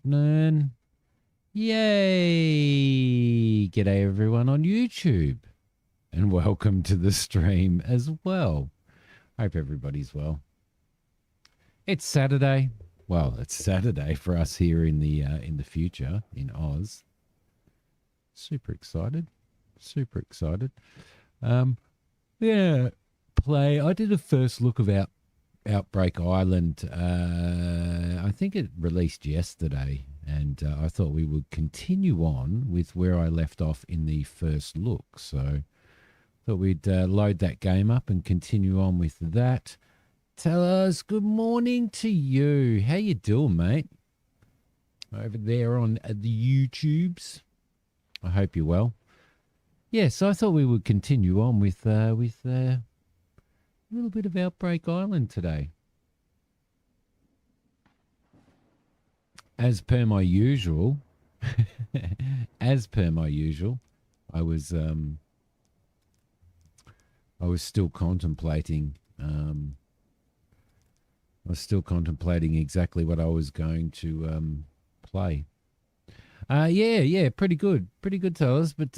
happening? Yay! G'day everyone on YouTube. And welcome to the stream as well. Hope everybody's well. It's Saturday. Well, it's Saturday for us here in the future in Oz. Super excited. Super excited. Yeah, play. I did a first look of Outbreak Island. I think it released yesterday, and I thought we would continue on with where I left off in the first look. So thought we'd load that game up and continue on with that. Tell us good morning to you. How you doing, mate? Over there on the YouTubes. I hope you're well. Yes, I thought we would continue on with a little bit of Outbreak Island today. As per my usual, I was still contemplating. Exactly what I was going to play. Yeah, pretty good, Tellers. But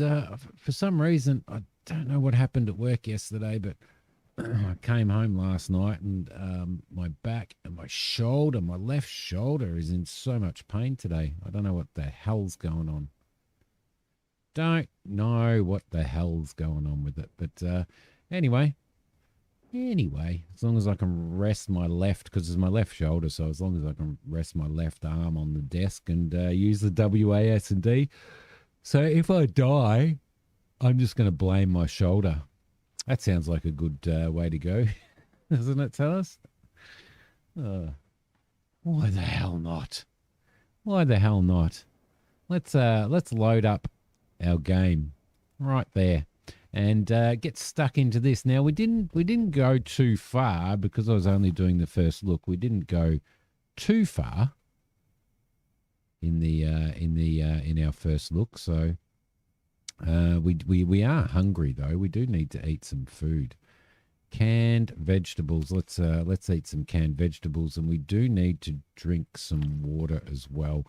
for some reason, I don't know what happened at work yesterday, but I came home last night and my back and my shoulder, my left shoulder is in so much pain today. I don't know what the hell's going on. Don't know what the hell's going on with it. But anyway, as long as I can rest my left, because it's my left shoulder, so as long as I can rest my left arm on the desk and use the WASD. So if I die, I'm just going to blame my shoulder. That sounds like a good way to go, doesn't it, tell us? Why the hell not? Why the hell not? Let's load up our game right there and get stuck into this. Now we didn't go too far because I was only doing the first look. We didn't go too far in our first look, so we are hungry though. We do need to eat some food. Canned vegetables. Let's eat some canned vegetables, and we do need to drink some water as well.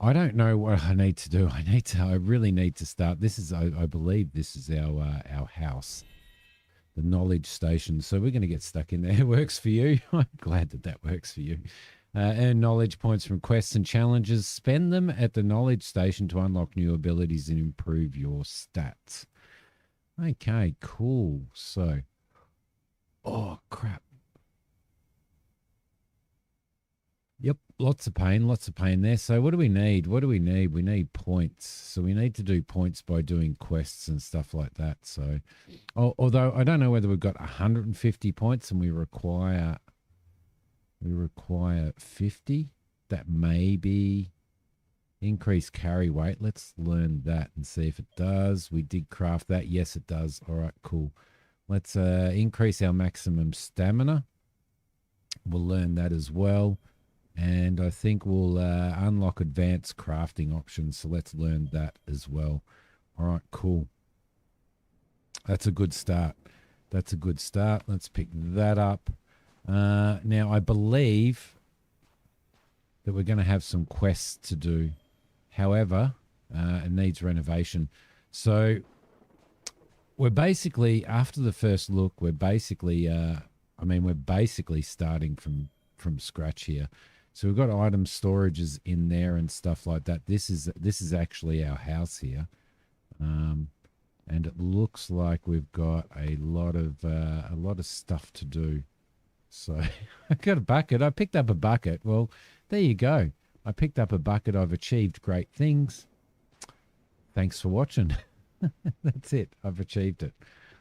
I don't know what I need to do. I really need to start. This is, I believe this is our house, the knowledge station. So we're going to get stuck in there. It works for you. I'm glad that works for you. Earn knowledge points from quests and challenges. Spend them at the knowledge station to unlock new abilities and improve your stats. Okay, cool. So, oh crap. Yep, lots of pain there. So what do we need? We need points. So we need to do points by doing quests and stuff like that. So, although I don't know whether we've got 150 points and we require 50. That may be increase carry weight. Let's learn that and see if it does. We did craft that. Yes, it does. All right, cool. Let's increase our maximum stamina. We'll learn that as well. And I think we'll unlock advanced crafting options. So let's learn that as well. All right, cool. That's a good start. Let's pick that up. Now, I believe that we're going to have some quests to do. However, it needs renovation. So we're basically, after the first look, we're basically starting from scratch here. So we've got item storages in there and stuff like that. This is actually our house here, and it looks like we've got a lot of stuff to do. So I got a bucket. I picked up a bucket. Well, there you go. I picked up a bucket. I've achieved great things. Thanks for watching. That's it. I've achieved it.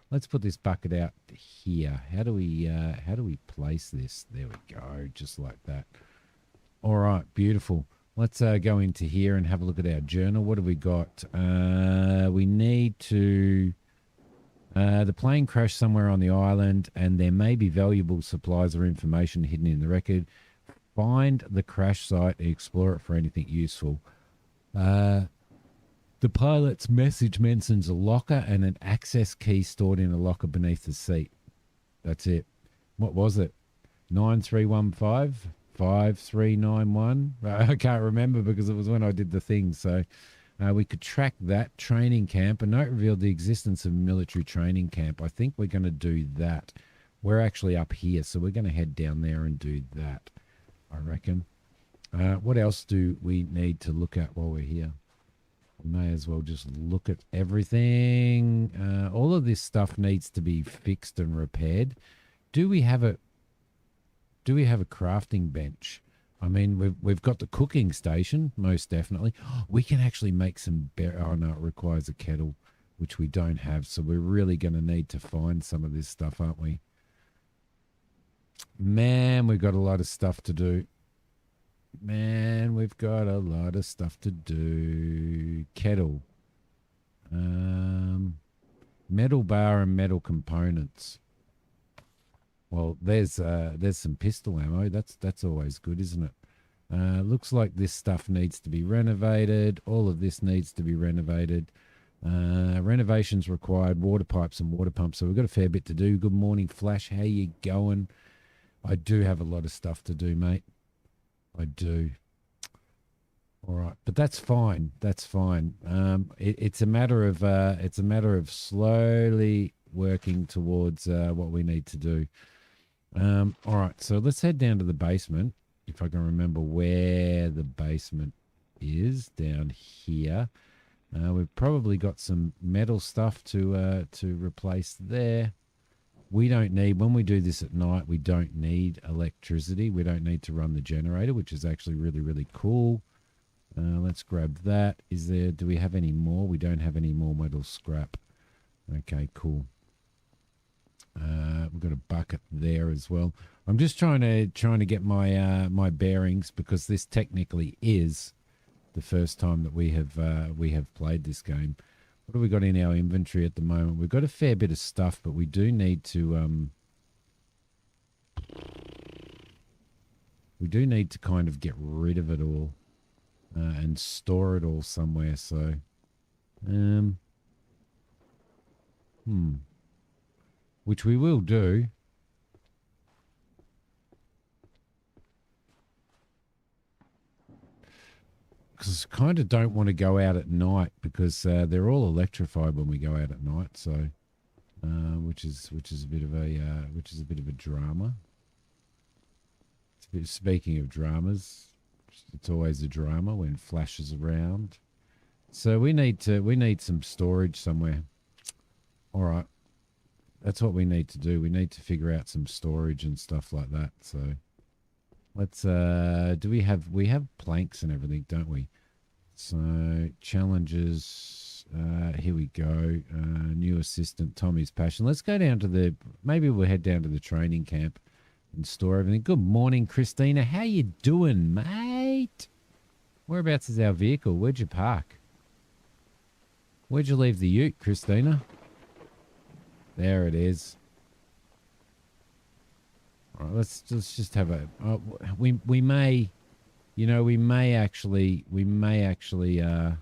Let's put this bucket out here. How do we place this? There we go. Just like that. All right, beautiful. Let's go into here and have a look at our journal. What have we got? We need to... the plane crashed somewhere on the island, and there may be valuable supplies or information hidden in the record. Find the crash site and explore it for anything useful. The pilot's message mentions a locker and an access key stored in a locker beneath the seat. That's it. What was it? 9315 5391. I can't remember because it was when I did the thing. So we could track that training camp. A note revealed the existence of a military training camp. I think we're going to do that. We're actually up here, so we're going to head down there and do that, I reckon. What else do we need to look at while we're here? We may as well just look at everything. All of this stuff needs to be fixed and repaired. Do we have a crafting bench? I mean, we've got the cooking station, most definitely. We can actually make some oh no, it requires a kettle, which we don't have. So we're really going to need to find some of this stuff, aren't we? Man, we've got a lot of stuff to do. Man, we've got a lot of stuff to do. Kettle. Metal bar and metal components. Well, there's some pistol ammo. That's always good, isn't it? Looks like this stuff needs to be renovated. All of this needs to be renovated. Renovations required, water pipes and water pumps. So we've got a fair bit to do. Good morning, Flash. How you going? I do have a lot of stuff to do, mate. I do. All right, but that's fine. That's fine. It's a matter of slowly working towards what we need to do. All right, so let's head down to the basement. If I can remember where the basement is, down here. We've probably got some metal stuff to replace there. We don't need, when we do this at night, we don't need electricity. We don't need to run the generator, which is actually really, really cool. Let's grab that. Do we have any more? We don't have any more metal scrap. Okay, cool. We've got a bucket there as well. I'm just trying to get my my bearings, because this technically is the first time that we have played this game. What have we got in our inventory at the moment? We've got a fair bit of stuff, but we do need to kind of get rid of it all and store it all somewhere. So, which we will do. Because I kind of don't want to go out at night, because they're all electrified when we go out at night. So, which is a bit of a drama. Speaking of dramas, it's always a drama when Flash is around. So we need some storage somewhere. All right, that's what we need to do. We need to figure out some storage and stuff like that. So. Let's we have planks and everything, don't we? So challenges, here we go. New assistant, Tommy's passion. Let's go down maybe we'll head down to the training camp and store everything. Good morning, Christina. How you doing, mate? Whereabouts is our vehicle? Where'd you park? Where'd you leave the ute, Christina? There it is. All right, let's just have a. We may, we may actually. The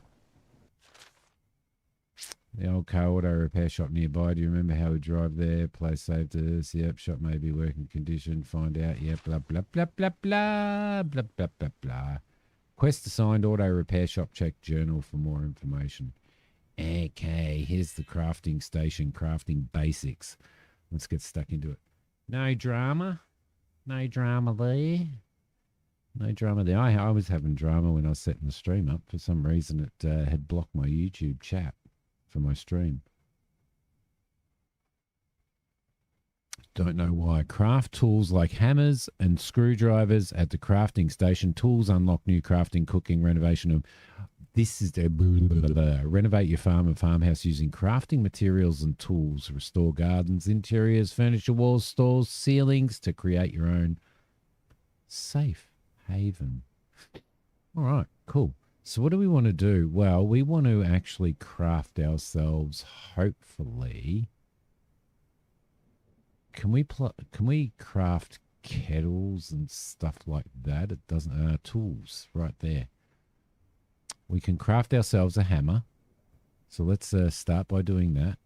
old car auto repair shop nearby. Do you remember how we drive there? Place saved us. Yep. Shop may be working condition. Find out. Yep. Blah blah blah blah blah blah blah blah blah. Quest assigned. Auto repair shop. Check journal for more information. Okay. Here's the crafting station. Crafting basics. Let's get stuck into it. No drama. No drama there. No drama there. I was having drama when I was setting the stream up. For some reason, it had blocked my YouTube chat for my stream. Don't know why. Craft tools like hammers and screwdrivers at the crafting station. Tools unlock new crafting, cooking, renovation of... This is the renovate your farm and farmhouse using crafting materials and tools. Restore gardens, interiors, furniture, walls, stores, ceilings to create your own safe haven. All right, cool. So what do we want to do? Well, we want to actually craft ourselves, hopefully. Can we craft kettles and stuff like that? It doesn't. Tools right there. We can craft ourselves a hammer. So let's start by doing that.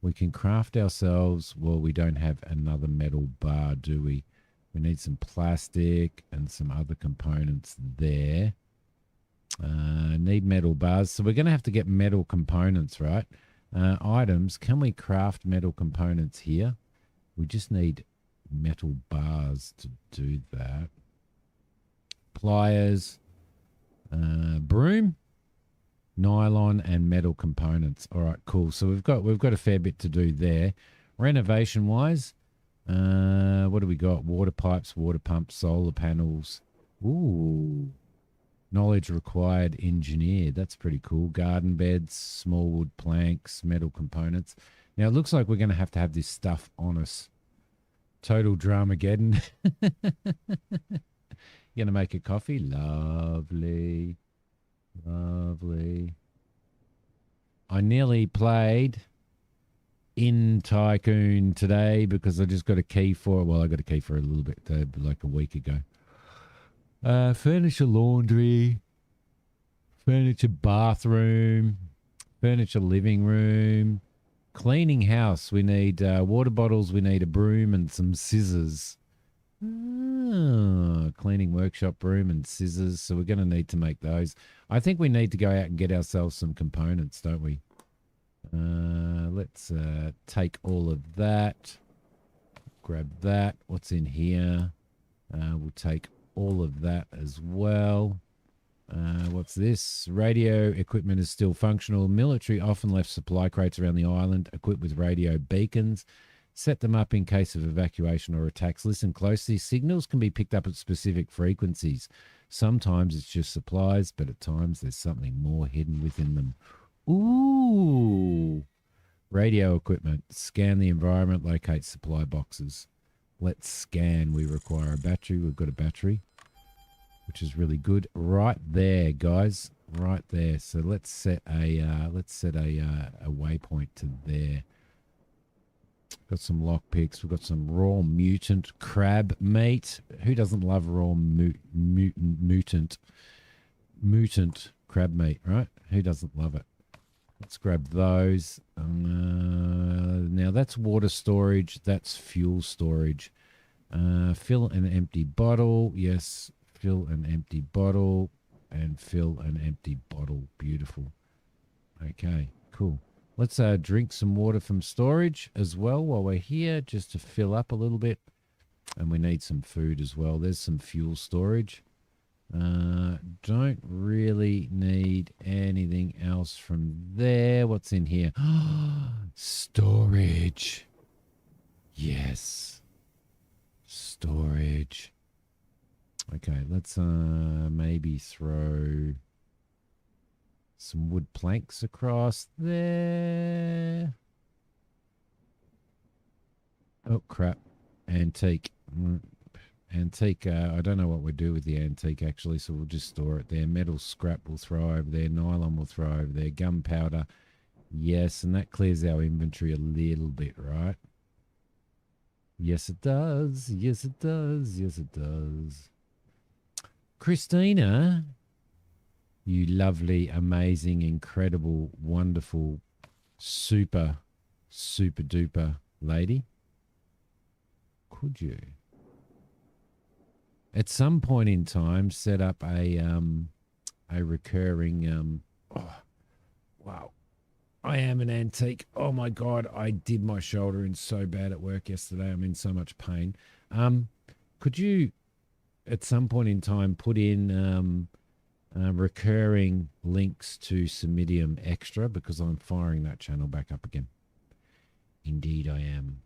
We can craft ourselves... Well, we don't have another metal bar, do we? We need some plastic and some other components there. Need metal bars. So we're going to have to get metal components, right? Items. Can we craft metal components here? We just need metal bars to do that. Pliers. Broom. Nylon and metal components. All right, cool. So we've got a fair bit to do there. Renovation wise, what do we got? Water pipes, water pumps, solar panels. Ooh. Knowledge required engineer. That's pretty cool. Garden beds, small wood planks, metal components. Now it looks like we're going to have this stuff on us. Total Dramageddon. You're going to make a coffee? Lovely. Lovely. I nearly played in Tycoon today because I just got a key for it. Well, I got a key for it a little bit, like a week ago. Furniture laundry, furniture bathroom, furniture living room, cleaning house. We need water bottles. We need a broom and some scissors. Cleaning workshop broom and scissors. So we're going to need to make those. I think we need to go out and get ourselves some components, don't we? Let's take all of that. Grab that. What's in here? We'll take all of that as well. What's this? Radio equipment is still functional. Military often left supply crates around the island equipped with radio beacons. Set them up in case of evacuation or attacks. Listen closely. Signals can be picked up at specific frequencies. Sometimes it's just supplies, but at times there's something more hidden within them. Ooh. Radio equipment. Scan the environment. Locate supply boxes. Let's scan. We require a battery. We've got a battery, which is really good. Right there, guys. Right there. So let's set a waypoint to there. Got some lockpicks. We've got some raw mutant crab meat. Who doesn't love raw mutant crab meat, right? Who doesn't love it? Let's grab those. Now that's water storage. That's fuel storage. Fill an empty bottle. Yes, fill an empty bottle and fill an empty bottle. Beautiful. Okay, cool. Let's drink some water from storage as well while we're here, just to fill up a little bit. And we need some food as well. There's some fuel storage. Don't really need anything else from there. What's in here? Storage. Yes. Storage. Okay, let's maybe throw some wood planks across there. Oh, crap. Antique. Antique, I don't know what we do with the antique, actually, so we'll just store it there. Metal scrap we'll throw over there. Nylon we'll throw over there. Gunpowder. Yes, and that clears our inventory a little bit, right? Yes, it does. Yes, it does. Yes, it does. Christina, you lovely, amazing, incredible, wonderful, super, super duper lady. Could you, at some point in time, set up a recurring oh, wow. I am an antique. Oh my God, I did my shoulder in so bad at work yesterday. I'm in so much pain. Could you at some point in time put in recurring links to Simidiom Extra, because I'm firing that channel back up again. Indeed I am.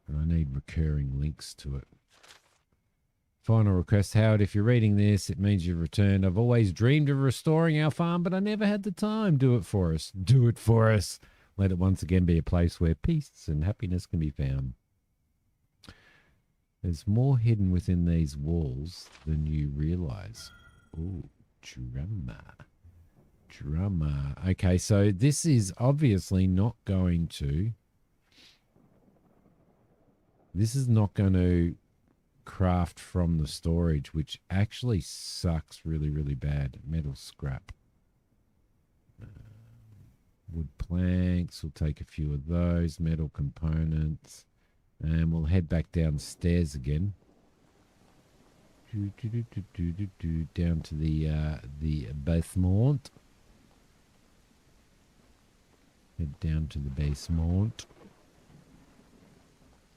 And I need recurring links to it. Final request, Howard, if you're reading this, it means you've returned. I've always dreamed of restoring our farm, but I never had the time. Do it for us. Do it for us. Let it once again be a place where peace and happiness can be found. There's more hidden within these walls than you realize. Ooh, drama. Drama. Okay, so this is obviously not going to... This is not going to craft from the storage, which actually sucks really, really bad. Metal scrap. Wood planks. We'll take a few of those. Metal components. And we'll head back downstairs again. Down to the basement. Head down to the basement.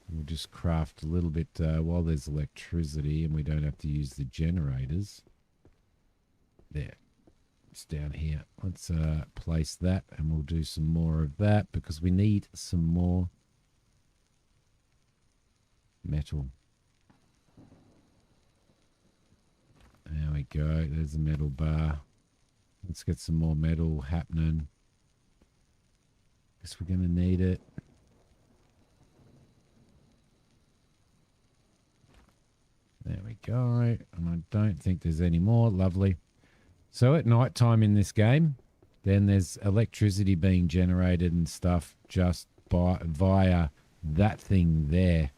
We'll just craft a little bit while there's electricity and we don't have to use the generators. There. It's down here. Let's place that and we'll do some more of that because we need some more metal. There we go. There's a metal bar. Let's get some more metal happening. Guess we're going to need it. There we go. And I don't think there's any more. Lovely. So at night time in this game, then there's electricity being generated and stuff just via that thing there.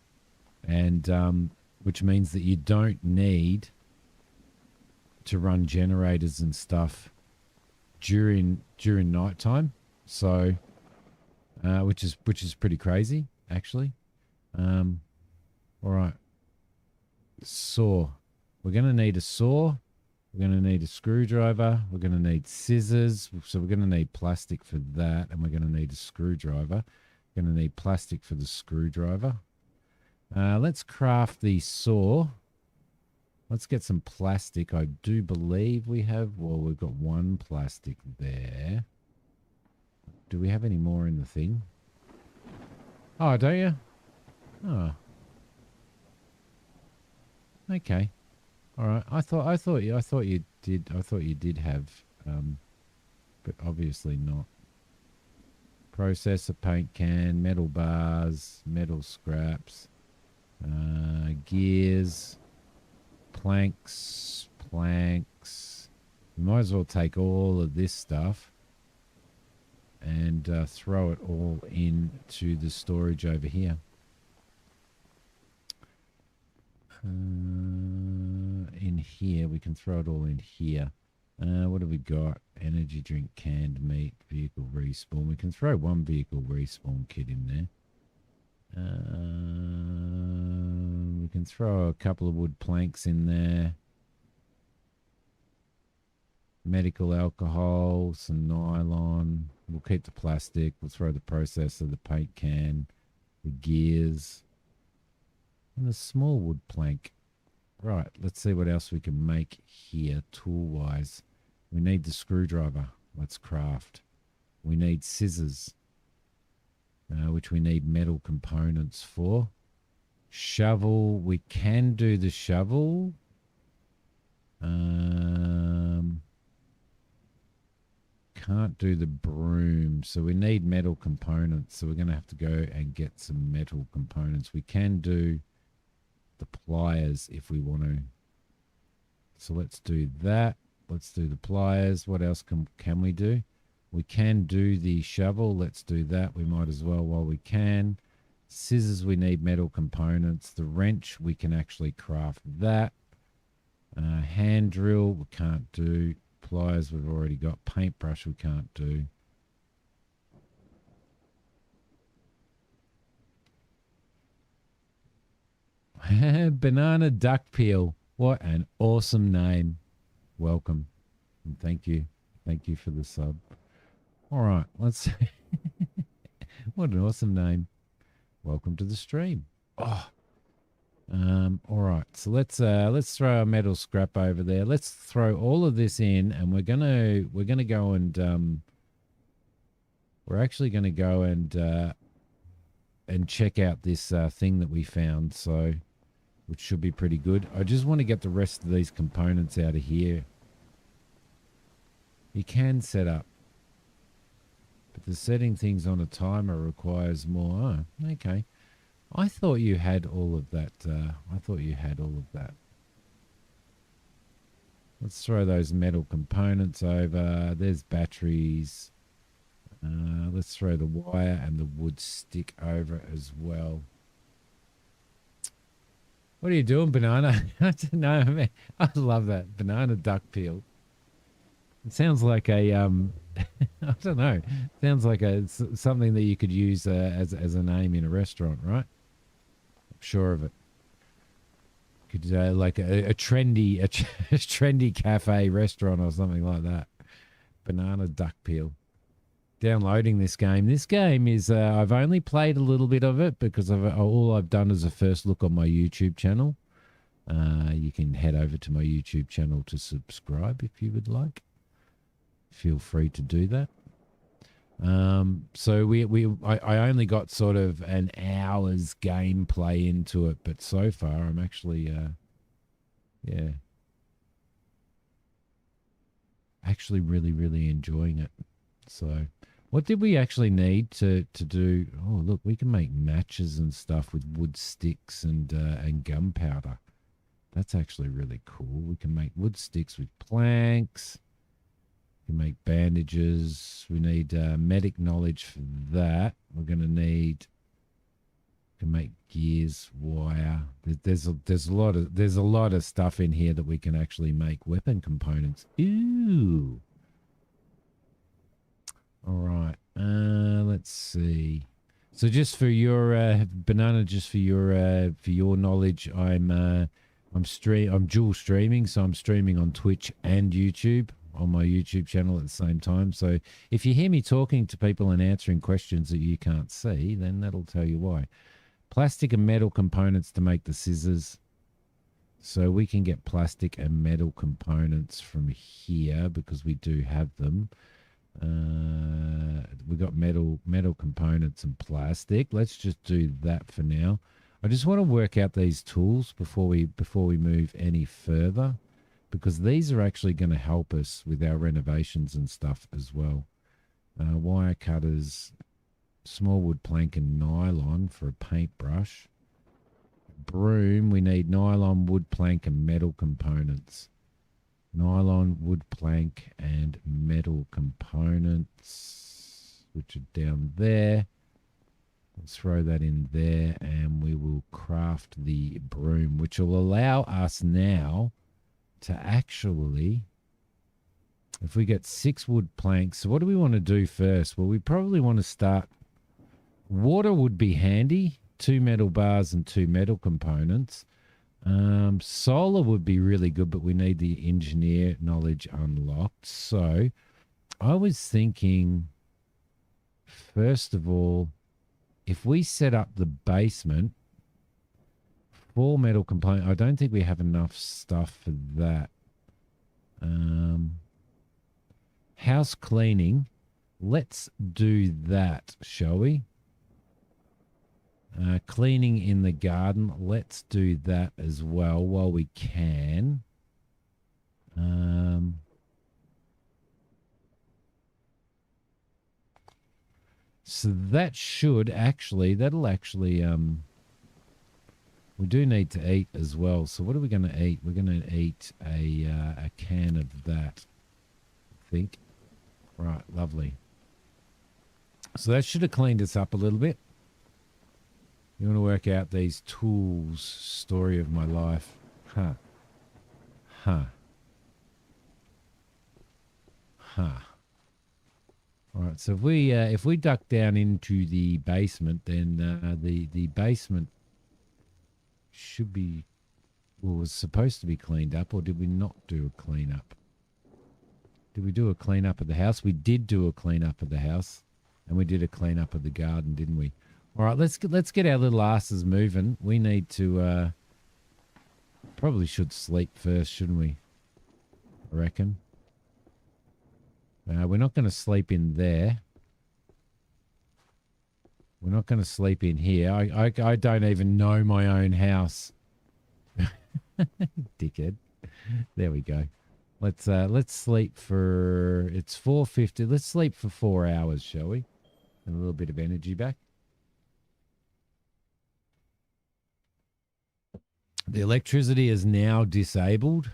And which means that you don't need to run generators and stuff during nighttime. So which is pretty crazy actually. All right. Saw. We're going to need a saw. We're going to need a screwdriver. We're going to need scissors. So we're going to need plastic for that. And we're going to need a screwdriver. We're going to need plastic for the screwdriver. Let's craft the saw. Let's get some plastic. I do believe we have... Well, we've got one plastic there. Do we have any more in the thing? Oh, don't you? Oh. Okay. All right. I thought you did have, but obviously not. Processor, paint can, metal bars, metal scraps, gears, planks. We might as well take all of this stuff and throw it all into the storage over here. In here, we can throw it all in here. What have we got? Energy drink, canned meat, vehicle respawn. We can throw one vehicle respawn kit in there. We can throw a couple of wood planks in there. Medical alcohol, some nylon. We'll keep the plastic. We'll throw the processor, the paint can, the gears, and a small wood plank. Right, let's see what else we can make here tool-wise. We need the screwdriver. Let's craft. We need scissors, which we need metal components for. Shovel. We can do the shovel. Can't do the broom, so we need metal components. So we're going to have to go and get some metal components. We can do the pliers if we want to. So let's do that. Let's do the pliers. What else can we do? We can do the shovel. Let's do that. We might as well while we can. Scissors, we need metal components. The wrench, we can actually craft that. Hand drill, we can't do. Pliers, we've already got. Paintbrush, we can't do. Banana duck peel. What an awesome name. Welcome. And thank you. Thank you for the sub. All right, let's what an awesome name. Welcome to the stream. Oh. All right, so let's throw a metal scrap over there. Let's throw all of this in, and we're gonna go and we're actually gonna go and check out this thing that we found. So, which should be pretty good. I just want to get the rest of these components out of here. You can set up, but the setting things on a timer requires more. Oh, okay. I thought you had all of that. Let's throw those metal components over. There's batteries. Let's throw the wire and the wood stick over as well. What are you doing, Banana? I don't know, man. I love that. Banana duck peel. It sounds like a, I don't know. Sounds like something that you could use as a name in a restaurant, right? Sure of it. Could like a trendy a trendy cafe restaurant or something like that. Banana duck peel. Downloading this game. This game is I've only played a little bit of it because all I've done is a first look on my YouTube channel. You can head over to my YouTube channel to subscribe if you would like. Feel free to do that. So I only got sort of an hour's gameplay into it, but so far I'm actually actually really enjoying it. So what did we actually need to do? Oh, look, we can make matches and stuff with wood sticks and gunpowder. That's actually really cool. We can make wood sticks with planks. We can make bandages. We need medic knowledge for that. We're going to need to make gears, wire. There's a lot of stuff in here that we can actually make weapon components. Ooh. All right. Let's see. So just for your banana, just for your knowledge, I'm dual streaming, so I'm streaming on Twitch and YouTube on my YouTube channel at the same time. So if you hear me talking to people and answering questions that you can't see, then that'll tell you why. Plastic and metal components to make the scissors. So we can get plastic and metal components from here because we do have them. We got metal components and plastic. Let's just do that for now. I just want to work out these tools before we move any further, because these are actually going to help us with our renovations and stuff as well. Wire cutters, small wood plank and nylon for a paintbrush. Broom, we need nylon, wood plank and metal components. Nylon, wood plank and metal components, which are down there. Let's throw that in there and we will craft the broom, which will allow us now to actually, if we get 6 wood planks, so what do we want to do first? Well, we probably want to start, water would be handy, 2 metal bars and 2 metal components. Solar would be really good, but we need the engineer knowledge unlocked. So I was thinking, first of all, if we set up the basement, 4 metal component, I don't think we have enough stuff for that. House cleaning, let's do that, shall we? Cleaning in the garden, let's do that as well while we can. So that should actually, that'll actually, we do need to eat as well. So what are we going to eat? We're going to eat a can of that, I think. Right, lovely. So that should have cleaned us up a little bit. You want to work out these tools, story of my life. Huh. All right, so if we duck down into the basement, then the basement should be, well, was supposed to be cleaned up, or did we not do a cleanup? Did we do a cleanup of the house? We did do a cleanup of the house, and we did a cleanup of the garden, didn't we? All right, let's get our little asses moving. We need to probably should sleep first, shouldn't we? I reckon. We're not going to sleep in there. We're not going to sleep in here. I don't even know my own house. Dickhead. There we go. Let's sleep for, it's 4:50. Let's sleep for 4 hours, shall we? And a little bit of energy back. The electricity is now disabled.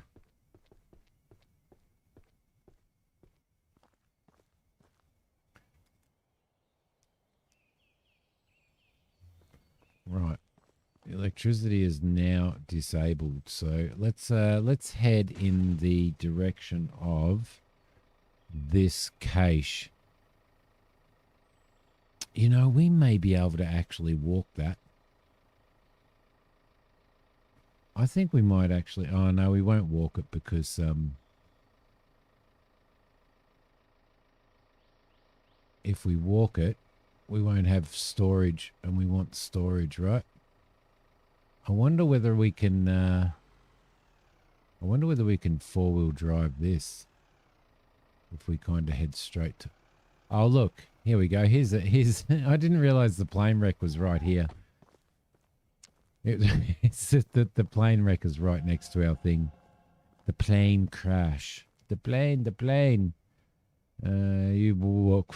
Right. The electricity is now disabled. So let's head in the direction of this cache. You know, we may be able to actually walk that. I think we might actually... Oh, no, we won't walk it because... if we walk it, we won't have storage, and we want storage, right? I wonder whether we can... I wonder whether we can four-wheel drive this. If we kind of head straight to... Oh, look. Here we go. Here's... I didn't realize the plane wreck was right here. It's just that the plane wreck is right next to our thing. The plane crash. The plane. You walk...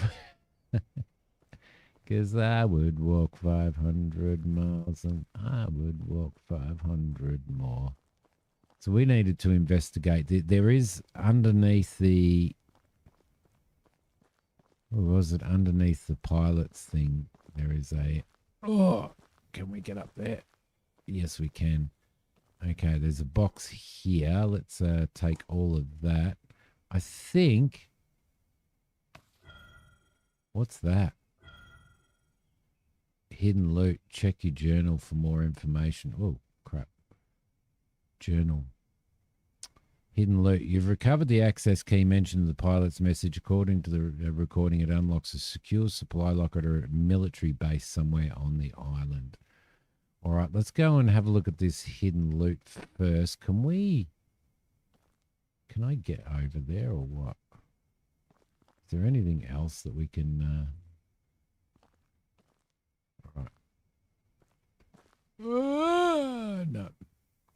Because I would walk 500 miles and I would walk 500 more. So we needed to investigate. There is underneath the... What was it? Underneath the pilot's thing, there is a... Oh, can we get up there? Yes, we can. Okay, there's a box here. Let's take all of that. I think... What's that? Hidden loot. Check your journal for more information. Oh, crap. Journal. Hidden loot. You've recovered the access key mentioned in the pilot's message. According to the recording, it unlocks a secure supply locker at a military base somewhere on the island. All right, let's go and have a look at this hidden loot first. Can I get over there or what? Is there anything else that we can... All right. No,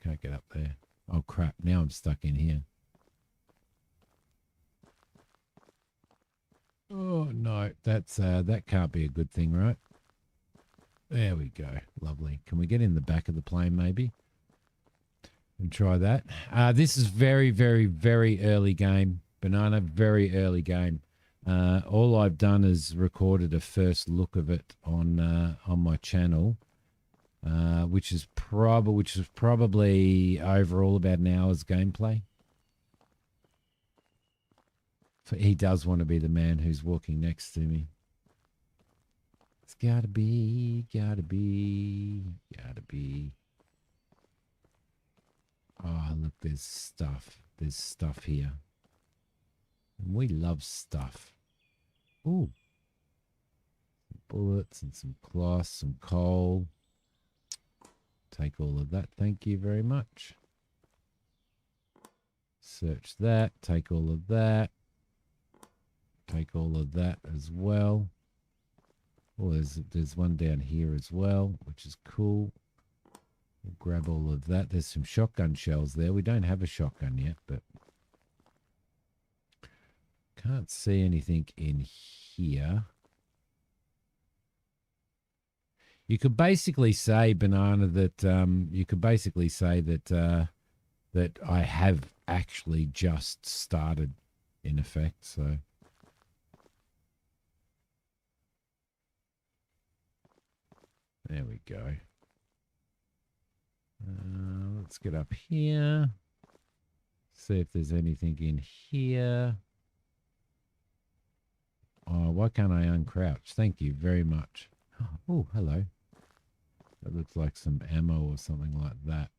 can't get up there. Oh, crap. Now I'm stuck in here. Oh, no. That's that can't be a good thing, right? There we go. Lovely. Can we get in the back of the plane, maybe? And try that. This is very, very, very early game. Banana, very early game. All I've done is recorded a first look of it on my channel. Which is probably overall about an hour's gameplay. He does want to be the man who's walking next to me. It's gotta be. Oh, look, there's stuff. There's stuff here. And we love stuff. Ooh. Some bullets and some cloth, some coal. Take all of that. Thank you very much. Search that. Take all of that. Take all of that as well. Oh, there's one down here as well, which is cool. We'll grab all of that. There's some shotgun shells there. We don't have a shotgun yet, but can't see anything in here. You could basically say, Banana, that that I have actually just started, in effect. So there we go. Let's get up here. See if there's anything in here. Oh, why can't I uncrouch? Thank you very much. Oh, hello. That looks like some ammo or something like that.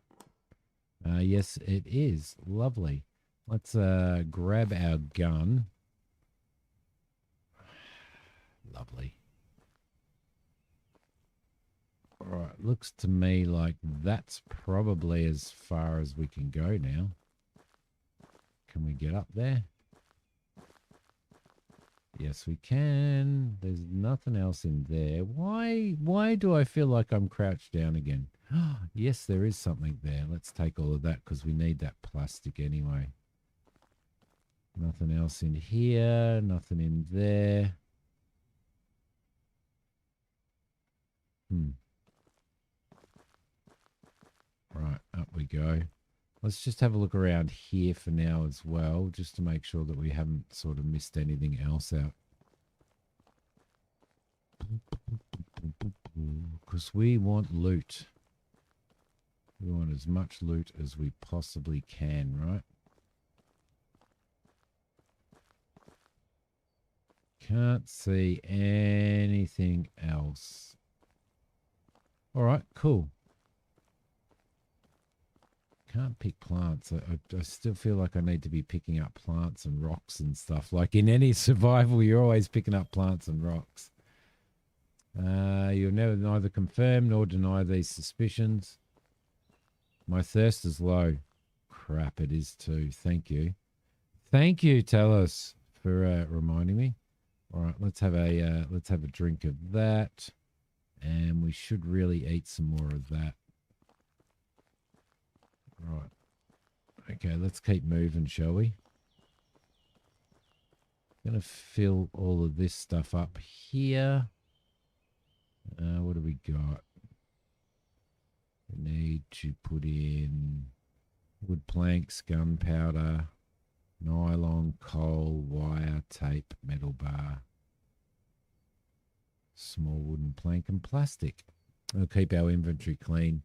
Yes, it is. Lovely. Let's grab our gun. Lovely. All right, looks to me like that's probably as far as we can go now. Can we get up there? Yes, we can. There's nothing else in there. Why do I feel like I'm crouched down again? Yes, there is something there. Let's take all of that because we need that plastic anyway. Nothing else in here. Nothing in there. Right, up we go. Let's just have a look around here for now as well, just to make sure that we haven't sort of missed anything else out. Because we want loot. We want as much loot as we possibly can, right? Can't see anything else. All right, cool. can't pick plants. I still feel like I need to be picking up plants and rocks and stuff. Like in any survival, you're always picking up plants and rocks. You'll neither confirm nor deny these suspicions. My thirst is low. Crap, it is too. Thank you. Thank you, Talos, for reminding me. All right, let's have a drink of that, and we should really eat some more of that. Right. Okay, let's keep moving, shall we? Gonna fill all of this stuff up here. What do we got? We need to put in wood planks, gunpowder, nylon, coal, wire, tape, metal bar, small wooden plank, and plastic. We'll keep our inventory clean.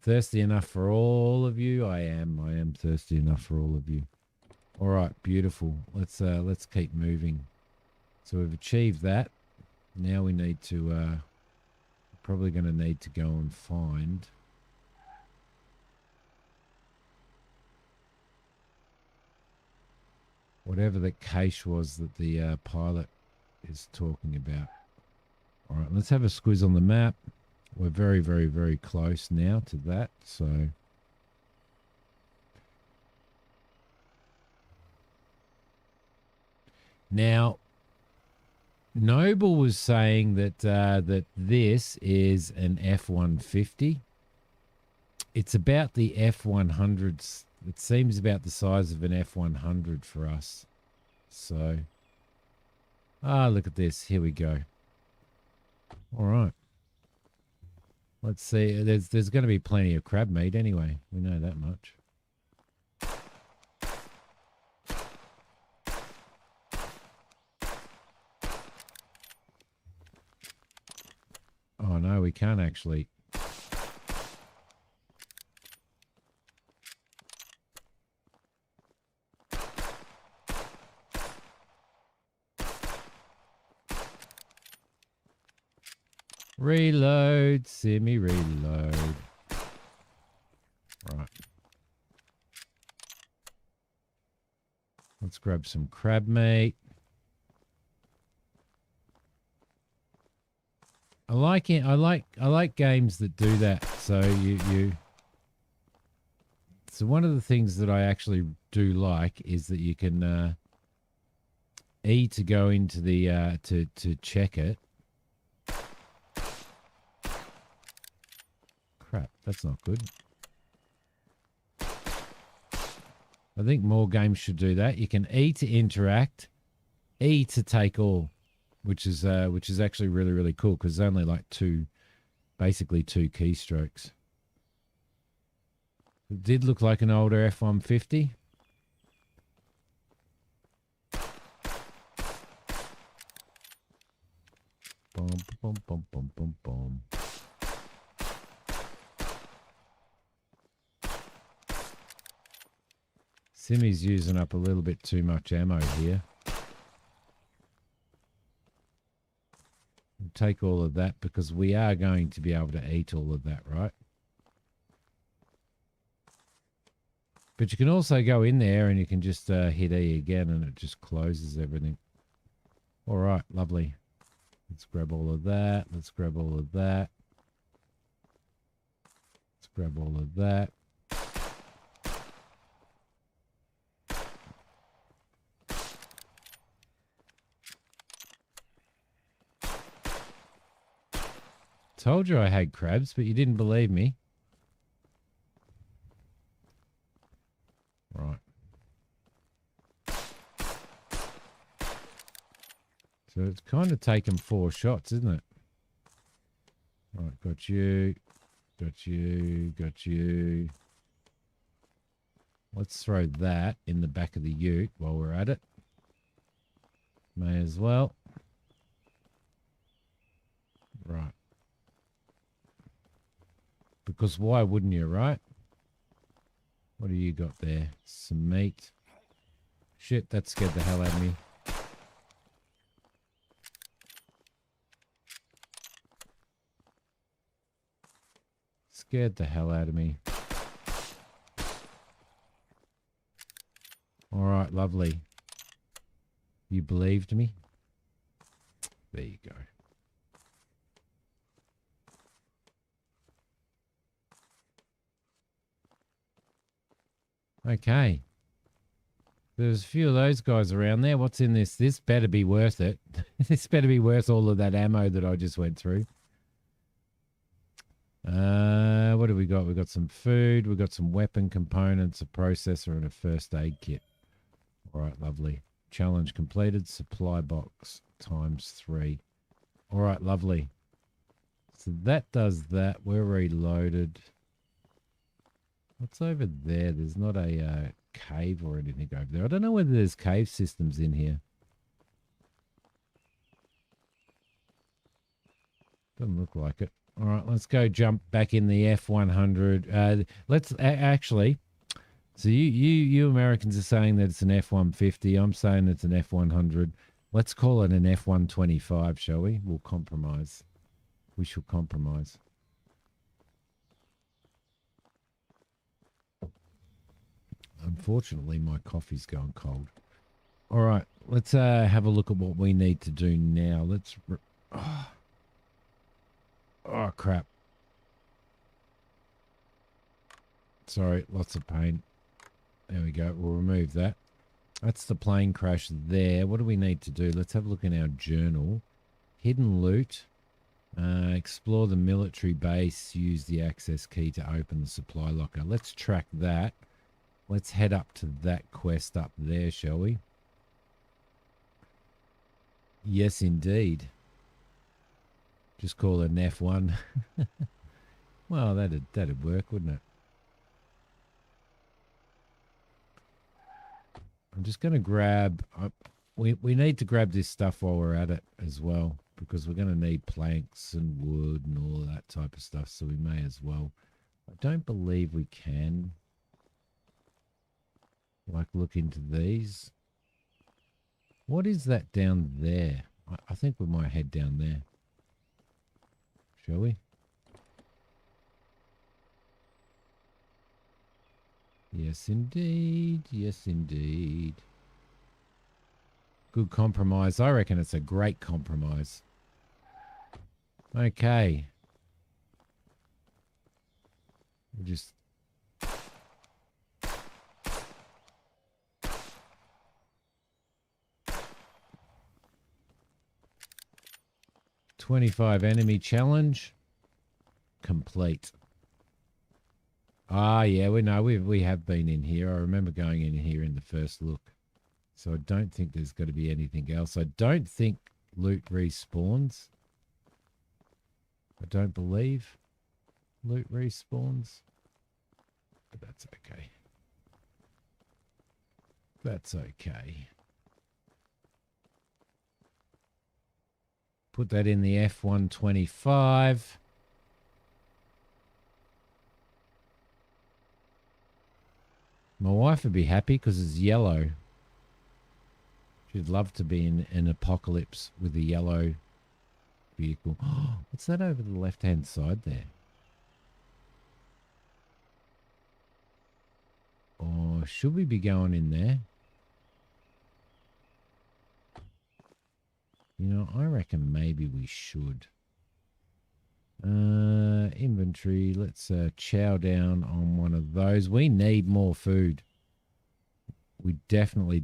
Thirsty enough for all of you? I am thirsty enough for all of you. All right, beautiful. Let's keep moving. So we've achieved that. Now we need to probably going to need to go and find whatever the cache was that the pilot is talking about. All right, let's have a squiz on the map. We're very, very, very close now to that. So now Noble was saying that that this is an F-150. It's about the F-100s. It seems about the size of an F-100 for us. So, look at this. Here we go. All right. Let's see. There's going to be plenty of crab meat anyway. We know that much. Oh no, we can't actually. Reload, Simi, reload. Right. Let's grab some crab meat. I like it. I like games that do that. So So one of the things that I actually do like is that you can E to go into the to check it. Crap, that's not good. I think more games should do that. You can E to interact, E to take all, which is actually really, really cool because there's only like basically two keystrokes. It did look like an older F-150. Boom, boom, boom, boom, boom, boom. Simi's using up a little bit too much ammo here. We'll take all of that because we are going to be able to eat all of that, right? But you can also go in there and you can just hit E again and it just closes everything. All right, lovely. Let's grab all of that. Let's grab all of that. Let's grab all of that. Told you I had crabs, but you didn't believe me. Right. So it's kind of taken 4 shots, isn't it? Right, got you. Got you. Got you. Let's throw that in the back of the ute while we're at it. May as well. Right. Because why wouldn't you, right? What do you got there? Some meat. Shit, that scared the hell out of me. Scared the hell out of me. All right, lovely. You believed me? There you go. Okay. There's a few of those guys around there. What's in this? This better be worth it. This better be worth all of that ammo that I just went through. What have we got? We've got some food. We've got some weapon components, a processor, and a first aid kit. All right, lovely. Challenge completed. Supply box ×3. All right, lovely. So that does that. We're reloaded. What's over there? There's not a cave or anything over there. I don't know whether there's cave systems in here. Doesn't look like it. All right, let's go jump back in the F100. Let's actually. So you Americans are saying that it's an F150. I'm saying it's an F100. Let's call it an F125, shall we? We'll compromise. We shall compromise. Unfortunately, my coffee's going cold. All right, let's have a look at what we need to do now. Let's... Oh, crap. Sorry, lots of pain. There we go. We'll remove that. That's the plane crash there. What do we need to do? Let's have a look in our journal. Hidden loot. Explore the military base. Use the access key to open the supply locker. Let's track that. Let's head up to that quest up there, shall we? Yes, indeed. Just call it an F1. Well, that'd work, wouldn't it? I'm just going to grab... We need to grab this stuff while we're at it as well, because we're going to need planks and wood and all of that type of stuff, so we may as well. I don't believe we can... look into these. What is that down there? I think we might head down there. Shall we? Yes, indeed. Yes, indeed. Good compromise. I reckon it's a great compromise. Okay. We'll just... 25 enemy challenge complete. Ah, yeah, we know we have been in here. I remember going in here in the first look. So I don't think there's got to be anything else. I don't think loot respawns. I don't believe loot respawns. But that's okay. That's okay. Put that in the F125. My wife would be happy because it's yellow. She'd love to be in an apocalypse with a yellow vehicle. Oh, what's that over the left-hand side there? Or should we be going in there? You know, I reckon maybe we should. Inventory. Let's chow down on one of those. We need more food. We definitely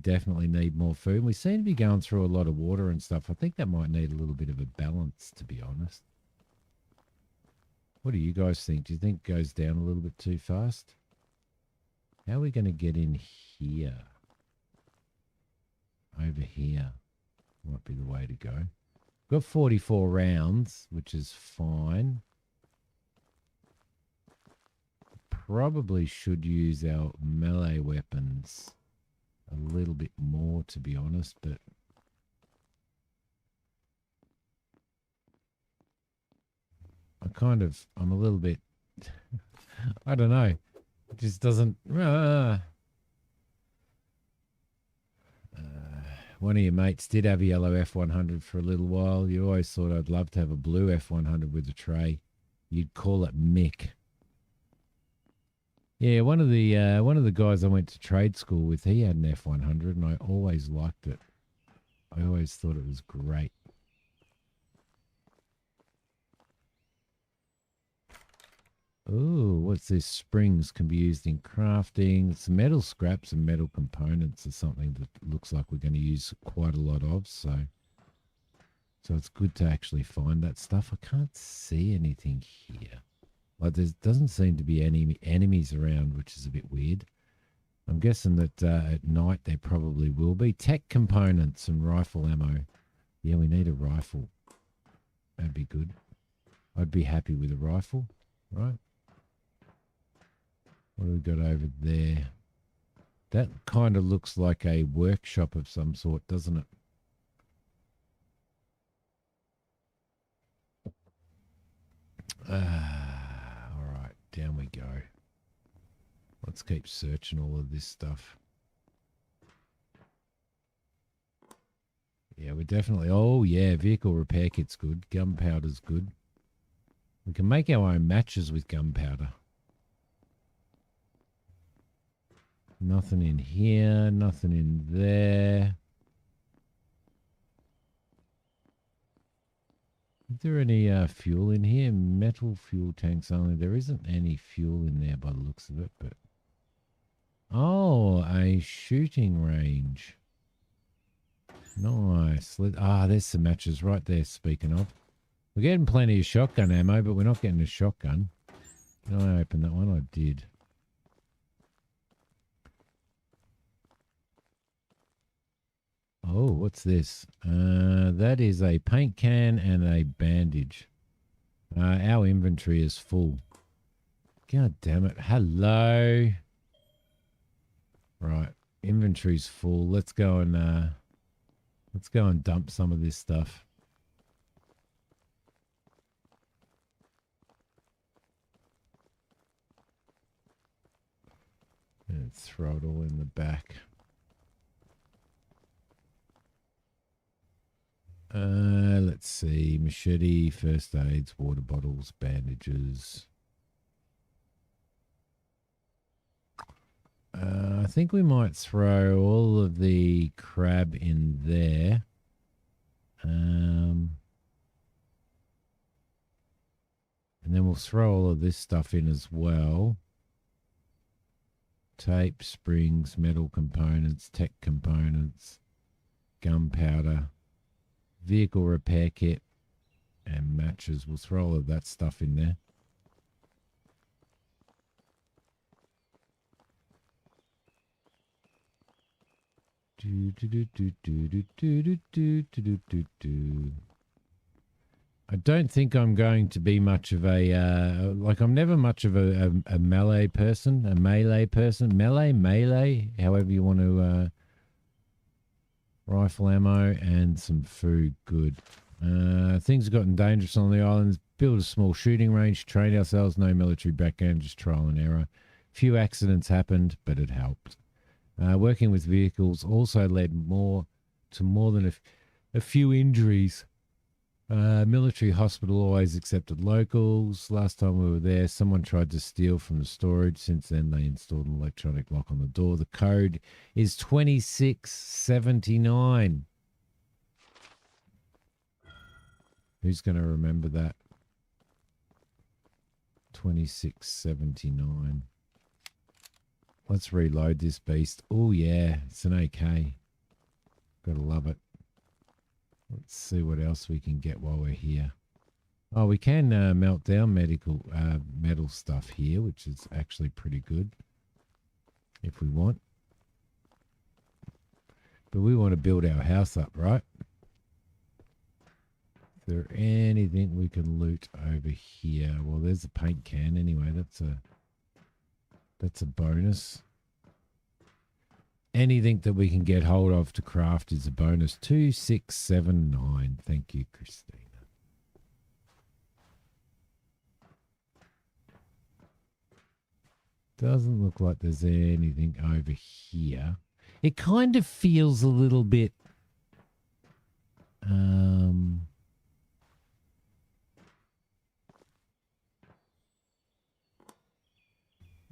need more food. We seem to be going through a lot of water and stuff. I think that might need a little bit of a balance, to be honest. What do you guys think? Do you think it goes down a little bit too fast? How are we going to get in here? Over here. Might be the way to go. Got 44 rounds, which is fine. Probably should use our melee weapons a little bit more, to be honest, but I'm a little bit, I don't know. It just doesn't, one of your mates did have a yellow F100 for a little while. You always thought I'd love to have a blue F100 with a tray. You'd call it Mick. Yeah, one of the guys I went to trade school with, he had an F100, and I always liked it. I always thought it was great. Oh, what's this? Springs can be used in crafting. Some metal scraps and metal components are something that looks like we're going to use quite a lot of. So it's good to actually find that stuff. I can't see anything here. Like there doesn't seem to be any enemies around, which is a bit weird. I'm guessing that at night there probably will be. Tech components and rifle ammo. Yeah, we need a rifle. That'd be good. I'd be happy with a rifle, right? What have we got over there? That kind of looks like a workshop of some sort, doesn't it? All right, down we go. Let's keep searching all of this stuff. Yeah, we're definitely... Oh, yeah, vehicle repair kit's good. Gunpowder's good. We can make our own matches with gunpowder. Nothing in here, nothing in there. Is there any fuel in here? Metal fuel tanks only. There isn't any fuel in there by the looks of it, but... Oh, a shooting range. Nice. There's some matches right there, speaking of. We're getting plenty of shotgun ammo, but we're not getting a shotgun. Can I open that one? I did. Oh, what's this? That is a paint can and a bandage. Our inventory is full. God damn it. Hello. Right. Inventory's full. Let's go and dump some of this stuff. And throw it all in the back. Let's see. Machete, first aids, water bottles, bandages. I think we might throw all of the crab in there. And then we'll throw all of this stuff in as well. Tape, springs, metal components, tech components, gunpowder, vehicle repair kit, and matches. We'll throw all of that stuff in there. I don't think I'm going to be much of a I'm never much of a melee person, melee, however you want to. Rifle ammo and some food, good. Things have gotten dangerous on the islands. Build a small shooting range, train ourselves, no military background, just trial and error. Few accidents happened, but it helped. Working with vehicles also led to more than a few injuries. Military hospital always accepted locals. Last time we were there, someone tried to steal from the storage. Since then, they installed an electronic lock on the door. The code is 2679. Who's going to remember that? 2679. Let's reload this beast. Oh, yeah, it's an AK. Gotta love it. Let's see what else we can get while we're here. Oh, we can melt down metal stuff here, which is actually pretty good if we want. But we want to build our house up, right? Is there anything we can loot over here? Well, there's a paint can anyway. That's a bonus. Anything that we can get hold of to craft is a bonus. 2679. Thank you, Christina. Doesn't look like there's anything over here. It kind of feels a little bit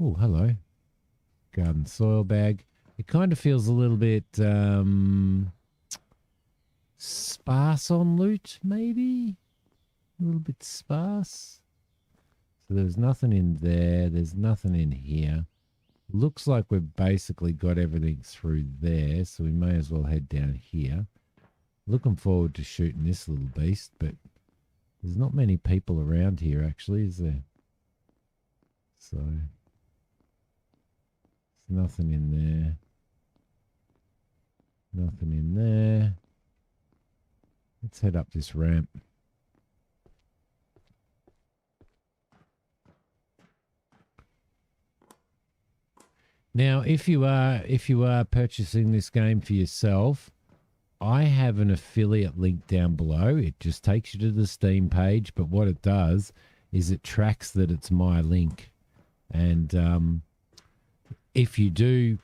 Oh, hello. Garden soil bag. It kind of feels a little bit sparse on loot, maybe? A little bit sparse. So there's nothing in there. There's nothing in here. Looks like we've basically got everything through there, so we may as well head down here. Looking forward to shooting this little beast, but there's not many people around here, actually, is there? So, there's nothing in there. Nothing in there. Let's head up this ramp. Now, if you are purchasing this game for yourself, I have an affiliate link down below. It just takes you to the Steam page, but what it does is it tracks that it's my link. And if you do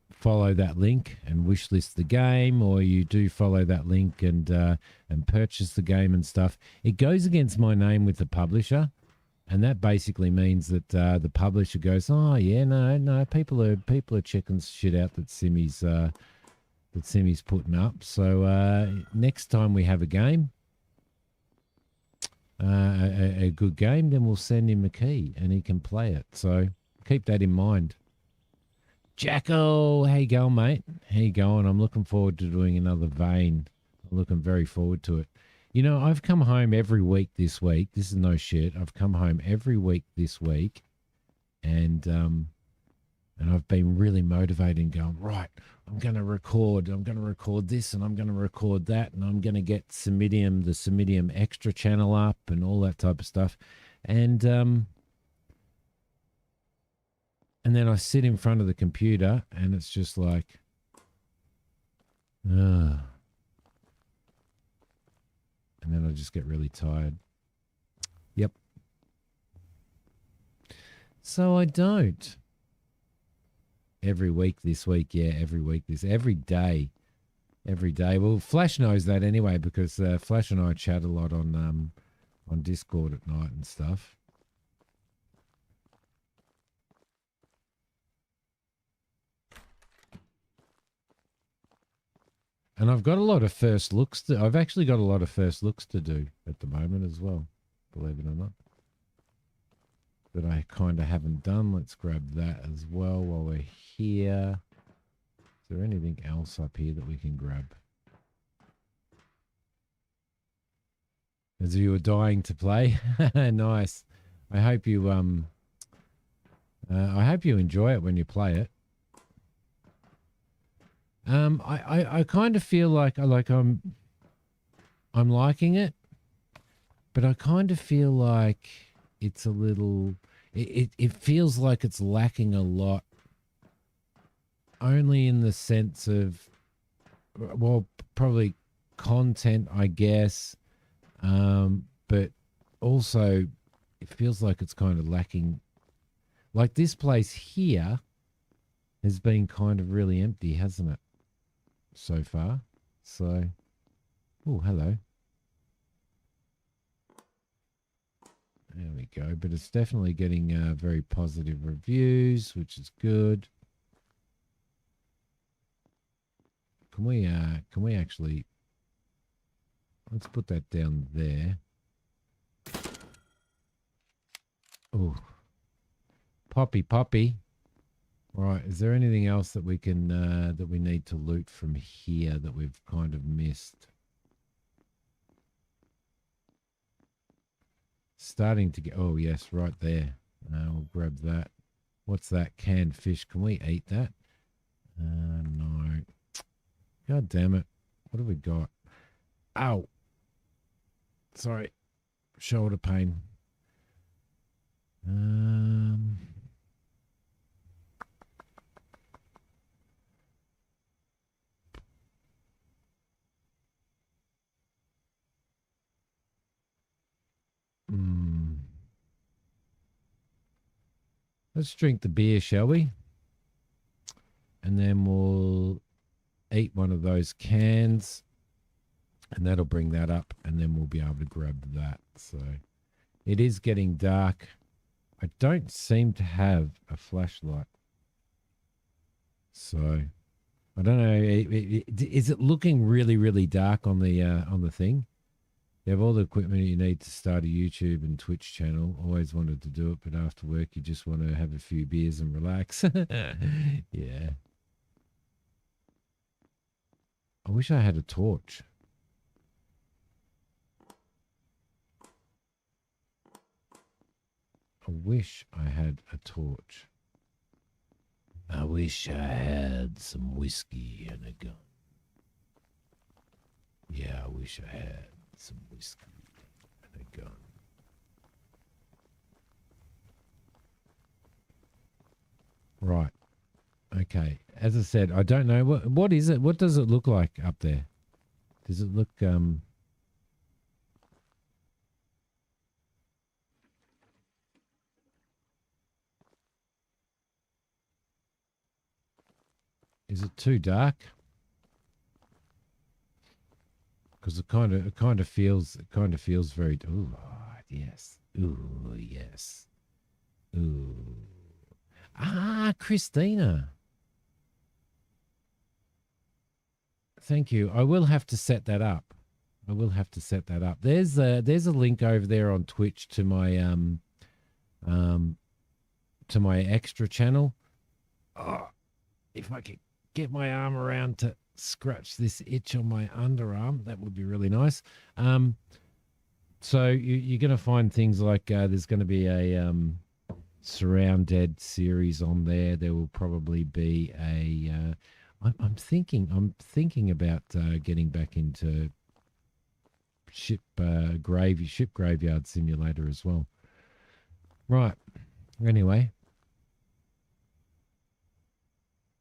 follow that link and wishlist the game, or you do follow that link and purchase the game and stuff, it goes against my name with the publisher. And that basically means that the publisher goes, oh yeah, no, people are checking shit out that Simi's putting up. So next time we have a game, a good game, then we'll send him a key and he can play it. So keep that in mind. Jacko, how you going, mate? How you going? I'm looking forward to doing another vein. I'm looking very forward to it. You know, I've come home every week this week. This is no shit. I've come home every week this week, and I've been really motivated and going, right, I'm going to record this, and I'm going to record that, and I'm going to get the Simidiom Extra channel up and all that type of stuff. And then I sit in front of the computer, and it's just like, and then I just get really tired. Yep. So I don't. Every week this week, yeah, every day. Well, Flash knows that anyway, because Flash and I chat a lot on Discord at night and stuff. And I've got a lot of first looks I've actually got a lot of first looks to do at the moment as well, believe it or not, that I kind of haven't done. Let's grab that as well while we're here. Is there anything else up here that we can grab? As you were dying to play. Nice. I hope you enjoy it when you play it. I kind of feel like I'm liking it, but I kind of feel like it's a little, it feels like it's lacking a lot, only in the sense of, well, probably content, I guess, but also it feels like it's kind of lacking. Like this place here has been kind of really empty, hasn't it? So far. So, oh, hello. There we go. But it's definitely getting very positive reviews, which is good. Can we actually, let's put that down there. Oh, Poppy. All right, is there anything else that we can that we need to loot from here that we've kind of missed? Starting to get, oh yes, right there. We'll grab that. What's that? Canned fish. Can we eat that? No. God damn it. What have we got? Ow. Sorry. Shoulder pain. Let's drink the beer, shall we? And then we'll eat one of those cans, and that'll bring that up, and then we'll be able to grab that. So it is getting dark. I don't seem to have a flashlight. So I don't know. Is it looking really, really dark on the thing? You have all the equipment you need to start a YouTube and Twitch channel. Always wanted to do it, but after work you just want to have a few beers and relax. Yeah. I wish I had a torch. I wish I had a torch. I wish I had some whiskey and a gun. Yeah, I wish I had some whiskey and a gun. Right. Okay. As I said, I don't know what is it? What does it look like up there? Does it look is it too dark? Because it kind of feels very. Ooh, yes. Ooh, yes. Ooh. Ah, Christina. Thank you. I will have to set that up. There's a link over there on Twitch to my extra channel. Oh, if I could get my arm around to scratch this itch on my underarm, that would be really nice. So you're going to find things like there's going to be a surrounded series on there. There will probably be a I'm thinking about getting back into ship graveyard simulator as well. Right. Anyway,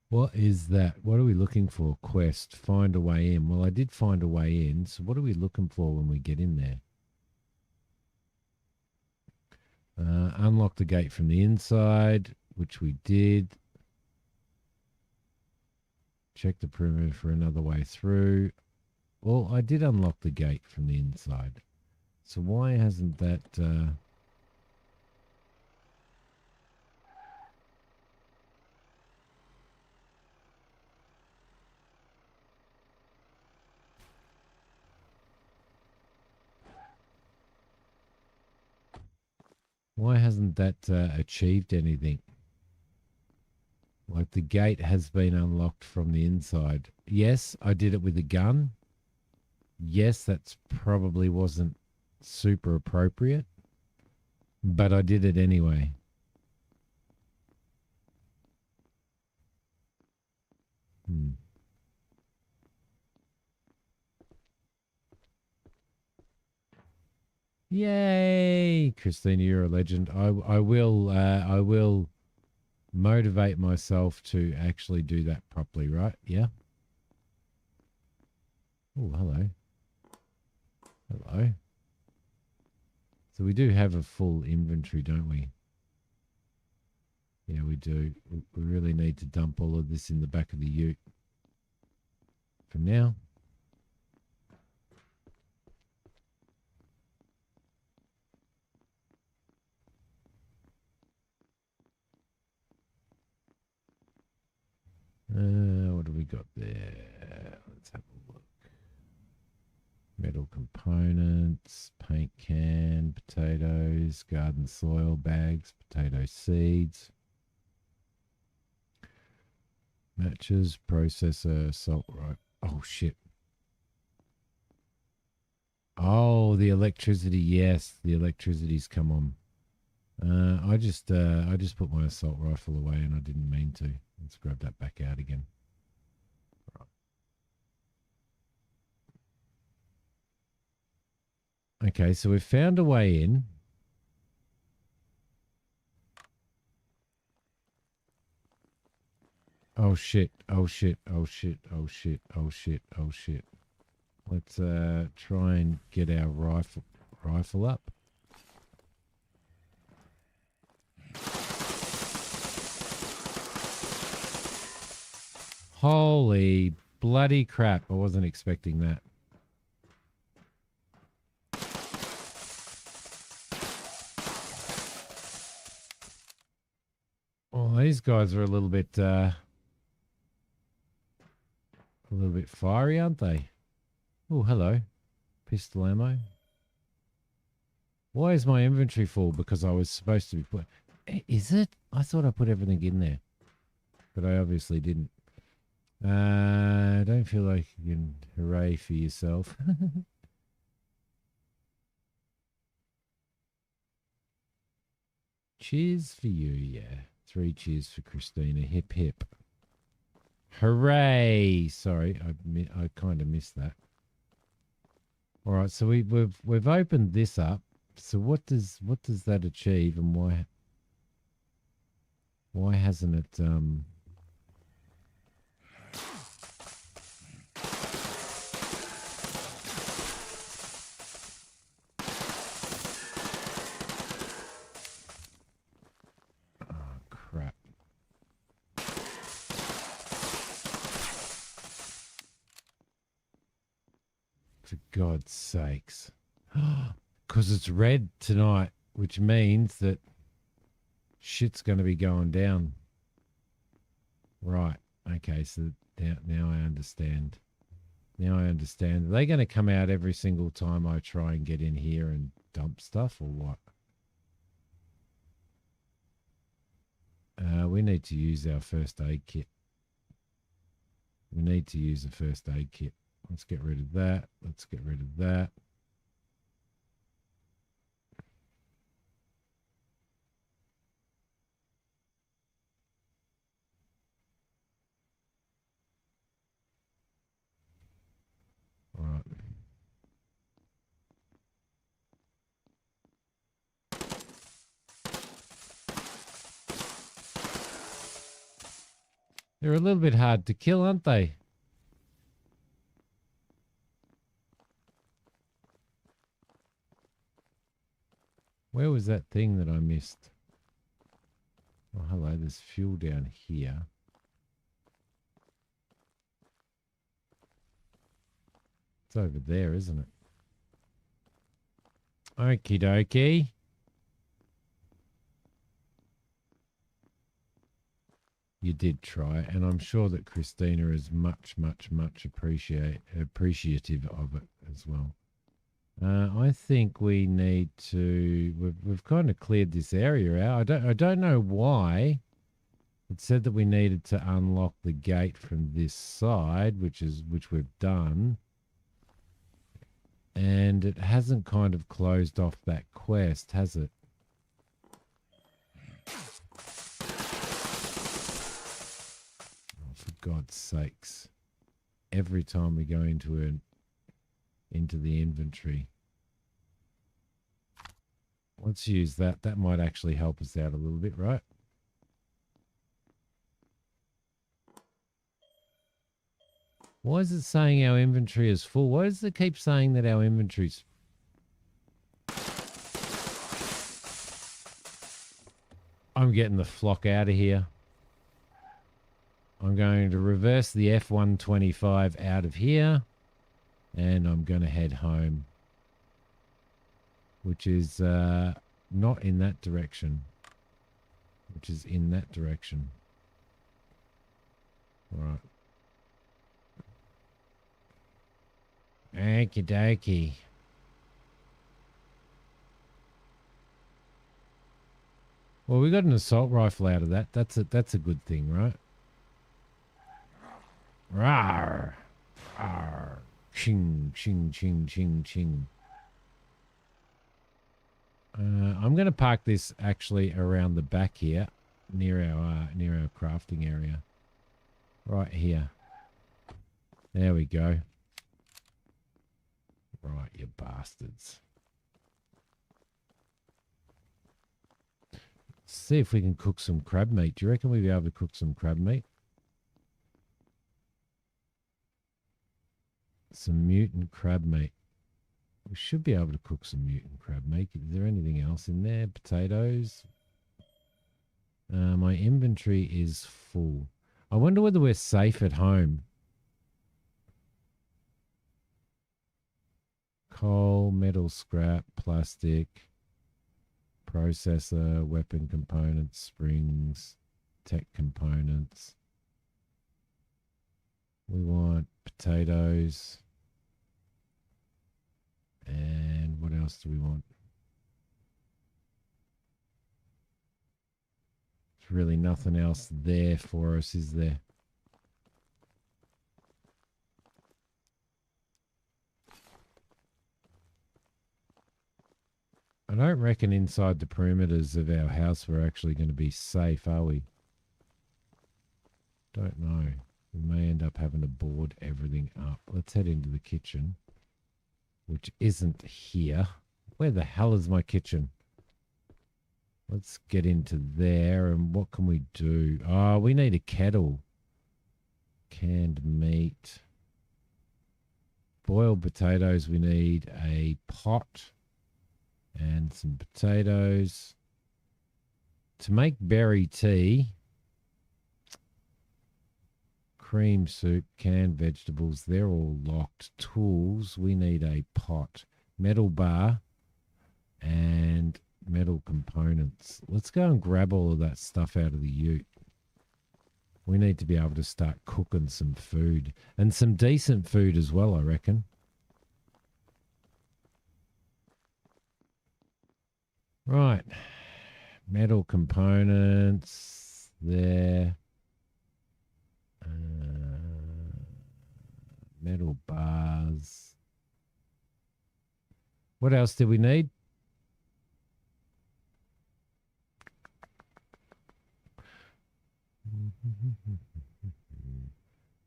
what is that? What are we looking for? Quest, find a way in. Well, I did find a way in. So what are we looking for when we get in there? Unlock the gate from the inside, which we did. Check the perimeter for another way through. Well, I did unlock the gate from the inside. So why hasn't that... why hasn't that achieved anything? Like the gate has been unlocked from the inside. Yes, I did it with a gun. Yes, that's probably wasn't super appropriate, but I did it anyway. Yay, Christina, you're a legend. I will motivate myself to actually do that properly, right? Yeah. Oh, hello. Hello. So we do have a full inventory, don't we? Yeah, we do. We really need to dump all of this in the back of the ute for now. What do we got there? Let's have a look. Metal components, paint can, potatoes, garden soil bags, potato seeds, matches, processor, salt, right? Oh, shit. Oh, the electricity. Yes, the electricity's come on. I just put my assault rifle away and I didn't mean to. Let's grab that back out again. Right. Okay, so we've found a way in. Oh shit, oh shit, oh shit, oh shit, oh shit, oh shit. Let's try and get our rifle up. Holy bloody crap, I wasn't expecting that. Oh, these guys are a little bit fiery, aren't they? Oh, hello. Pistol ammo. Why is my inventory full? Because I was supposed to be put... Is it? I thought I put everything in there. But I obviously didn't. I don't feel like you can hooray for yourself. Cheers for you, yeah. 3 cheers for Christina. Hip, hip. Hooray! Sorry, I kind of missed that. All right, so we've opened this up. So what does that achieve, and why hasn't it oh crap. For God's sakes. Because it's red tonight, which means that shit's going to be going down. Right. Okay, so now I understand. Now I understand. Are they going to come out every single time I try and get in here and dump stuff, or what? We need to use our first aid kit. We need to use a first aid kit. Let's get rid of that. Let's get rid of that. All right. They're a little bit hard to kill, aren't they? Where was that thing that I missed? Oh, hello. There's fuel down here. It's over there, isn't it? Okie dokie. You did try, and I'm sure that Christina is much, much, much appreciative of it as well. I think we need to. We've kind of cleared this area out. I don't know why. It said that we needed to unlock the gate from this side, which we've done, and it hasn't kind of closed off that quest, has it? For God's sakes. Every time we go into the inventory. Let's use that. That might actually help us out a little bit, right? Why is it saying our inventory is full? Why does it keep saying that our inventory's... I'm getting the flock out of here. I'm going to reverse the F-125 out of here, and I'm going to head home, which is not in that direction, which is in that direction. All right. Okie dokie. Well, we got an assault rifle out of that. That's a good thing, right? Rawr. Rawr. Ching, ching, ching, ching, ching. I'm going to park this actually around the back here, near our crafting area. Right here. There we go. Right, you bastards. See if we can cook some crab meat. Do you reckon we'll be able to cook some crab meat? Some mutant crab meat. We should be able to cook some mutant crab meat. Is there anything else in there? Potatoes. My inventory is full. I wonder whether we're safe at home. Coal, metal scrap, plastic, processor, weapon components, springs. tech components. We want potatoes. And what else do we want? There's really nothing else there for us, is there? I don't reckon inside the perimeters of our house we're actually going to be safe, are we? Don't know. We may end up having to board everything up. Let's head into the kitchen, which isn't here. Where the hell is my kitchen? Let's get into there. And what can we do? Oh, we need a kettle. Canned meat. Boiled potatoes. We need a pot and some potatoes. To make berry tea, cream soup, canned vegetables, they're all locked. Tools, we need a pot, metal bar, and metal components. Let's go and grab all of that stuff out of the ute. We need to be able to start cooking some food, and some decent food as well, I reckon. Right. Metal components there. Metal bars. What else do we need?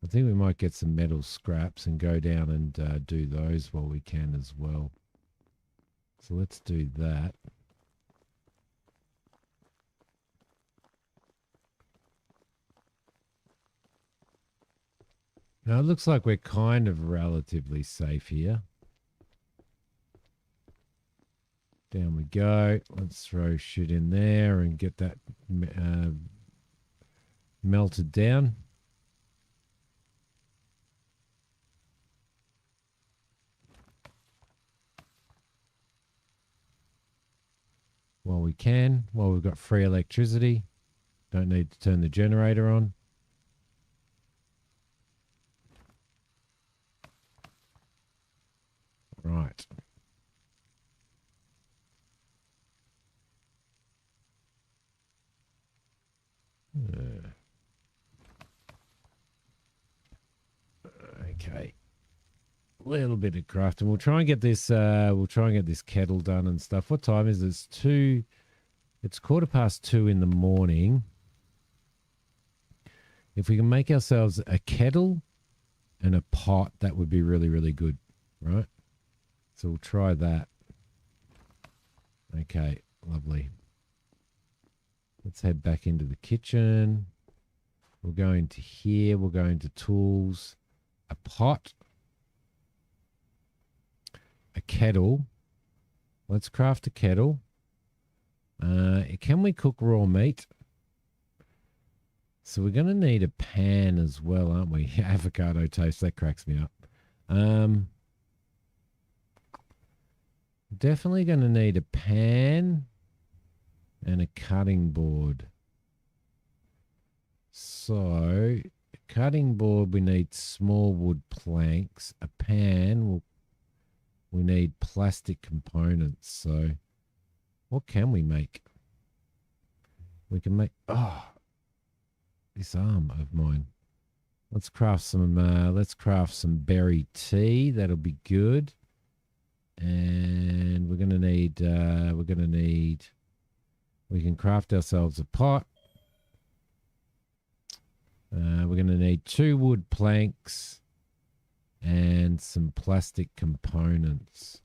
I think we might get some metal scraps and go down and do those while we can as well. So let's do that. Now it looks like we're kind of relatively safe here. Down we go. Let's throw shit in there and get that melted down. While we can, while we've got free electricity. Don't need to turn the generator on. Right. Okay. A little bit of crafting. We'll try and get this kettle done and stuff. What time is it? It's 2:15 in the morning. If we can make ourselves a kettle and a pot, that would be really, really good, right? So we'll try that. Okay, lovely. Let's head back into the kitchen. We'll go into here. We'll go into tools. A pot. A kettle. Let's craft a kettle. Can we cook raw meat? So we're going to need a pan as well, aren't we? Avocado toast. That cracks me up. Definitely going to need a pan and a cutting board. So, cutting board, we need small wood planks. A pan, we need plastic components. So, what can we make? We can make, this arm of mine. Let's craft some berry tea. That'll be good. And we can craft ourselves a pot. We're going to need 2 wood planks and some plastic components.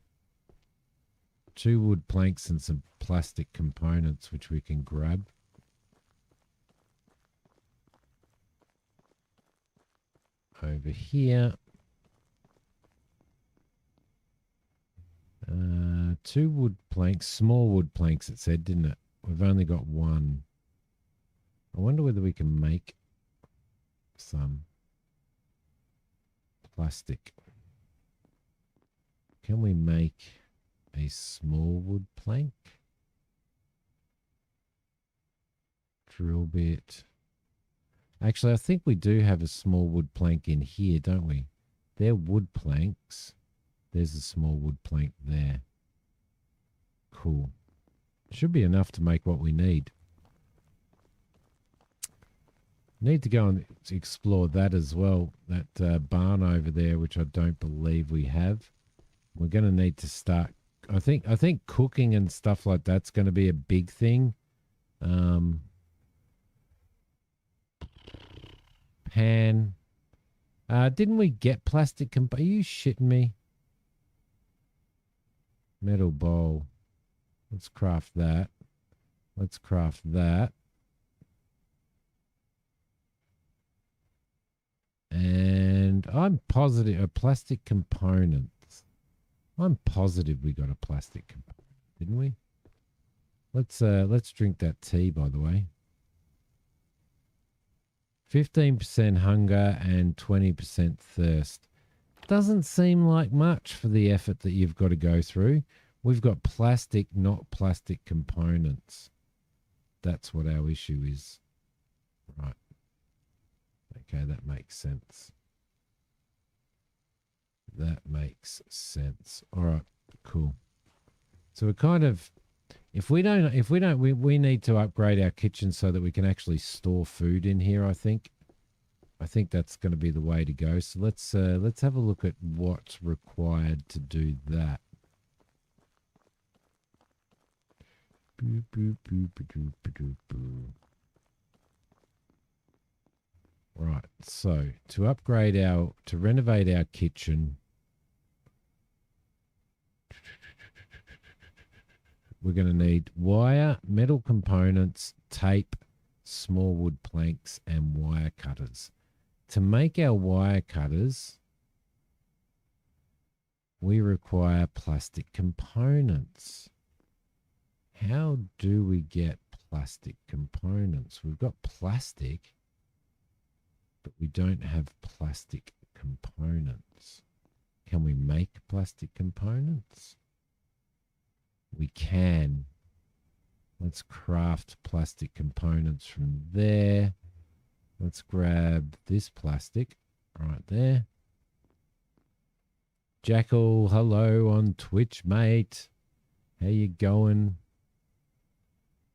2 wood planks and some plastic components, which we can grab. Over here. 2 wood planks, small wood planks it said, didn't it? We've only got 1. I wonder whether we can make some plastic. Can we make a small wood plank? Drill bit. Actually, I think we do have a small wood plank in here, don't we? They're wood planks. There's a small wood plank there. Cool. Should be enough to make what we need. Need to go and explore that as well. That barn over there, which I don't believe we have. We're going to need to start. I think cooking and stuff like that's going to be a big thing. Pan. Didn't we get plastic? Are you shitting me? Metal bowl. Let's craft that. Let's craft that. And I'm positive plastic components. I'm positive we got a plastic component, didn't we? Let's drink that tea, by the way. 15% hunger and 20% thirst. Doesn't seem like much for the effort that you've got to go through. We've got plastic, not plastic components. That's what our issue is. Right. Okay, that makes sense. That makes sense. All right, cool. So we're kind of, we need to upgrade our kitchen so that we can actually store food in here, I think. I think that's going to be the way to go. So let's have a look at what's required to do that. Boop, boop, boop, boop, boop, boop. Right, so to renovate our kitchen, we're going to need wire, metal components, tape, small wood planks, and wire cutters. To make our wire cutters, we require plastic components. How do we get plastic components? We've got plastic, but we don't have plastic components. Can we make plastic components? We can. Let's craft plastic components from there. Let's grab this plastic right there. Jackal, hello on Twitch, mate. How you going?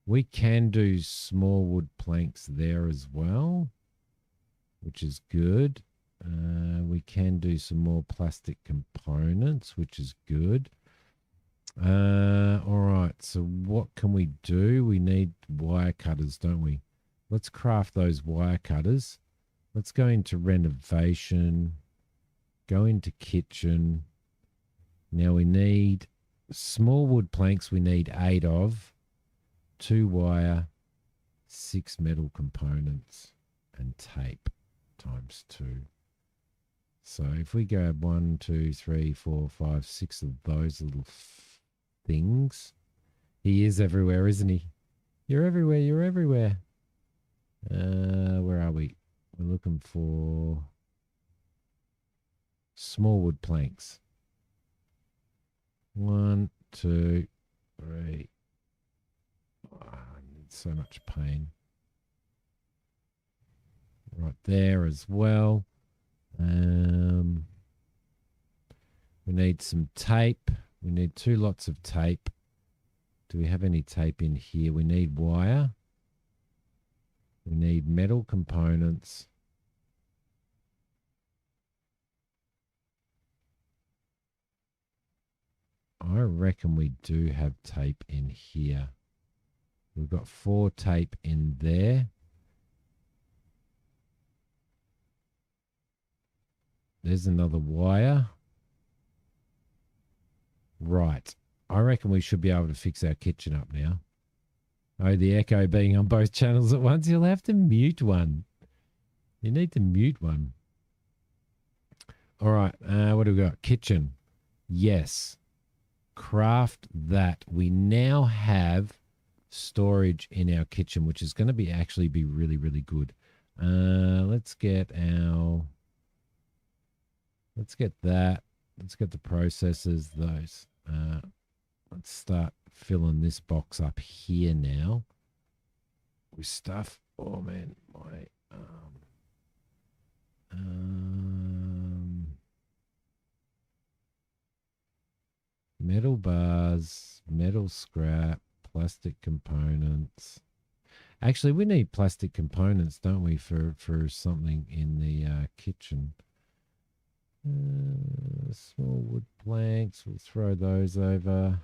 We can do small wood planks there as well, which is good. We can do some more plastic components, which is good. All right, so what can we do? We need wire cutters, don't we? Let's craft those wire cutters. Let's go into renovation, go into kitchen. Now we need small wood planks. We need 8 of, 2 wire, 6 metal components, and tape times 2. So if we grab 1, 2, 3, 4, 5, 6 of those little things. He is everywhere, isn't he? You're everywhere. You're everywhere. Where are we? We're looking for small wood planks. 1, 2, 3. Oh, I need so much pain. Right there as well. We need some tape. We need 2 lots of tape. Do we have any tape in here? We need wire. We need metal components. I reckon we do have tape in here. We've got 4 tape in there. There's another wire. Right. I reckon we should be able to fix our kitchen up now. Oh, the echo being on both channels at once. You'll have to mute one. You need to mute one. All right. What do we got? Kitchen. Yes. Craft that. We now have storage in our kitchen, which is going to actually be really, really good. Let's get that. Let's get the processors, those. Let's start filling this box up here now with stuff. Oh man, my Metal bars, metal scrap, plastic components. Actually, we need plastic components, don't we, for something in the kitchen? Small wood planks. We'll throw those over.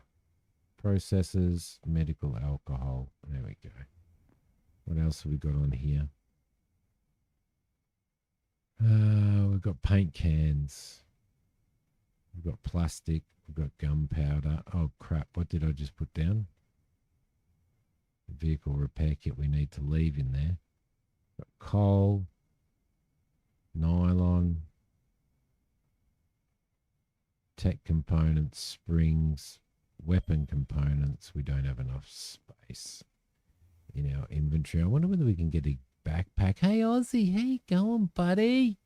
Processors, medical alcohol. There we go. What else have we got on here? We've got paint cans. We've got plastic. We've got gunpowder. Oh, crap. What did I just put down? The vehicle repair kit we need to leave in there. Got coal, nylon, tech components, springs, weapon components. We don't have enough space in our inventory. I wonder whether we can get a backpack. Hey, Aussie. How you going, buddy?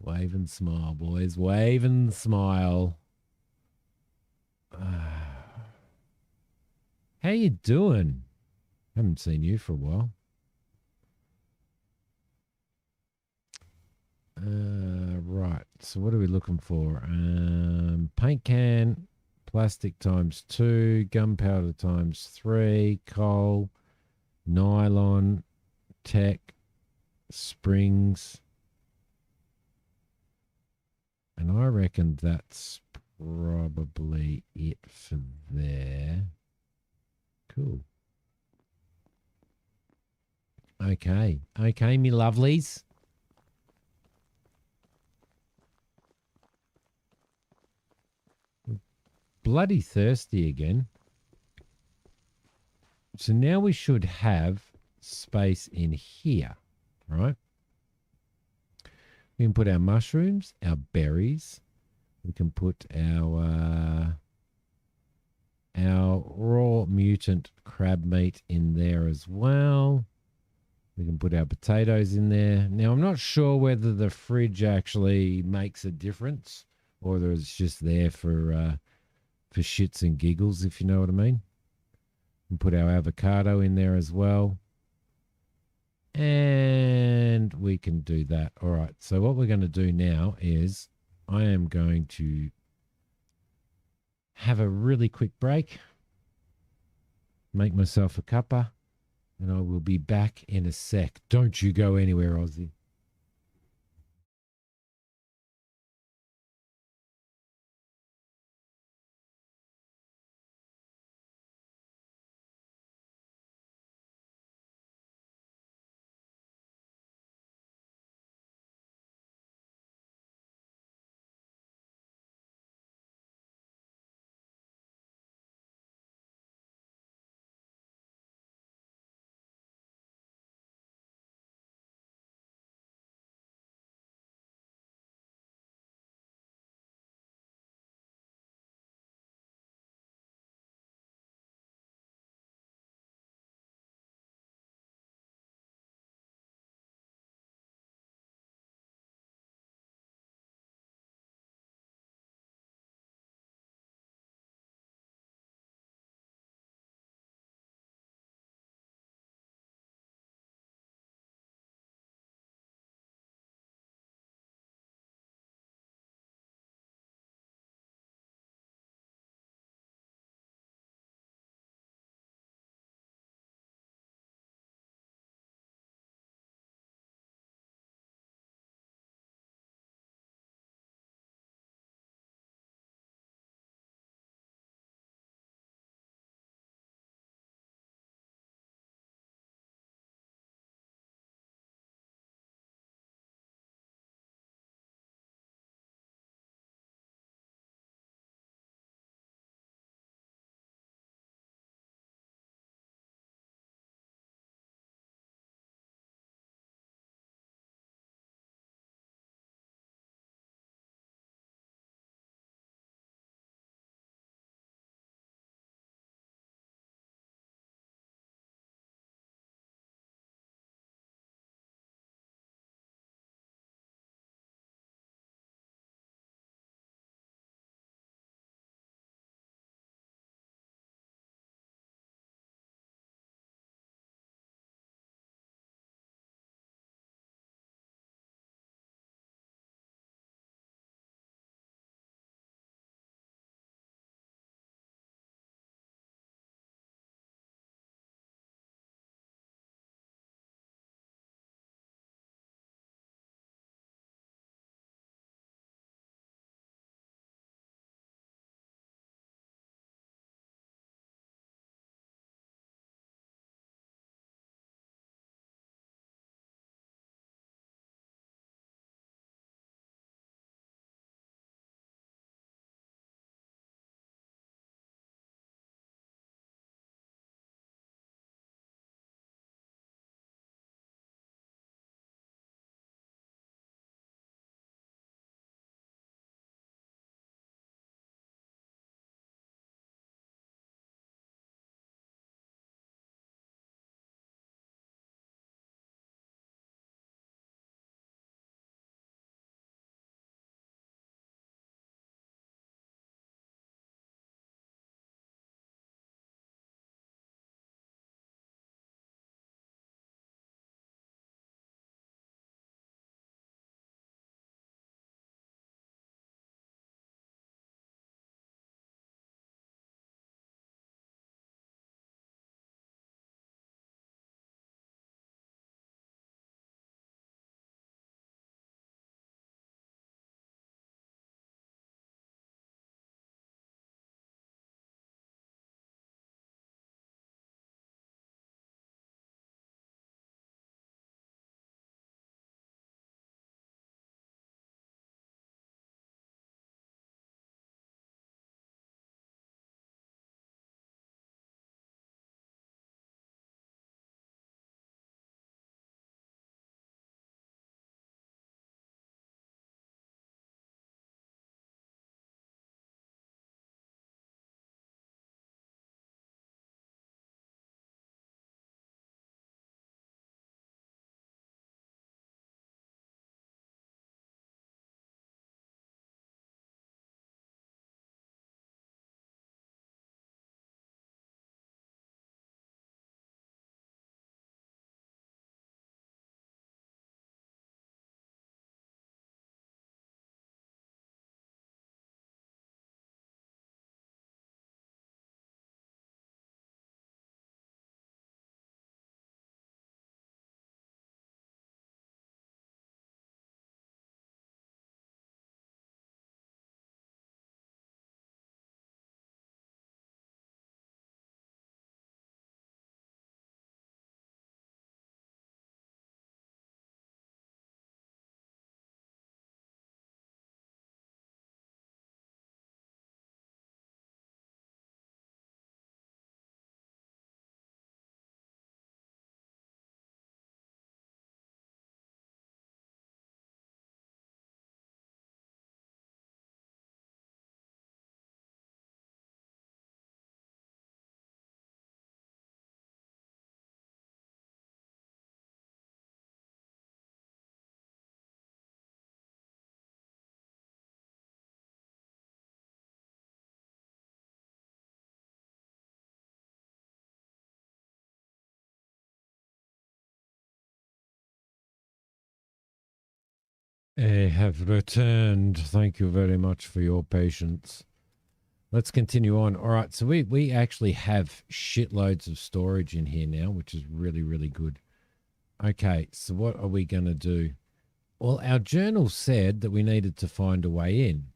Wave and smile, boys. Wave and smile. How you doing? Haven't seen you for a while. Right. So what are we looking for? Paint can, plastic times 2, gunpowder times 3, coal, nylon, tech, springs. And I reckon that's probably it for there. Cool. Okay. Okay, me lovelies. Bloody thirsty again. So now we should have space in here, right? We can put our mushrooms, our berries. We can put our raw mutant crab meat in there as well. We can put our potatoes in there. Now, I'm not sure whether the fridge actually makes a difference or whether it's just there for shits and giggles, if you know what I mean. And put our avocado in there as well. And we can do that. All right. So what we're going to do now is I am going to have a really quick break, make myself a cuppa, and I will be back in a sec. Don't you go anywhere, Aussie. I have returned. Thank you very much for your patience. Let's continue on. All right, so we actually have shitloads of storage in here now, which is really, really good. Okay, so what are we going to do? Well, our journal said that we needed to find a way in.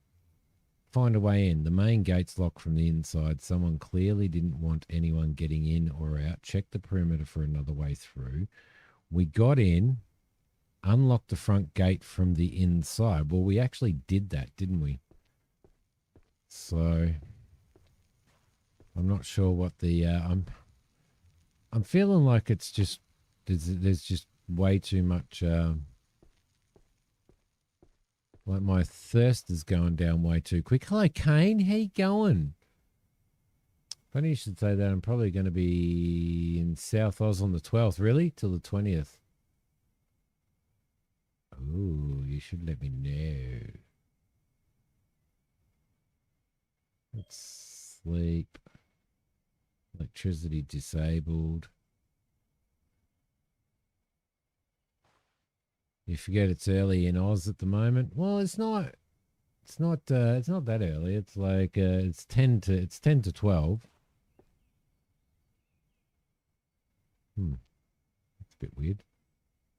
Find a way in. The main gate's locked from the inside. Someone clearly didn't want anyone getting in or out. Check the perimeter for another way through. We got in, unlocked the front gate from the inside. Well, we actually did that, didn't we? So I'm not sure what the I'm feeling like it's just there's just way too much like my thirst is going down way too quick. Hello, Kane. How you going? Funny you should say that. I'm probably going to be in South Oz on the 12th. Really? Till the 20th. Oh, you should let me know. Let's sleep. Electricity disabled. You forget it's early in Oz at the moment. Well, it's not. It's not. It's not that early. It's like it's 10 to 12. It's a bit weird.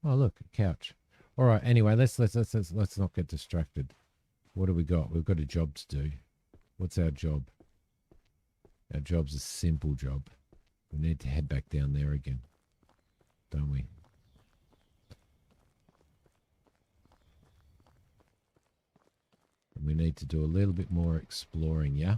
Oh, look, a couch. All right. Anyway, let's not get distracted. What do we got? We've got a job to do. What's our job? Our job's a simple job. We need to head back down there again, don't we? And we need to do a little bit more exploring, yeah?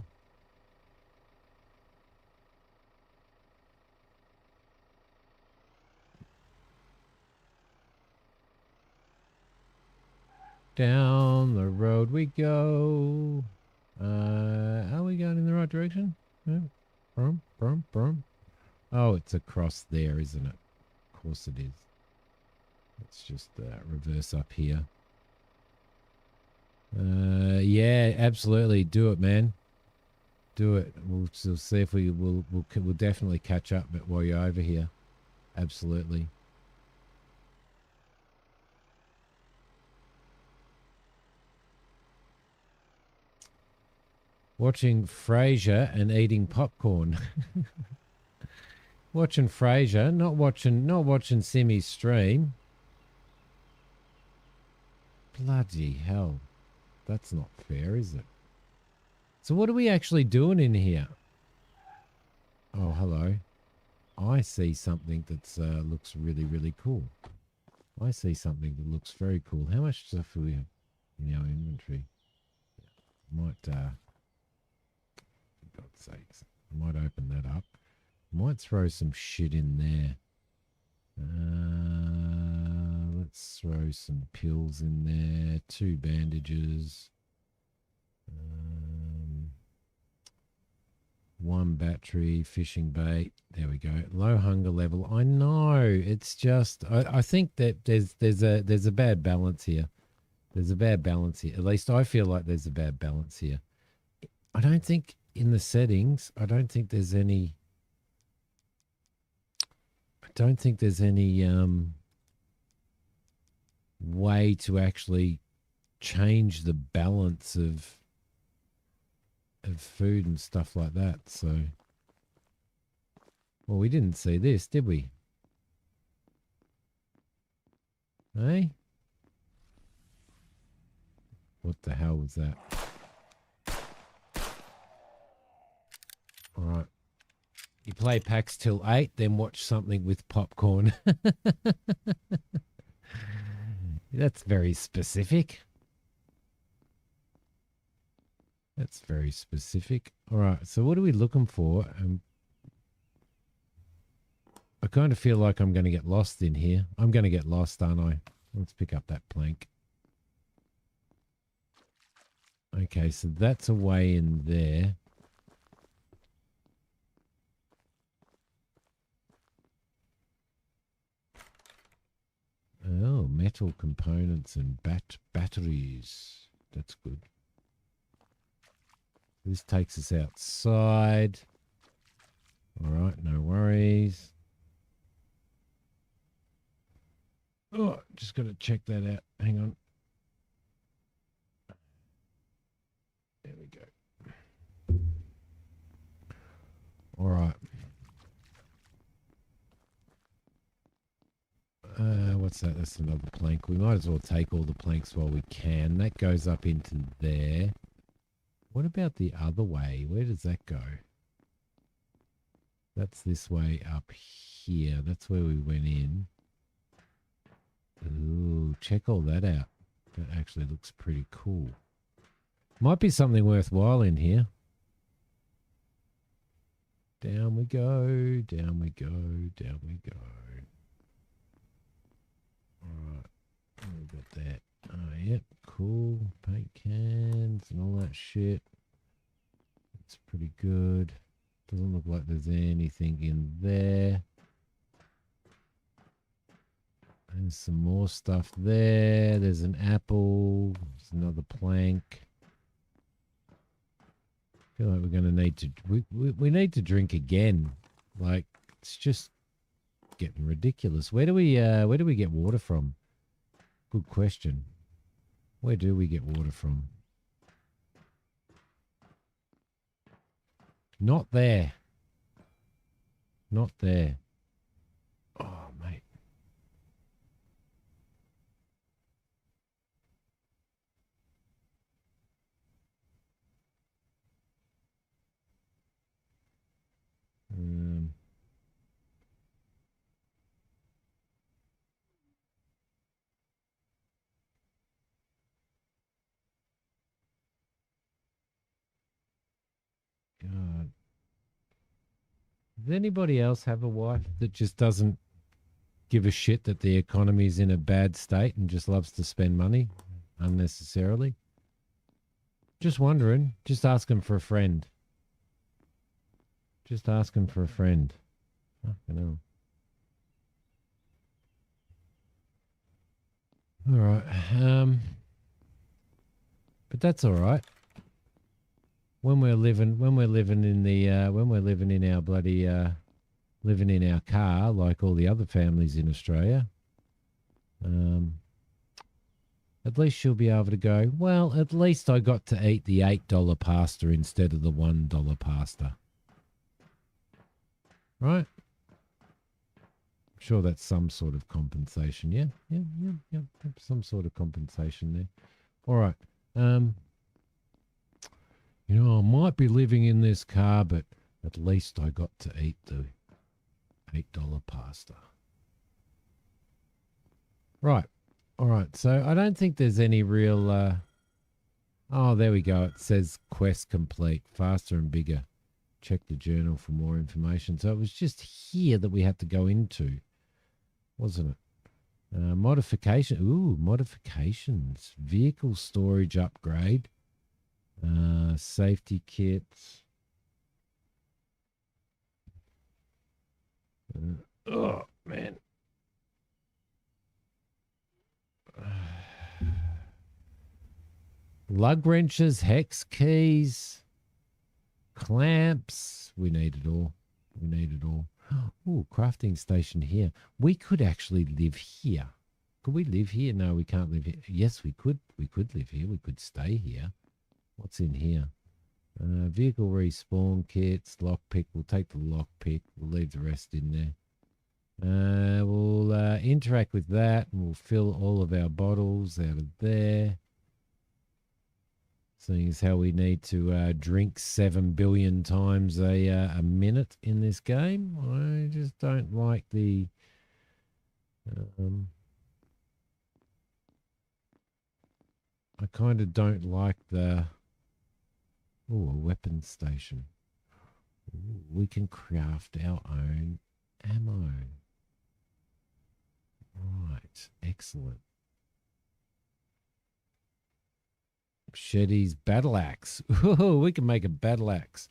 Down the road we go. Are we going in the right direction? Oh, it's across there, isn't it? Of course it is. Let's just reverse up here. Yeah, absolutely. Do it, man. Do it. We'll see if we'll definitely catch up while you're over here. Absolutely. Watching Frasier and eating popcorn. Watching Frasier, not watching Simmy's stream. Bloody hell. That's not fair, is it? So what are we actually doing in here? Oh, hello. I see something that looks really, really cool. I see something that looks very cool. How much stuff do we have in our inventory? Might, for God's sakes, I might open that up. Might throw some shit in there. Let's throw some pills in there. 2 bandages. 1 battery, fishing bait. There we go. Low hunger level. I know. It's just I think that there's a bad balance here. There's a bad balance here. At least I feel like there's a bad balance here. I don't think in the settings, I don't think there's any way to actually change the balance of food and stuff like that. So, well, we didn't see this, did we? Hey? What the hell was that? All right. You play PAX till 8, then watch something with popcorn. That's very specific. That's very specific. All right. So what are we looking for? I kind of feel like I'm going to get lost in here. I'm going to get lost, aren't I? Let's pick up that plank. Okay, so that's a way in there. Oh, metal components and batteries. That's good. This takes us outside. All right, no worries. Oh, just got to check that out. Hang on. what's that? That's another plank. We might as well take all the planks while we can. That goes up into there. What about the other way? Where does that go? That's this way up here. That's where we went in. Ooh, check all that out. That actually looks pretty cool. Might be something worthwhile in here. Down we go, down we go, down we go. Alright, what we got there? Oh, yep, cool. Paint cans and all that shit. It's pretty good. Doesn't look like there's anything in there. There's some more stuff there. There's an apple. There's another plank. I feel like we're going to need to... We need to drink again. Like, it's just getting ridiculous. Where do we get water from? Good question. Where do we get water from? Not there. Not there. Oh, mate. God. Does anybody else have a wife that just doesn't give a shit that the economy's in a bad state and just loves to spend money unnecessarily? Just wondering. Just asking for a friend. Just asking for a friend. Fucking hell. All right. But that's all right. When we're living in the when we're living in our bloody living in our car like all the other families in Australia, at least she'll be able to go, well, at least I got to eat the $8 pasta instead of the $1 pasta. Right? I'm sure that's some sort of compensation. Yeah. Some sort of compensation there. All right. You know, I might be living in this car, but at least I got to eat the $8 pasta. Right. All right. So I don't think there's any real... Oh, there we go. It says quest complete. Faster and bigger. Check the journal for more information. So it was just here that we had to go into, wasn't it? Modification. Ooh, modifications. Vehicle storage upgrade. Safety kits. Oh, man. Lug wrenches, hex keys, clamps. We need it all. We need it all. Oh, crafting station here. We could actually live here. Could we live here? No, we can't live here. Yes, we could. We could live here. We could stay here. What's in here? Vehicle respawn kits, lockpick. We'll take the lockpick. We'll leave the rest in there. We'll interact with that and we'll fill all of our bottles out of there. Seeing as how we need to drink 7 billion times a minute in this game. I just don't like the... I kind of don't like the... Oh, a weapon station. Ooh, we can craft our own ammo. Right, excellent. Shetty's battle axe. Oh, we can make a battle axe.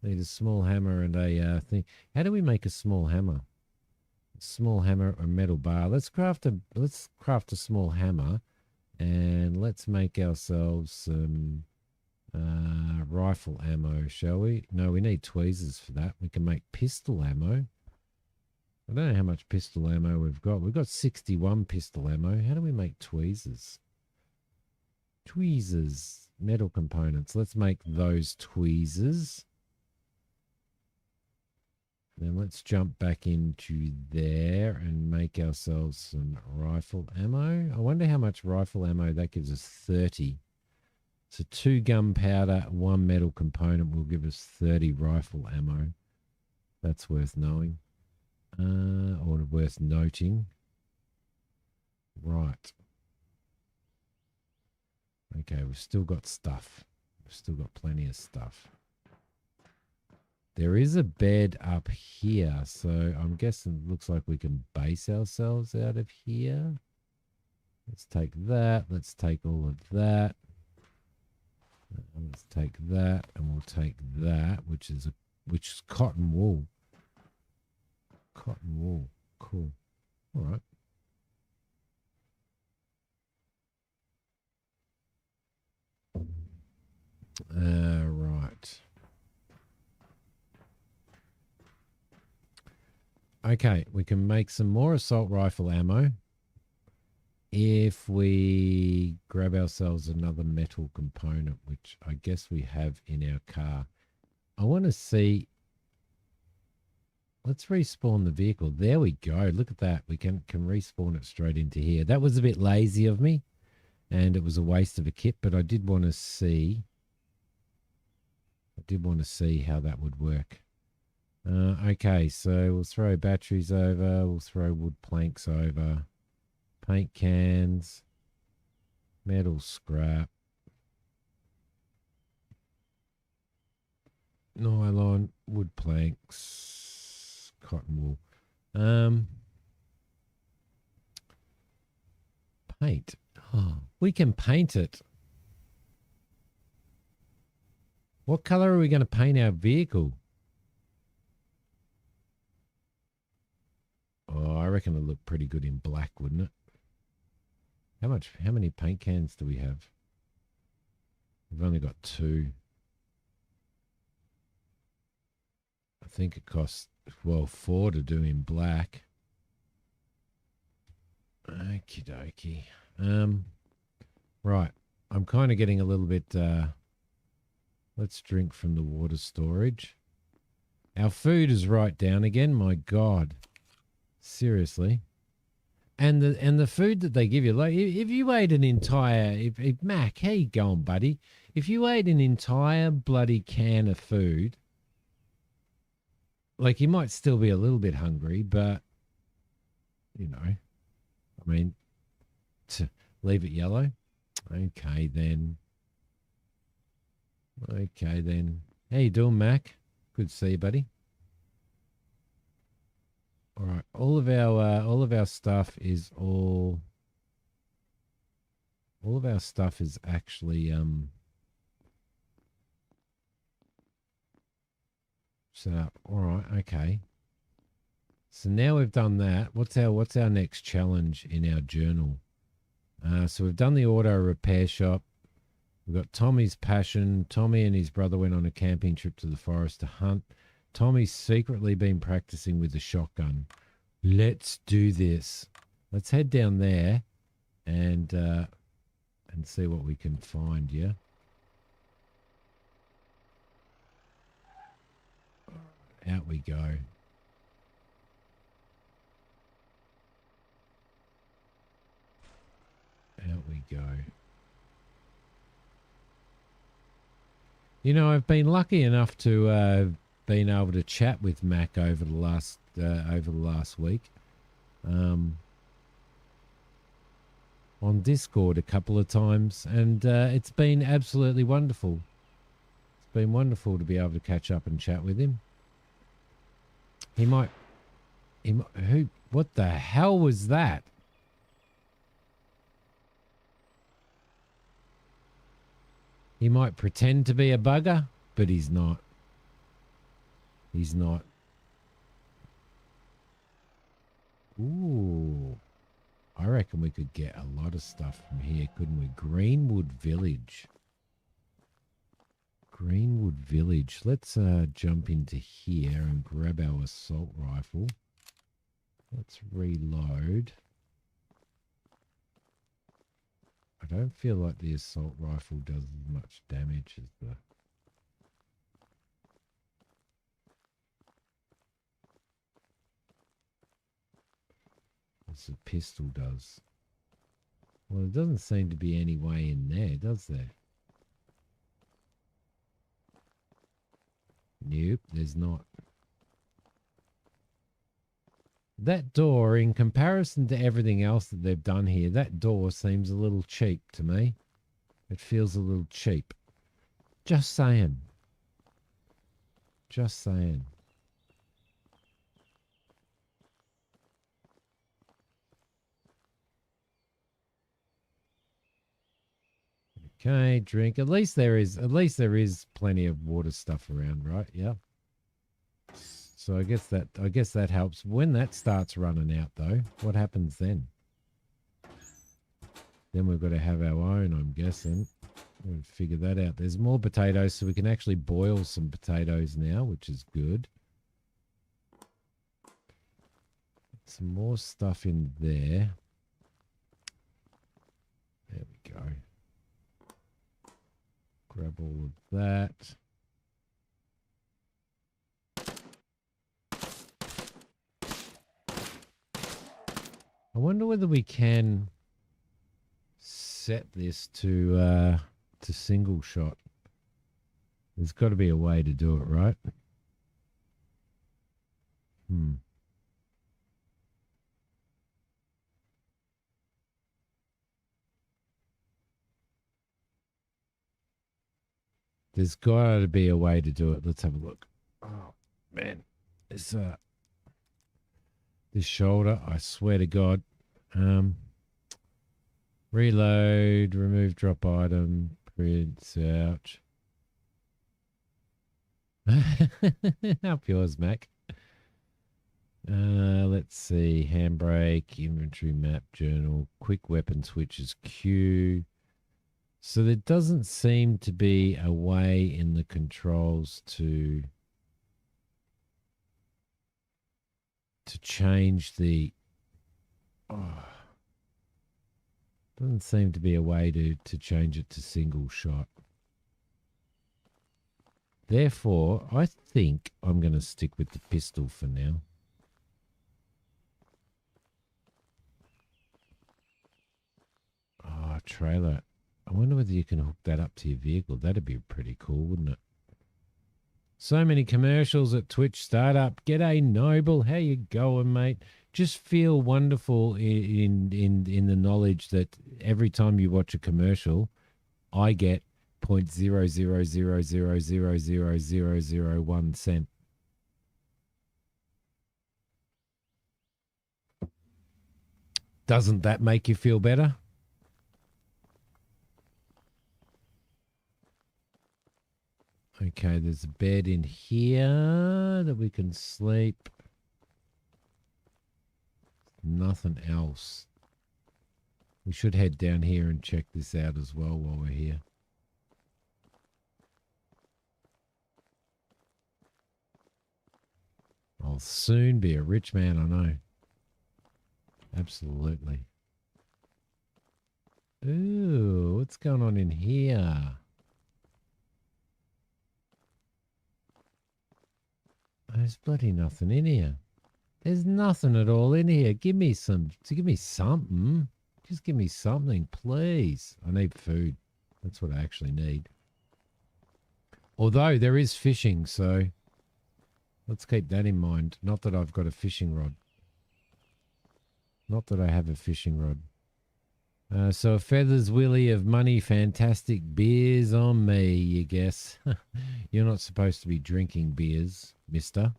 Need a small hammer and a thing. How do we make a small hammer? A small hammer or metal bar. Let's craft a small hammer, and let's make ourselves some rifle ammo, shall we? No, we need tweezers for that. We can make pistol ammo. I don't know how much pistol ammo we've got. We've got 61 pistol ammo. How do we make tweezers? Tweezers, metal components. Let's make those tweezers. Then let's jump back into there and make ourselves some rifle ammo. I wonder how much rifle ammo that gives us. 30. So 2 gunpowder, 1 metal component will give us 30 rifle ammo. That's worth knowing. Or worth noting. Right. Okay, we've still got stuff. We've still got plenty of stuff. There is a bed up here, so I'm guessing it looks like we can base ourselves out of here. Let's take that. Let's take all of that. Let's take that, and we'll take that, which is cotton wool. Cotton wool. Cool. All right. Right. Okay, we can make some more assault rifle ammo if we grab ourselves another metal component, which I guess we have in our car. I want to see. Let's respawn the vehicle. There we go. Look at that. We can respawn it straight into here. That was a bit lazy of me, and it was a waste of a kit, but I did want to see. How that would work. Okay, so we'll throw batteries over. We'll throw wood planks over. Paint cans. Metal scrap. Nylon. Wood planks. Cotton wool. Paint. Oh, we can paint it. What color are we going to paint our vehicle? Oh, I reckon it'll look pretty good in black, wouldn't it? How many paint cans do we have? We've only got 2. I think it costs, well, 4 to do in black. Okie dokie. Right. I'm kind of getting a little bit, let's drink from the water storage. Our food is right down again. My God. Seriously. And the food that they give you, like if you ate an entire, Mac, how you going, buddy? If you ate an entire bloody can of food, like you might still be a little bit hungry, but you know, I mean, to leave it yellow. Okay then. Okay then. How you doing, Mac? Good to see you, buddy. All right, all of our stuff is actually set up. All right, okay. So now we've done that. What's our next challenge in our journal? So we've done the auto repair shop. We've got Tommy's passion. Tommy and his brother went on a camping trip to the forest to hunt. Tommy's secretly been practicing with the shotgun. Let's do this. Let's head down there and see what we can find, yeah? Out we go. Out we go. You know, I've been lucky enough to been able to chat with Mac over the last week, on Discord a couple of times, and it's been absolutely wonderful. It's been wonderful to be able to catch up and chat with him. What the hell was that? He might pretend to be a bugger, but he's not. He's not. Ooh. I reckon we could get a lot of stuff from here, couldn't we? Greenwood Village. Greenwood Village. Let's jump into here and grab our assault rifle. Let's reload. I don't feel like the assault rifle does as much damage as the... as a pistol does. Well, there doesn't seem to be any way in there, does there? Nope, there's not. That door, in comparison to everything else that they've done here, that door seems a little cheap to me. It feels a little cheap. Just saying. Just saying. Okay, drink. At least there is plenty of water stuff around, right? Yeah. So I guess that helps. When that starts running out though, what happens then? Then we've got to have our own, I'm guessing. We'll figure that out. There's more potatoes, so we can actually boil some potatoes now, which is good. Some more stuff in there. There we go. Grab all of that. I wonder whether we can set this to single shot. There's got to be a way to do it, right? There's got to be a way to do it. Let's have a look. Oh, man. This shoulder, I swear to God. Reload, remove drop item, prints out. Up yours, Mac. Let's see. Handbrake, inventory map, journal, quick weapon switches, Q. So there doesn't seem to be a way in the controls to change the... doesn't seem to be a way to change it to single shot. Therefore, I think I'm going to stick with the pistol for now. Oh, trailer. I wonder whether you can hook that up to your vehicle. That'd be pretty cool, wouldn't it? So many commercials at Twitch startup. G'day, Noble. How you going, mate? Just feel wonderful in the knowledge that every time you watch a commercial, I get 0.000000001 cent. Doesn't that make you feel better? Okay, there's a bed in here that we can sleep. Nothing else. We should head down here and check this out as well while we're here. I'll soon be a rich man, I know. Absolutely. Ooh, what's going on in here? There's bloody nothing in here. There's nothing at all in here. Give me something. Just give me something, please. I need food. That's what I actually need. Although there is fishing, so let's keep that in mind. Not that I've got a fishing rod. Not that I have a fishing rod. So a feathers willy of money, fantastic beers on me, you guess. You're not supposed to be drinking beers, mister.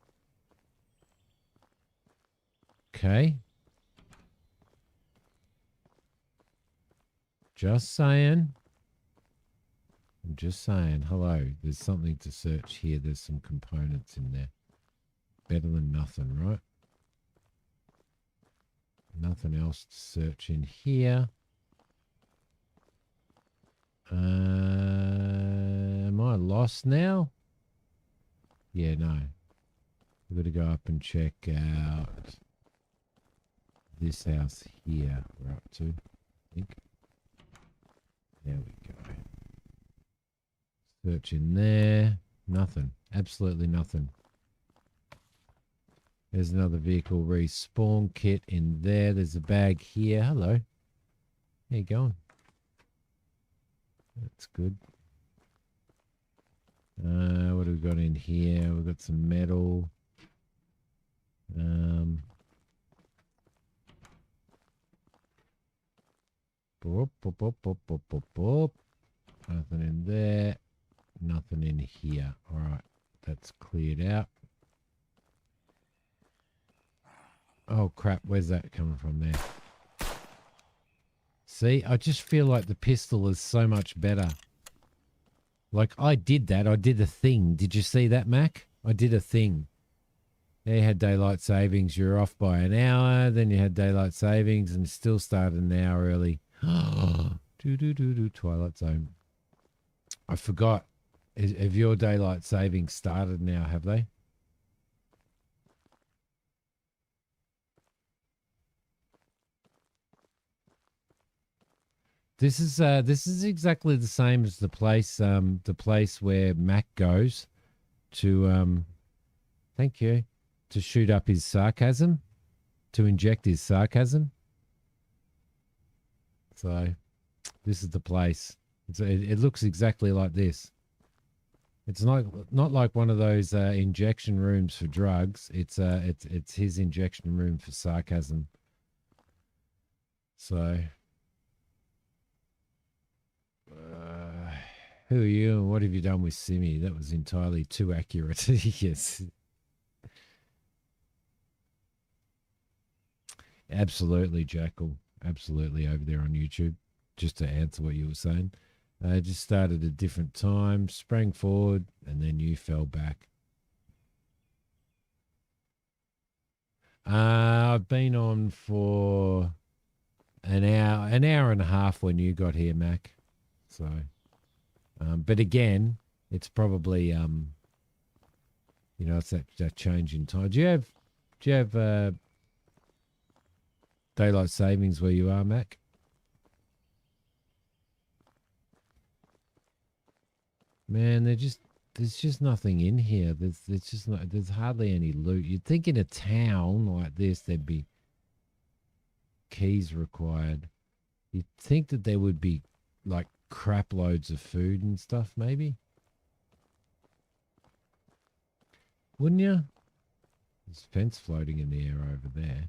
Okay. Just saying. I'm just saying. Hello. There's something to search here. There's some components in there. Better than nothing, right? Nothing else to search in here. Am I lost now? Yeah, no. We've got to go up and check out this house here we're up to, I think. There we go. Search in there. Nothing. Absolutely nothing. There's another vehicle respawn kit in there. There's a bag here. Hello. How you going? That's good. What have we got in here? We've got some metal. Boop, boop, boop, boop, boop, boop, boop. Nothing in there. Nothing in here. All right. That's cleared out. Oh, crap. Where's that coming from there? See, I just feel like the pistol is so much better. Like, I did that. I did a thing. Did you see that, Mac? I did a thing. You had daylight savings. You're off by an hour. Then you had daylight savings and still started an hour early. Twilight Zone. I forgot. Have your daylight savings started now, have they? This is exactly the same as the place where Mac goes to thank you, to shoot up his sarcasm, to inject his sarcasm. So this is the place. It looks exactly like this. It's not like one of those injection rooms for drugs. It's his injection room for sarcasm. So who are you and what have you done with Simi? That was entirely too accurate. Yes. Absolutely, Jackal. Absolutely, over there on YouTube. Just to answer what you were saying. Just started a different time, sprang forward, and then you fell back. I've been on for an hour and a half when you got here, Mac. So, but again, it's probably it's that change in time. Do you have daylight savings where you are, Mac? Man, there's just nothing in here. There's hardly any loot. You'd think in a town like this there'd be keys required. You'd think that there would be like crap loads of food and stuff, maybe. Wouldn't you? There's fence floating in the air over there.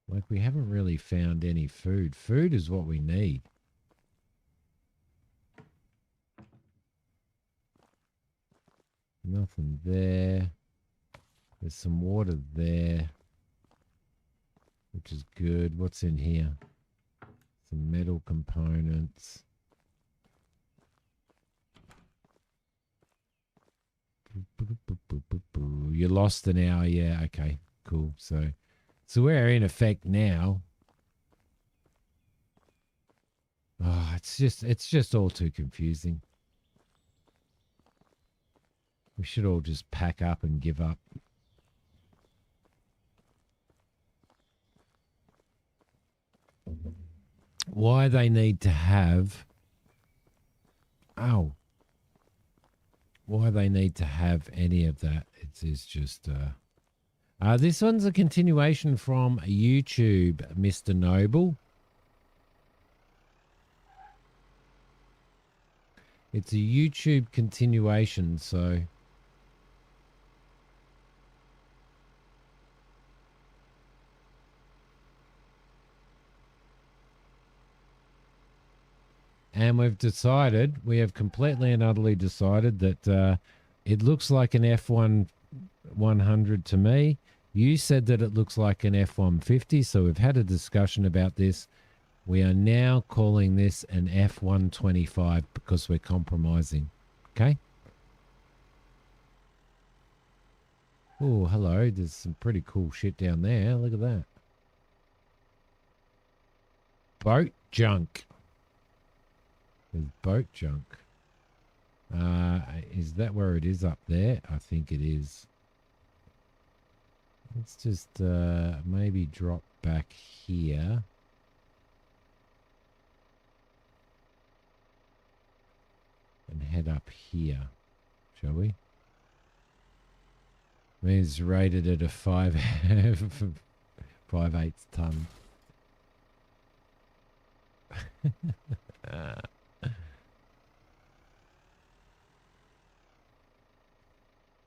Like, we haven't really found any food. Food is what we need. Nothing there. There's some water there, which is good. What's in here? Some metal components. You lost an hour. Yeah, okay, cool. So we're in effect now. Oh, it's just all too confusing. We should all just pack up and give up. Why they need to have... Why they need to have any of that, it's just... this one's a continuation from YouTube, Mr. Noble. It's a YouTube continuation, so... And we have completely and utterly decided that it looks like an F100 to me. You said that it looks like an F-150, so we've had a discussion about this. We are now calling this an F-125 because we're compromising. Okay? Oh, hello. There's some pretty cool shit down there. Look at that. Boat junk. There's boat junk. Is that where it is up there? I think it is. Let's just maybe drop back here. And head up up here, shall we? It's rated at a 5/8 ton.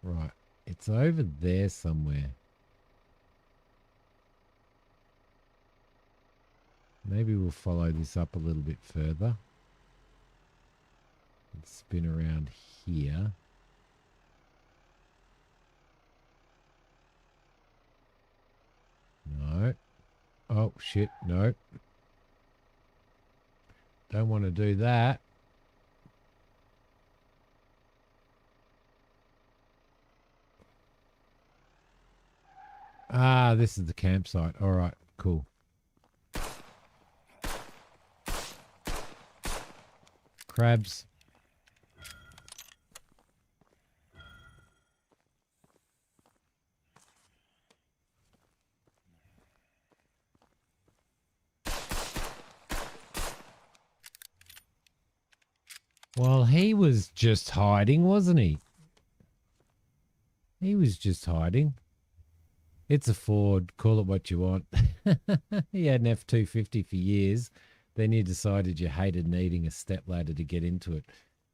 Right, it's over there somewhere. Maybe we'll follow this up a little bit further. And spin around here. No. Oh, shit, no. Don't want to do that. Ah, this is the campsite. All right, cool. Crabs. Well, he was just hiding, wasn't he? He was just hiding. It's a Ford. Call it what you want. He had an F-250 for years. Then you decided you hated needing a stepladder to get into it.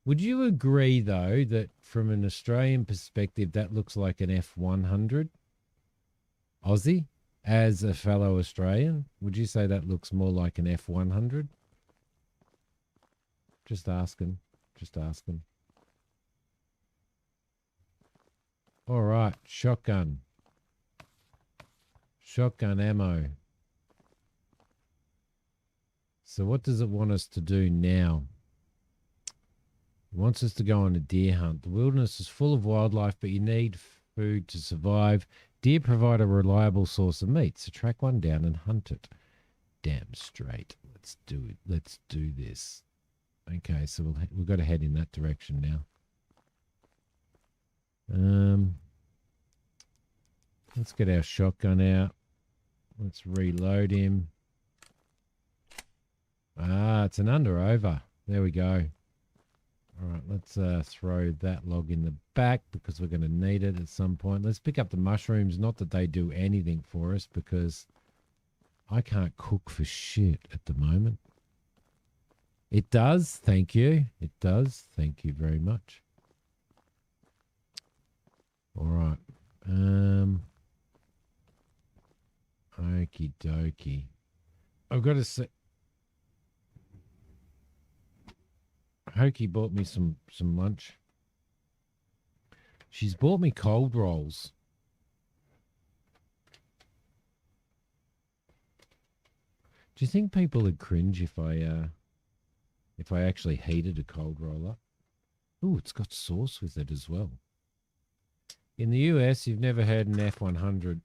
Would you agree, though, that from an Australian perspective, that looks like an F-100? Aussie? As a fellow Australian, would you say that looks more like an F-100? Just asking. Just asking. All right, shotgun. Shotgun ammo. So what does it want us to do now? It wants us to go on a deer hunt. The wilderness is full of wildlife, but you need food to survive. Deer provide a reliable source of meat, so track one down and hunt it. Damn straight. Let's do it. Let's do this. Okay, so we've got to head in that direction now. Let's get our shotgun out. Let's reload him. Ah, it's an under-over. There we go. All right, let's throw that log in the back because we're going to need it at some point. Let's pick up the mushrooms. Not that they do anything for us because I can't cook for shit at the moment. It does. Thank you. It does. Thank you very much. All right. Okie dokie. I've got to say, Hokie bought me some lunch. She's bought me cold rolls. Do you think people would cringe if I actually heated a cold roll up? Ooh, it's got sauce with it as well. In the US, you've never heard an F-100.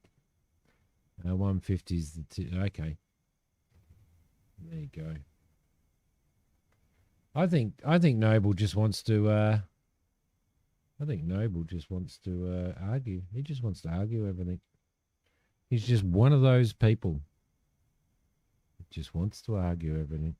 150 is the okay. There you go. I think Noble just wants to argue. He just wants to argue everything. He's just one of those people. He just wants to argue everything.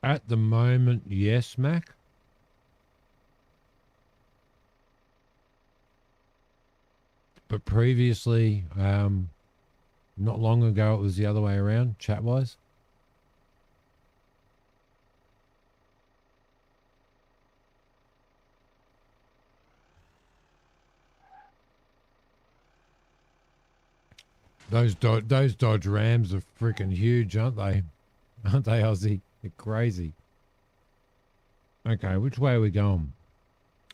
At the moment, yes, Mac. But previously, not long ago, it was the other way around, chat-wise. Those Dodge Rams are freaking huge, aren't they? Aren't they, Aussie? They're crazy. Okay, which way are we going?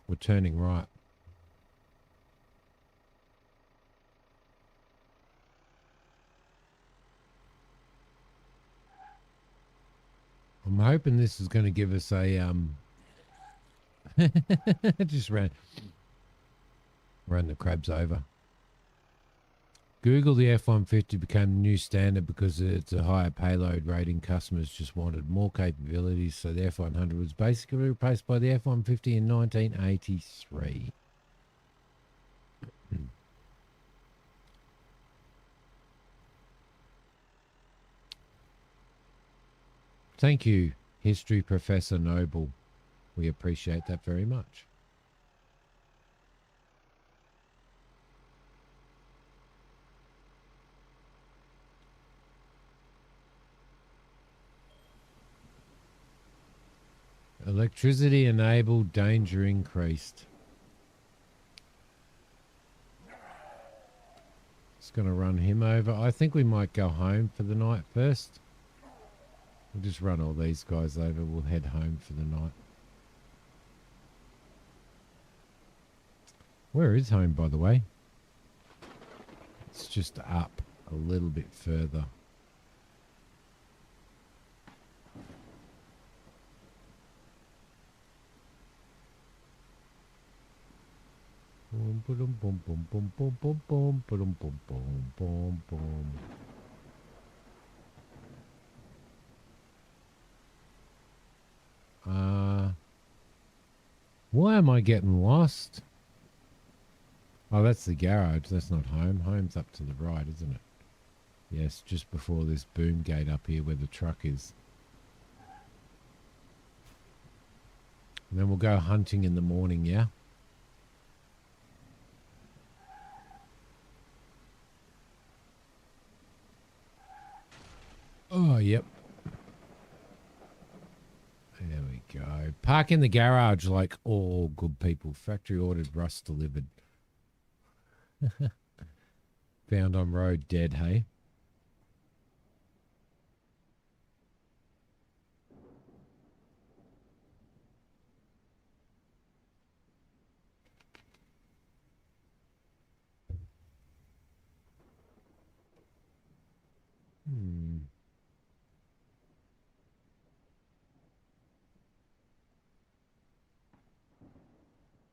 We're turning right. I'm hoping this is going to give us a just ran the crabs over. Google the F-150 became the new standard because it's a higher payload rating. Customers just wanted more capabilities, so the F-100 was basically replaced by the F-150 in 1983. Thank you, History Professor Noble. We appreciate that very much. Electricity enabled, danger increased. It's going to run him over. I think we might go home for the night first. We'll just run all these guys over. We'll head home for the night. Where is home, by the way? It's just up a little bit further. Boom, boom, boom, boom, boom, boom, boom, boom, boom, boom, boom, boom, boom. Why am I getting lost? Oh, that's the garage. That's not home. Home's up to the right, isn't it? Yes, just before this boom gate up here where the truck is. And then we'll go hunting in the morning, yeah? Oh, yep. There we go. Park in the garage like all good people. Factory ordered, rust delivered. Found on road dead, hey?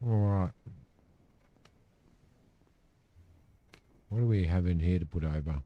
All right. What do we have in here to put over?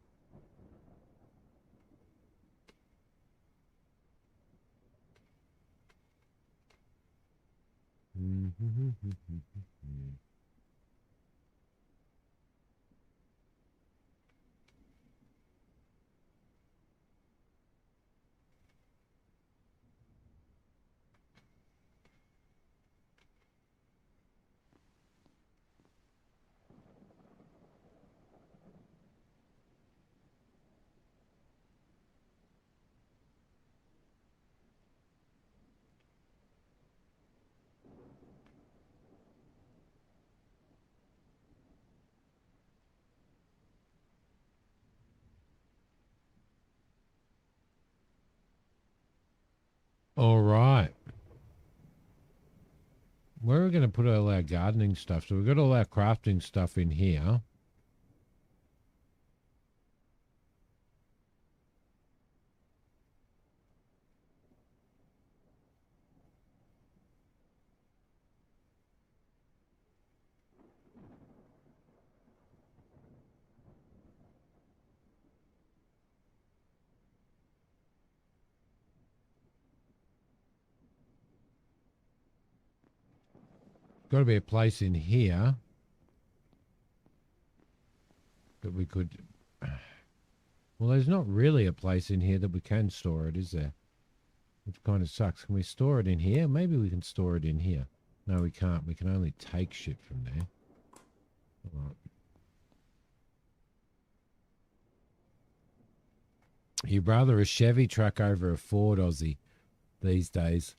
All right. Where are we going to put all our gardening stuff? So we've got all our crafting stuff in here. Got to be a place in here that we could... Well, there's not really a place in here that we can store it, is there? Which kind of sucks. Can we store it in here? Maybe we can store it in here. No, we can't. We can only take shit from there. All right. You'd rather a Chevy truck over a Ford, Aussie, these days.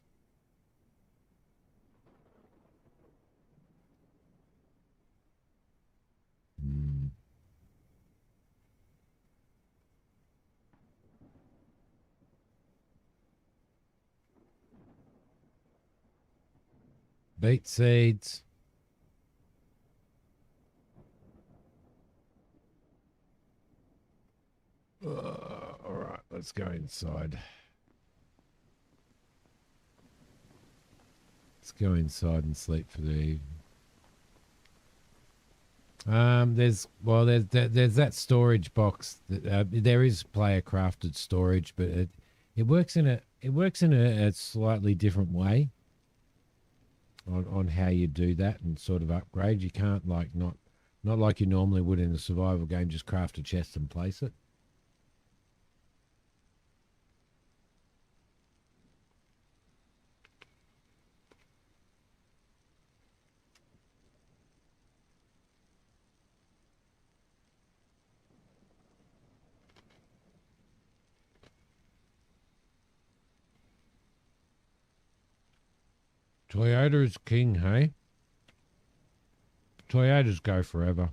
Beet seeds. All right, let's go inside. Let's go inside and sleep for the evening. There's that storage box. There is player crafted storage, but it works in a slightly different way on how you do that and sort of upgrade. You can't not like you normally would in a survival game, just craft a chest and place it. Toyota's king, hey? Toyotas go forever.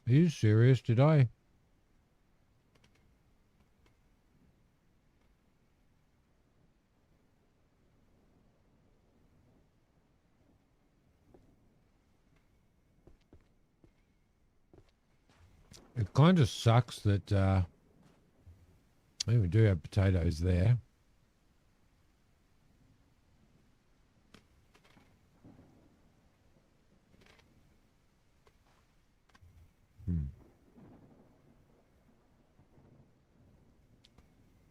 Are you serious? Did I? It kind of sucks that we do have potatoes there.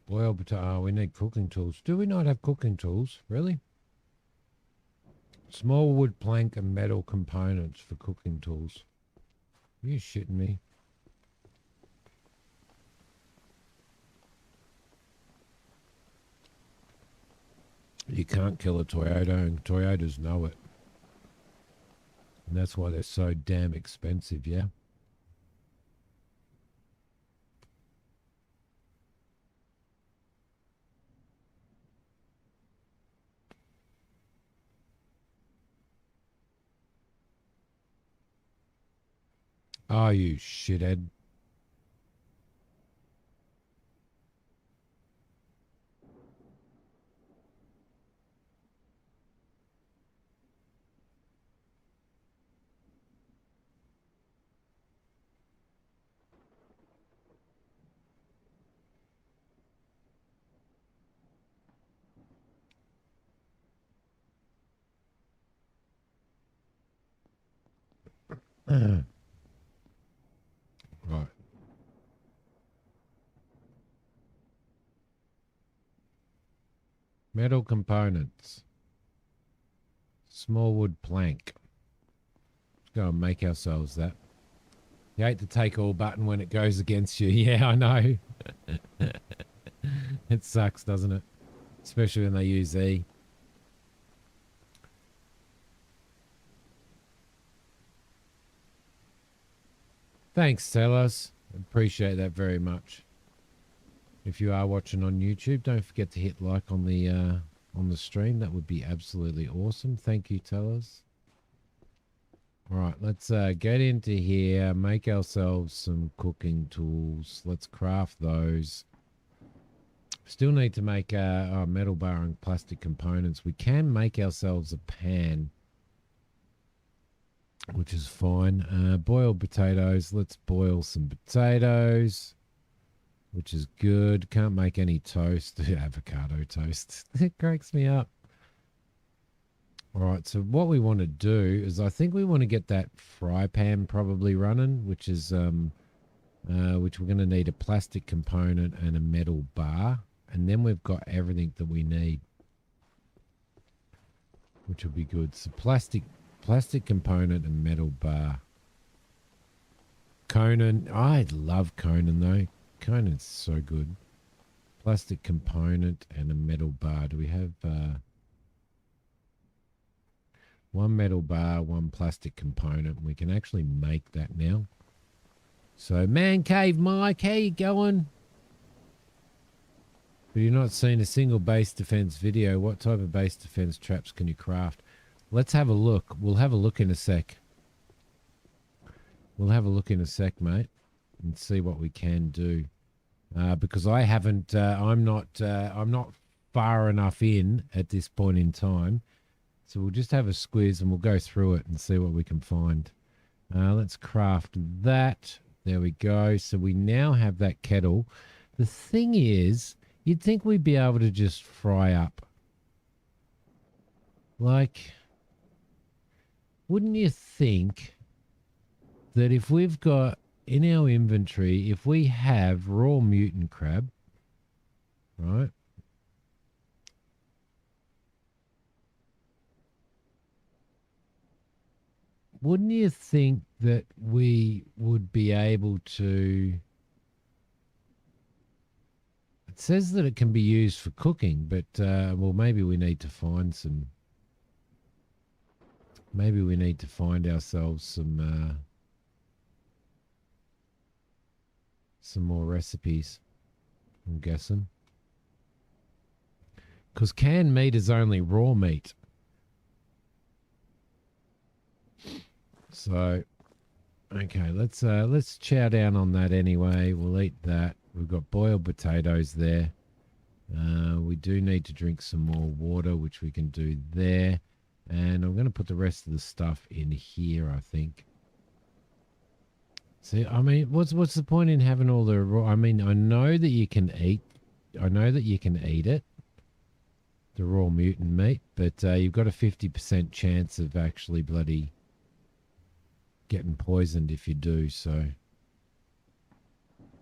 Boiled potato. We need cooking tools. Do we not have cooking tools? Really? Small wood plank and metal components for cooking tools. Are you shitting me? You can't kill a Toyota, and Toyotas know it. And that's why they're so damn expensive, yeah? Oh, you shithead. Right. Metal components. Small wood plank. Let's go and make ourselves that. You hate the take all button when it goes against you. Yeah, I know. It sucks, doesn't it? Especially when they use E. Thanks, Telos. Appreciate that very much. If you are watching on YouTube, don't forget to hit like on the stream. That would be absolutely awesome. Thank you, Telos. All right, let's get into here, make ourselves some cooking tools. Let's craft those. Still need to make our metal bar and plastic components. We can make ourselves a pan, which is fine. Boiled potatoes. Let's boil some potatoes, which is good. Can't make any toast. Avocado toast. It cracks me up. All right, so what we want to do is I think we want to get that fry pan probably running, which is which we're going to need a plastic component and a metal bar, and then we've got everything that we need, which will be good. So plastic component and metal bar. Conan, I love Conan though. Conan's so good. Plastic component and a metal bar. Do we have one metal bar, one plastic component? We can actually make that now. So, Man Cave Mike, how you going? But you're not seeing a single base defense video. What type of base defense traps can you craft? let's have a look. We'll have a look in a sec. We'll have a look in a sec, mate, and see what we can do. Because I haven't, I'm not far enough in at this point in time. So we'll just have a squiz and we'll go through it and see what we can find. Let's craft that. There we go. So we now have that kettle. The thing is, you'd think we'd be able to just fry up. Like, wouldn't you think that if we've got in our inventory, if we have raw mutant crab, right? Wouldn't you think that we would be able to... It says that it can be used for cooking, but, well, maybe we need to find some... Maybe we need to find ourselves some more recipes, I'm guessing. Because canned meat is only raw meat. So, okay, let's chow down on that anyway. We'll eat that. We've got boiled potatoes there. We do need to drink some more water, which we can do there. And I'm going to put the rest of the stuff in here, I think. See, I mean, what's the point in having all the raw? I mean, I know that you can eat. I know that you can eat it, the raw mutant meat, but you've got a 50% chance of actually bloody getting poisoned if you do so,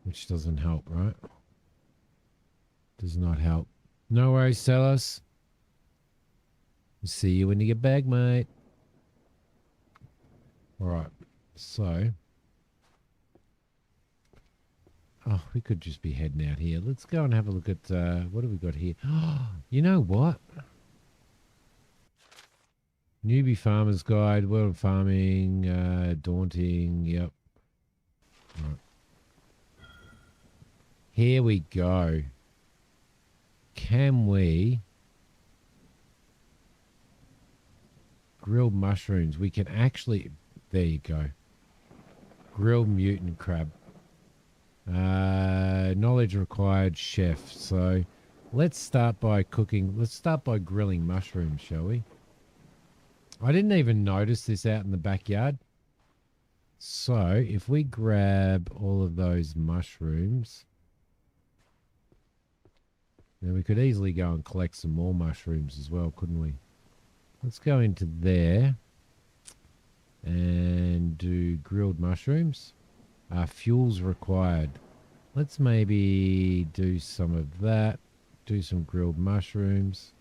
which doesn't help, right? Does not help. No worries, tell us. See you when you get back, mate. All right, so we could just be heading out here. Let's go and have a look at what have we got here. You know what? Newbie Farmer's Guide, World of Farming, Daunting, yep. All right. Here we go. Can we... Grilled mushrooms. We can actually... There you go. Grilled mutant crab. Knowledge required, chef. So let's start by cooking. Let's start by grilling mushrooms, shall we? I didn't even notice this out in the backyard. So if we grab all of those mushrooms, then we could easily go and collect some more mushrooms as well, couldn't we? Let's go into there and do grilled mushrooms. Fuels required. Let's maybe do some of that. Do some grilled mushrooms.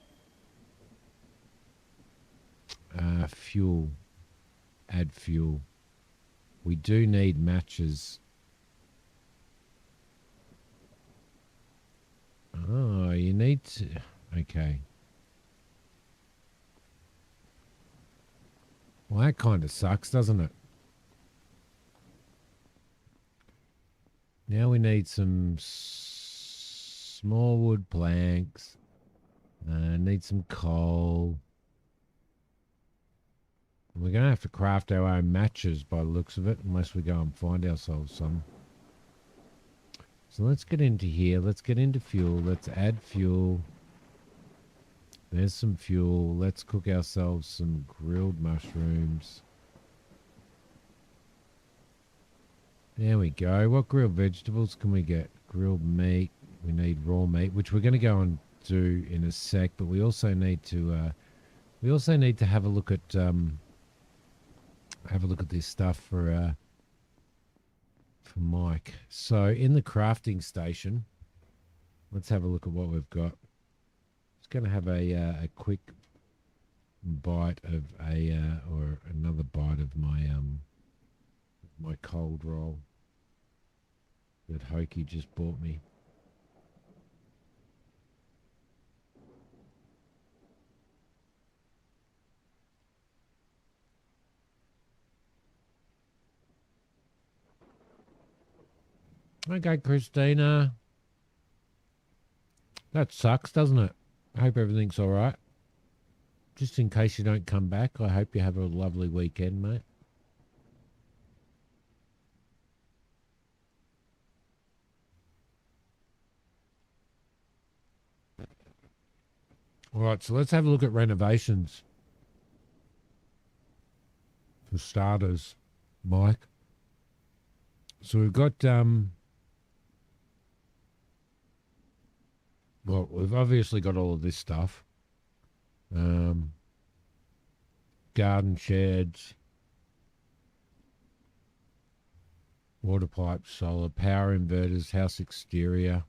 Fuel. Add fuel. We do need matches. Oh, you need to... Okay. Well, that kind of sucks, doesn't it? Now we need some small wood planks. Need some coal. We're going to have to craft our own matches by the looks of it, unless we go and find ourselves some. So let's get into here. Let's get into fuel. Let's add fuel. There's some fuel. Let's cook ourselves some grilled mushrooms. There we go. What grilled vegetables can we get? Grilled meat. We need raw meat, which we're going to go and do in a sec. But we also need to have a look at this stuff for Mike. So in the crafting station, let's have a look at what we've got. Going to have a quick bite of or another bite of my cold roll that Hokey just bought me. Okay, Christina. That sucks, doesn't it? I hope everything's all right. just in case you don't come back, I hope you have a lovely weekend, mate. All right, so let's have a look at renovations. For starters, Mike. So we've got, well, we've obviously got all of this stuff. Garden sheds, water pipes, solar, power inverters, house exterior,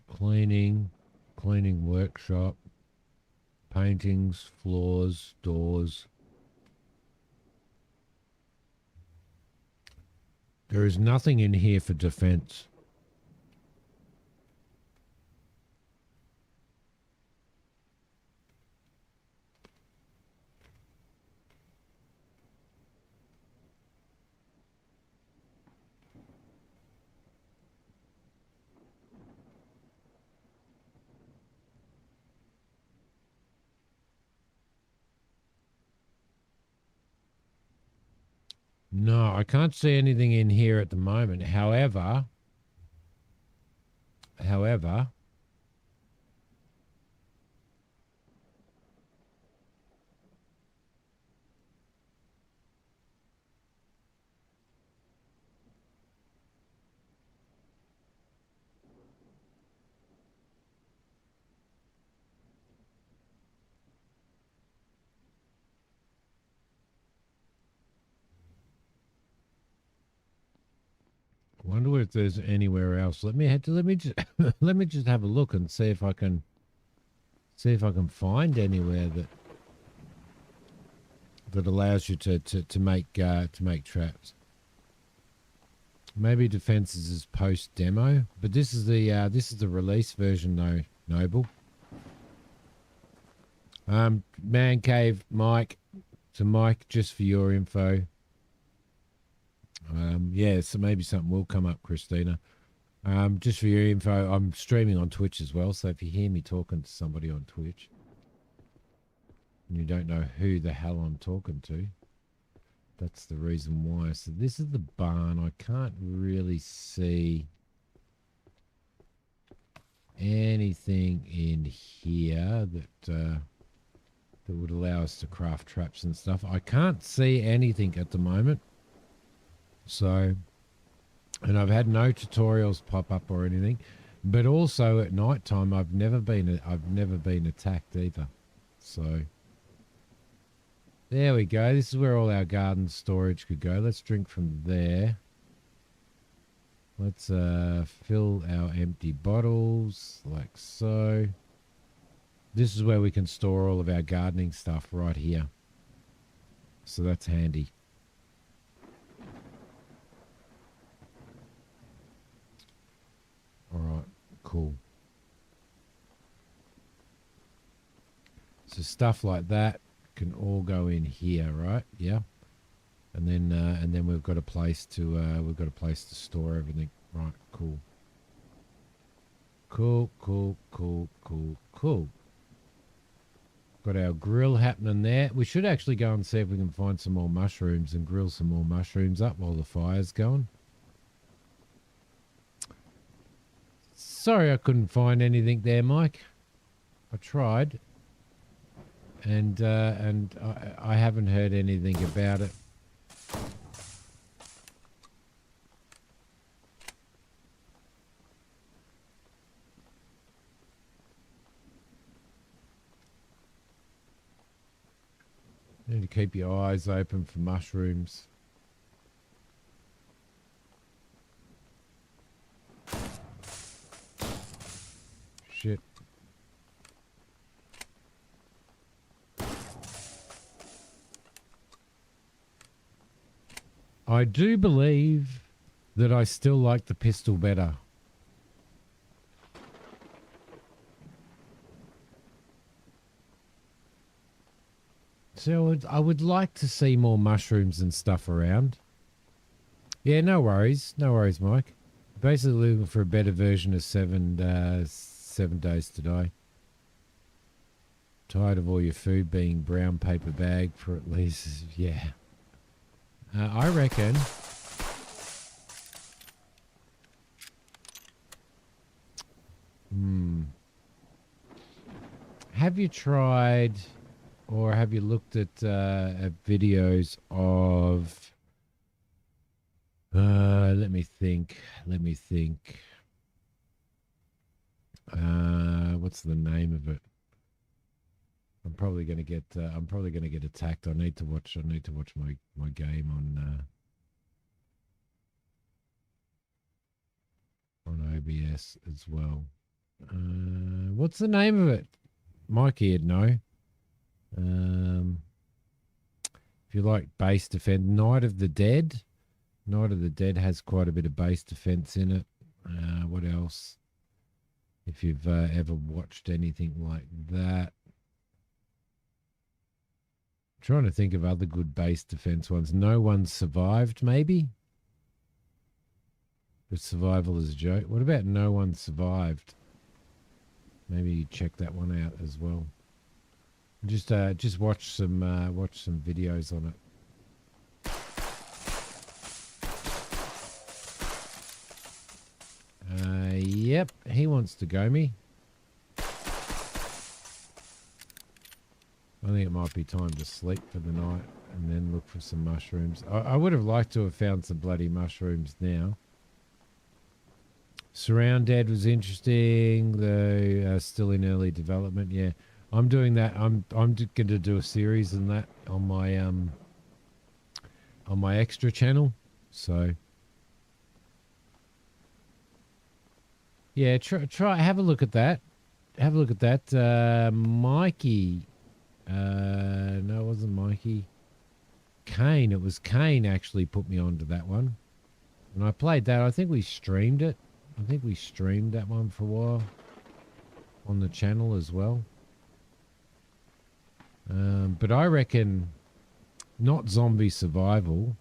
cleaning workshop, paintings, floors, doors. There is nothing in here for defense. No, I can't see anything in here at the moment. However, I wonder if there's anywhere else. Let me just let me just have a look and see if I can find anywhere that allows you to make traps. Maybe defenses is post demo, but this is the release version though, Noble. Man Cave Mike. So Mike, just for your info. Yeah, so maybe something will come up, Christina. Just for your info, I'm streaming on Twitch as well, so if you hear me talking to somebody on Twitch and you don't know who the hell I'm talking to, that's the reason why. So this is the barn. I can't really see anything in here that would allow us to craft traps and stuff. I can't see anything at the moment. So, and I've had no tutorials pop up or anything, but also at night time I've never been attacked either. So there we go. This is where all our garden storage could go. Let's drink from there. Let's fill our empty bottles like so. This is where we can store all of our gardening stuff right here. So that's handy. All right, cool. So stuff like that can all go in here, right? Yeah. And then we've got a place to store everything. Right, cool. Cool. Got our grill happening there. We should actually go and see if we can find some more mushrooms and grill some more mushrooms up while the fire's going. Sorry I couldn't find anything there, Mike. I tried. And I haven't heard anything about it. You need to keep your eyes open for mushrooms. Shit. I do believe that I still like the pistol better. So I would like to see more mushrooms and stuff around. Yeah, no worries, Mike. Basically looking for a better version of 7 Days to Die. Tired of all your food being brown paper bag for at least, yeah. I reckon. Have you tried or have you looked at videos of, let me think. What's the name of it? I'm probably going to get attacked. I need to watch my game on OBS as well. What's the name of it? Mikey would know. If you like base defense, Night of the Dead. Night of the Dead has quite a bit of base defense in it. What else? If you've ever watched anything like that. I'm trying to think of other good base defense ones. No One Survived, maybe? But survival is a joke. What about No One Survived? Maybe you check that one out as well. Just watch some videos on it. Yep, he wants to go me. I think it might be time to sleep for the night and then look for some mushrooms. I would have liked to have found some bloody mushrooms now. Surround Dead was interesting, though still in early development. Yeah, I'm doing that. I'm going to do a series on that on my extra channel. So yeah, try have a look at that. Have a look at that. Mikey. No, it wasn't Mikey. Kane. It was Kane actually put me onto that one. And I played that. I think we streamed it. I think we streamed that one for a while on the channel as well. But I reckon not zombie survival,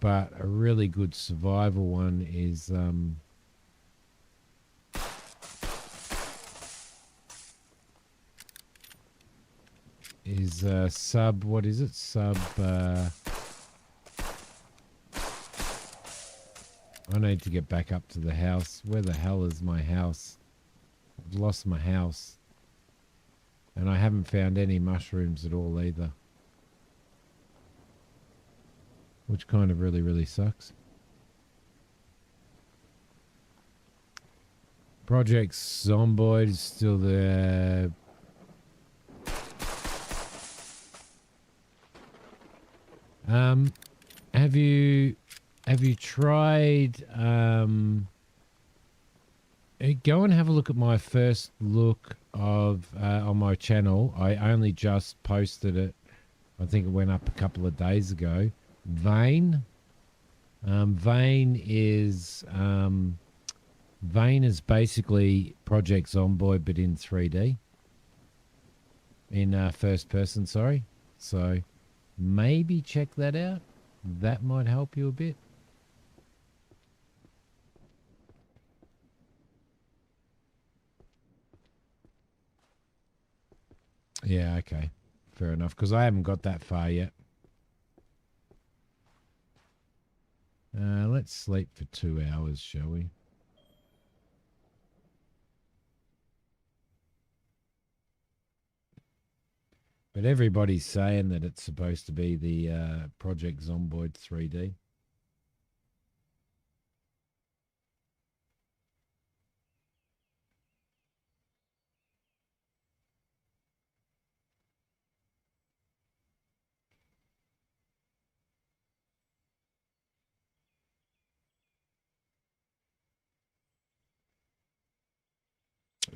but a really good survival one is sub, what is it? Sub, I need to get back up to the house. Where the hell is my house? I've lost my house. And I haven't found any mushrooms at all either. Which kind of really, really sucks. Project Zomboid is still there. Have you tried go and have a look at my first look of on my channel. I only just posted it. I think it went up a couple of days ago. Vane. Vane is basically Project Zomboid but in 3D. In first person, sorry. So maybe check that out. That might help you a bit. Yeah, okay. Fair enough, because I haven't got that far yet. Let's sleep for 2 hours, shall we? But everybody's saying that it's supposed to be the Project Zomboid 3D.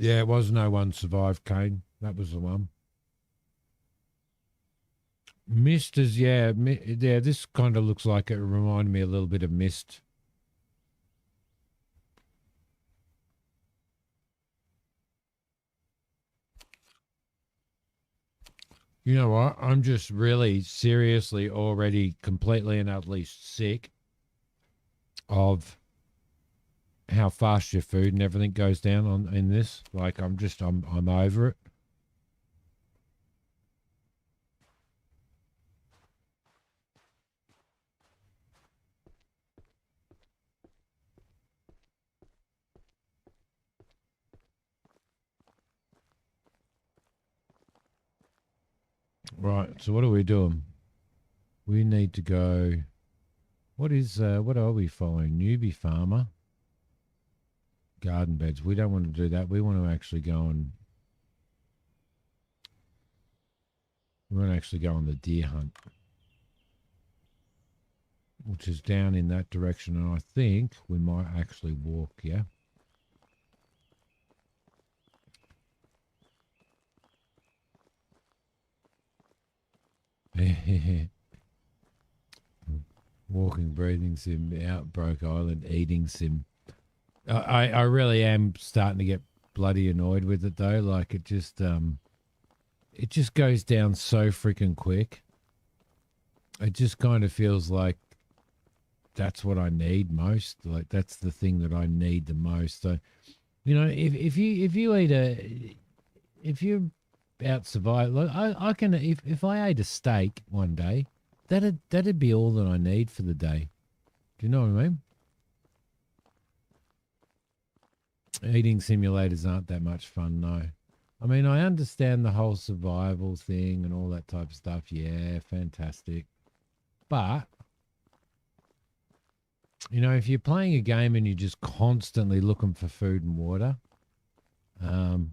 Yeah, it was No One Survived, Kane. That was the one. Mist is, yeah, this kind of looks like it reminded me a little bit of Mist. You know what? I'm just really seriously already completely and utterly sick of how fast your food and everything goes down on in this. Like I'm over it. Right. So what are we doing? We need to go. What are we following? Newbie farmer. Garden beds. We don't want to do that. We want to actually go and on the deer hunt, which is down in that direction. And I think we might actually walk. Yeah. Walking, breathing sim, Outbreak Island, eating sim. I really am starting to get bloody annoyed with it though. Like it just goes down so freaking quick. It just kind of feels like that's what I need most. Like that's the thing that I need the most. So, you know, if you eat if you're out survive, like I can if I ate a steak one day, that'd be all that I need for the day. Do you know what I mean? Eating simulators aren't that much fun, no. I mean, I understand the whole survival thing and all that type of stuff. Yeah, fantastic. But, you know, if you're playing a game and you're just constantly looking for food and water, no.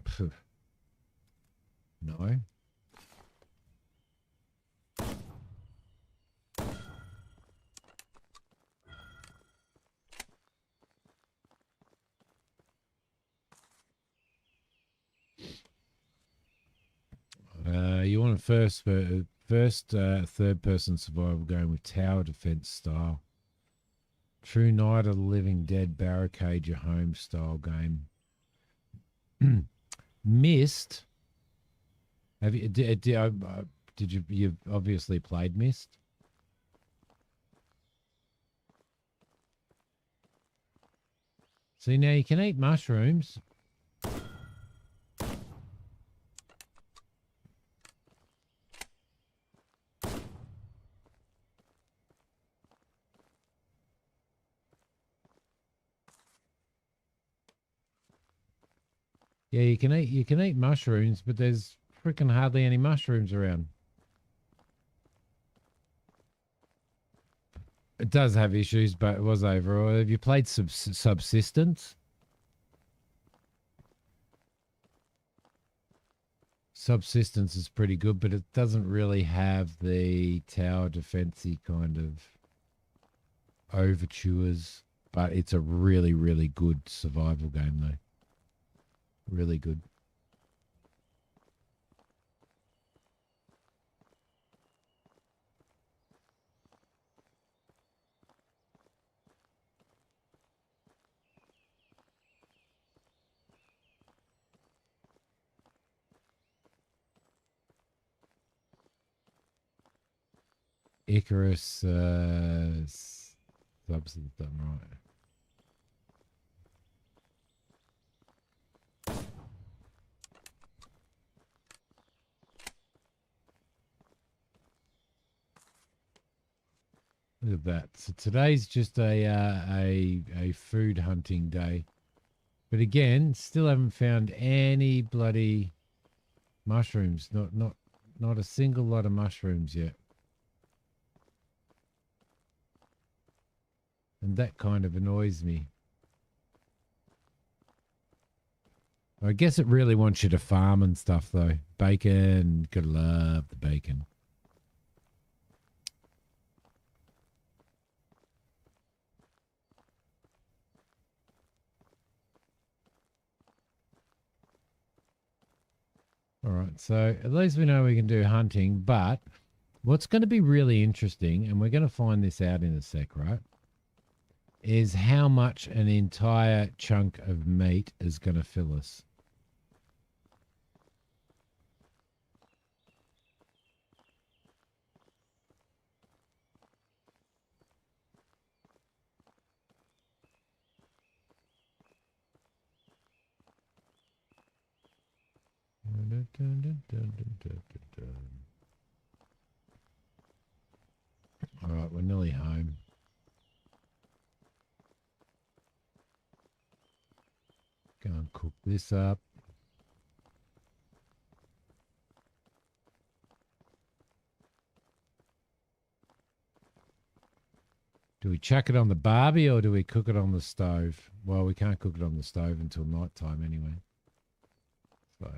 You want a third person survival game with tower defense style. True Night of the Living Dead barricade your home style game. Mist. Have you did you you've obviously played Mist? See, now you can eat mushrooms. Yeah, you can eat mushrooms, but there's freaking hardly any mushrooms around. It does have issues, but it was overall. Have you played Subsistence? Subsistence is pretty good, but it doesn't really have the tower defensey kind of overtures. But it's a really, really good survival game, though. Really good. Icarus Substance done right. Look at that. So today's just a food hunting day. But again, still haven't found any bloody mushrooms. Not a single lot of mushrooms yet. And that kind of annoys me. I guess it really wants you to farm and stuff though. Bacon, gotta love the bacon. All right, so at least we know we can do hunting, but what's going to be really interesting, and we're going to find this out in a sec, right, is how much an entire chunk of meat is going to fill us. All right, we're nearly home. Go and cook this up. Do we chuck it on the barbie or do we cook it on the stove? Well, we can't cook it on the stove until night time anyway. So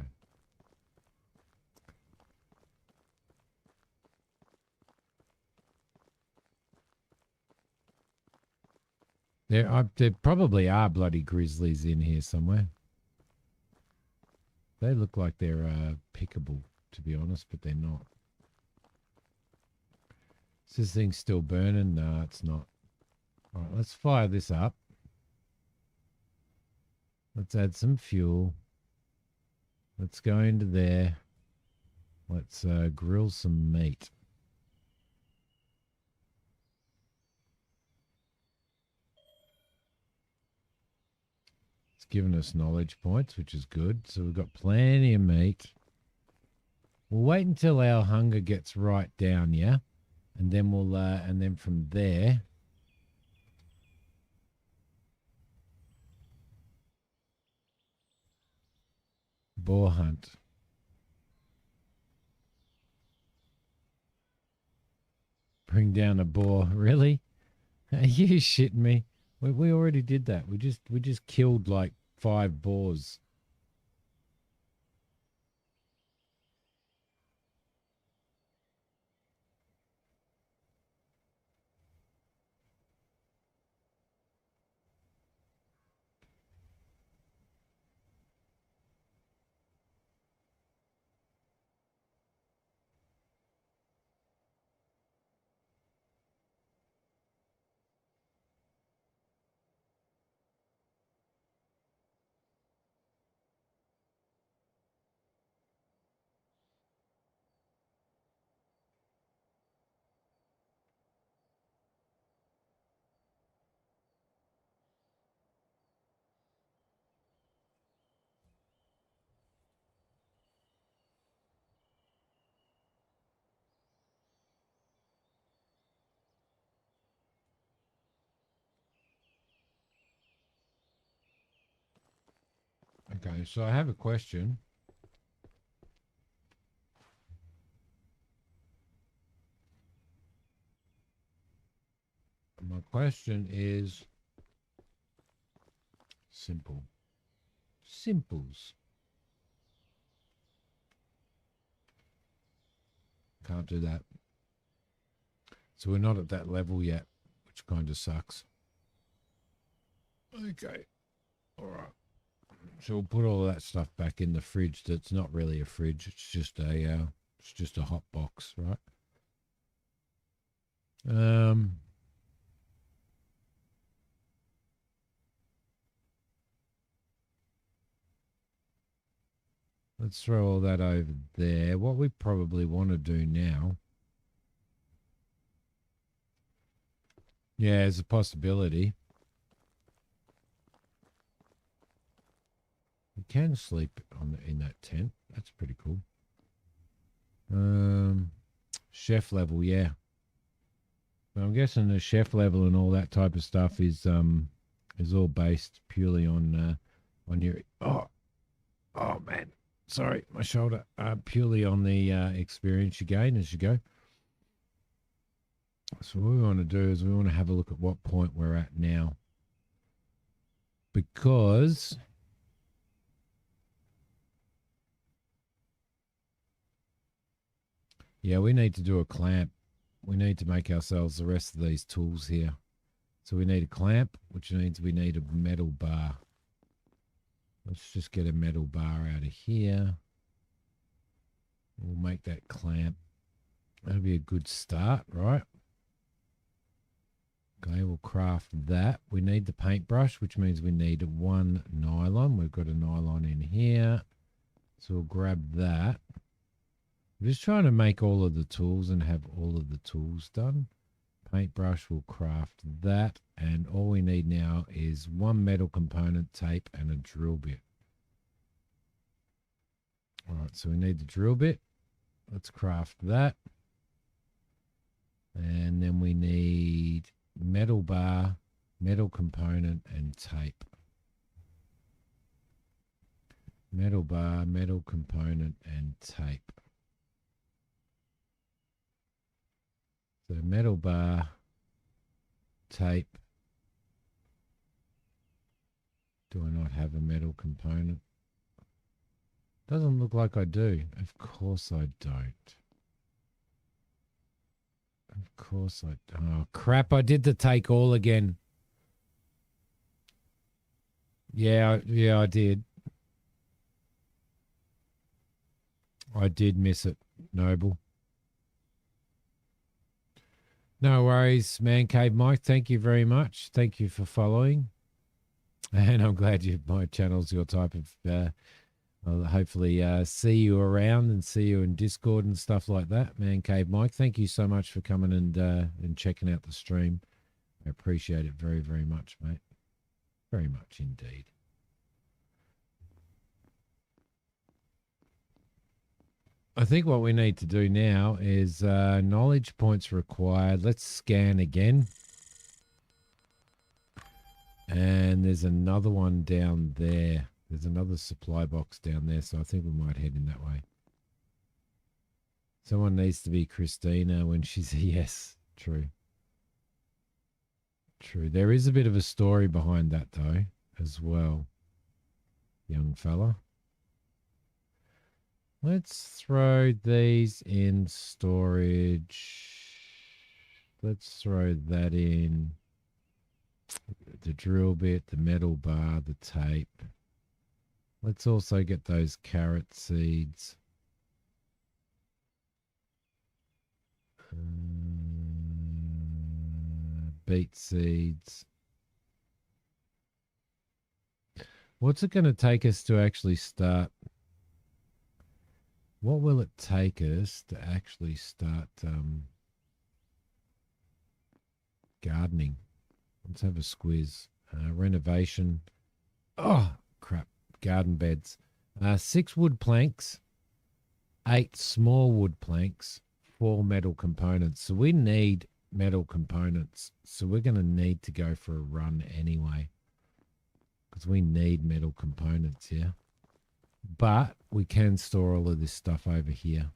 there probably are bloody grizzlies in here somewhere. They look like they're pickable, to be honest, but they're not. Is this thing still burning? No, it's not. All right, let's fire this up. Let's add some fuel. Let's go into there. Let's grill some meat. It's given us knowledge points, which is good. So we've got plenty of meat. We'll wait until our hunger gets right down, yeah? And then we'll, and then from there, boar hunt. Bring down a boar. Really? Are you shitting me? We already did that. We just killed like 5 boars. Okay, so I have a question. My question is simple. Simples. Can't do that. So we're not at that level yet, which kind of sucks. Okay. All right. So we'll put all that stuff back in the fridge. That's not really a fridge. It's just a hot box, right? Let's throw all that over there. What we probably want to do now. Yeah, there's a possibility. You can sleep in that tent. That's pretty cool. Chef level, yeah. But I'm guessing the chef level and all that type of stuff is all based purely on your oh man, sorry, my shoulder. Purely on the experience you gain as you go. So what we want to do is we want to have a look at what point we're at now, because yeah, we need to do a clamp. We need to make ourselves the rest of these tools here. So we need a clamp, which means we need a metal bar. Let's just get a metal bar out of here. We'll make that clamp. That'll be a good start, right? Okay, we'll craft that. We need the paintbrush, which means we need 1 nylon. We've got a nylon in here. So we'll grab that. I'm just trying to make all of the tools and have all of the tools done. Paintbrush will craft that. And all we need now is 1 metal component, tape, and a drill bit. All right, so we need the drill bit. Let's craft that. And then we need metal bar, metal component, and tape. Metal bar, metal component, and tape. So metal bar, tape. Do I not have a metal component? Doesn't look like I do. Of course I don't. Of course I... Oh, crap. I did the take all again. Yeah, I did. I did miss it, Noble. No worries, Man Cave Mike. Thank you very much. Thank you for following. And I'm glad my channel's your type of... I'll hopefully see you around and see you in Discord and stuff like that. Man Cave Mike, thank you so much for coming and checking out the stream. I appreciate it very, very much, mate. Very much indeed. I think what we need to do now is knowledge points required. Let's scan again. And there's another one down there. There's another supply box down there, so I think we might head in that way. Someone needs to be Christina when she's... Yes, true. True. There is a bit of a story behind that, though, as well, young fella. Let's throw these in storage. Let's throw that in. The drill bit, the metal bar, the tape. Let's also get those carrot seeds. Beet seeds. What's it going to take us to actually start? What will it take us to actually start gardening? Let's have a squiz. Renovation. Oh, crap. Garden beds. 6 wood planks, 8 small wood planks, 4 metal components. So we need metal components. So we're going to need to go for a run anyway, because we need metal components, yeah. But we can store all of this stuff over here.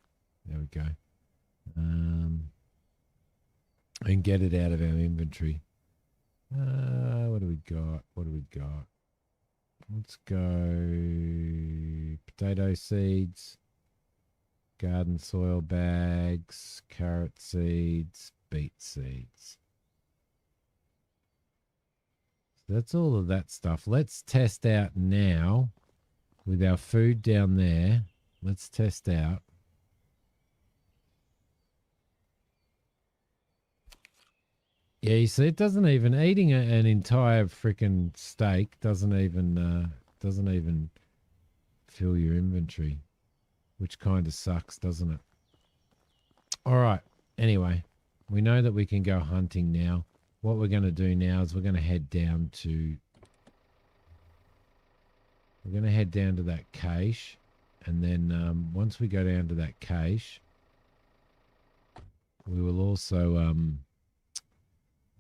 There we go. And get it out of our inventory. What do we got? What do we got? Let's go potato seeds, garden soil bags, carrot seeds, beet seeds. So that's all of that stuff. Let's test out now with our food down there. Let's test out. Yeah, you see, it doesn't even... Eating an entire freaking steak doesn't even fill your inventory, which kind of sucks, doesn't it? All right. Anyway, we know that we can go hunting now. What we're going to do now is we're going to head down to... We're going to head down to that cache, and then once we go down to that cache, we will also...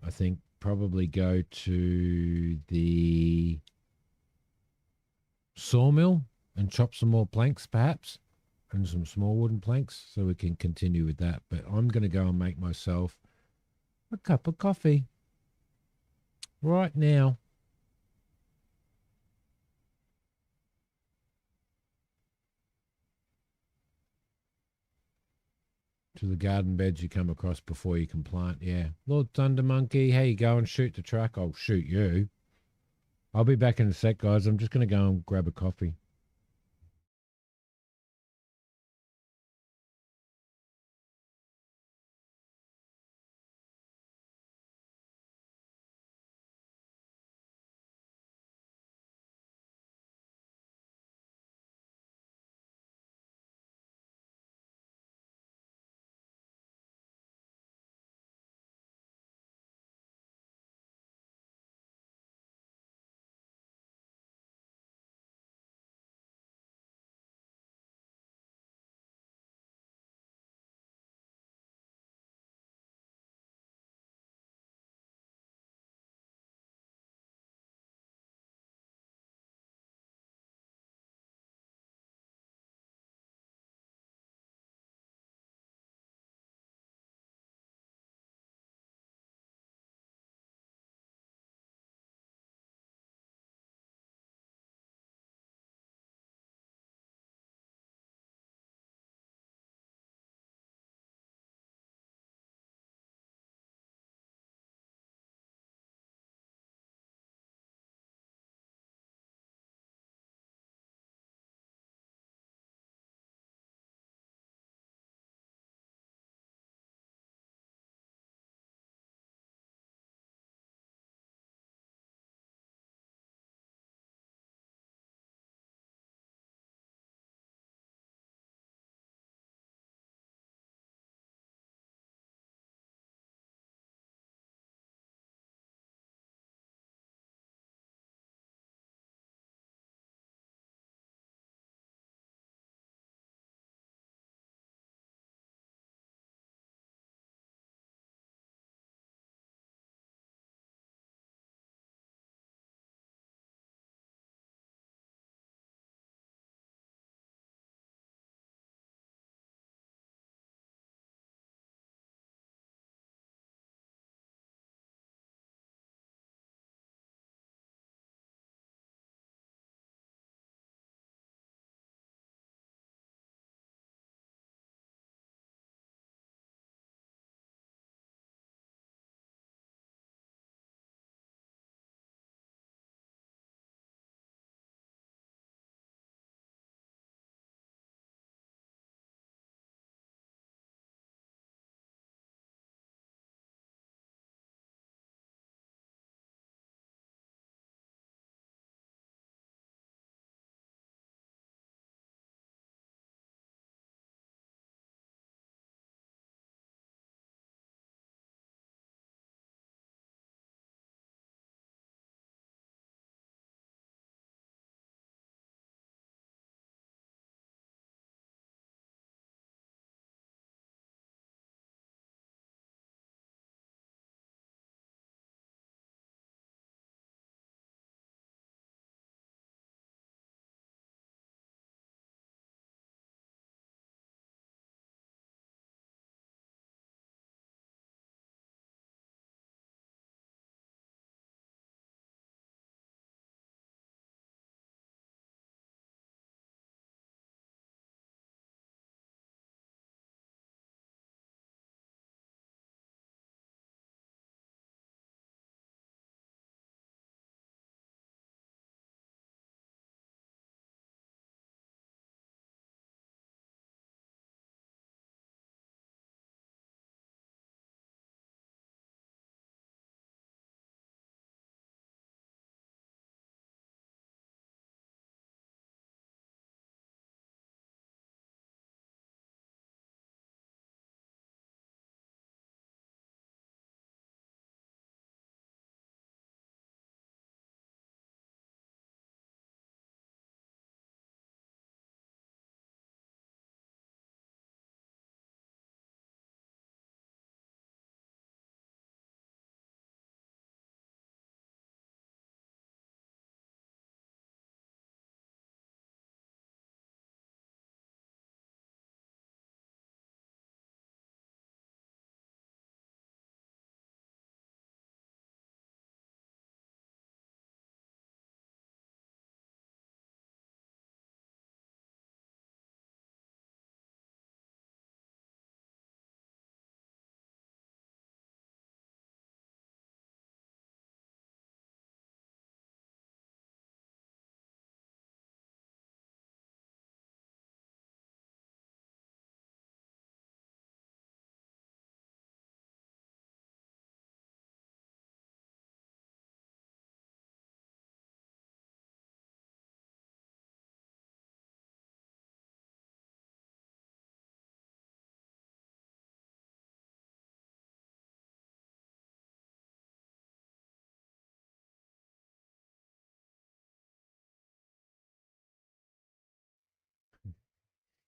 I think probably go to the sawmill and chop some more planks perhaps, and some small wooden planks, so we can continue with that. But I'm going to go and make myself a cup of coffee right now. To the garden beds you come across before you can plant. Yeah. Lord Thunder Monkey, how you going? Shoot the truck. I'll shoot you. I'll be back in a sec, guys. I'm just going to go and grab a coffee.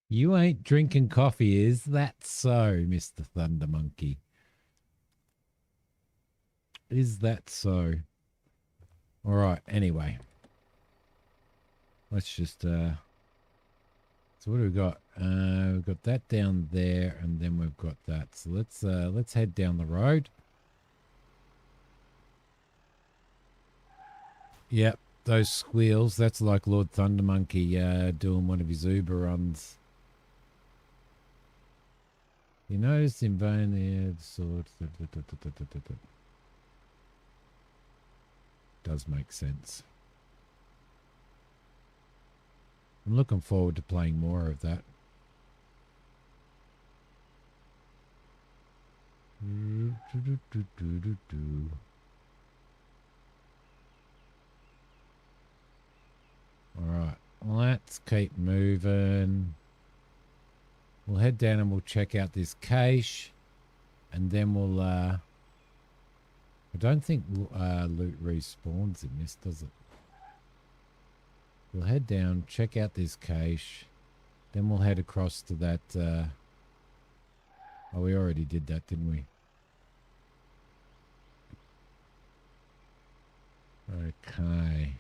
You ain't drinking coffee, is that so, Mr. Thunder Monkey? Is that so? All right, anyway. Let's just so what do we got? We've got that down there, and then we've got that. So let's head down the road. Yep, those squeals, that's like Lord Thunder Monkey doing one of his Uber runs. You notice in vain the sword. Does make sense. I'm looking forward to playing more of that. All right, let's keep moving. We'll head down and we'll check out this cache, and then we'll I don't think loot respawns in this, does it? We'll head down, check out this cache, then we'll head across to that oh, we already did that, didn't we? Okay.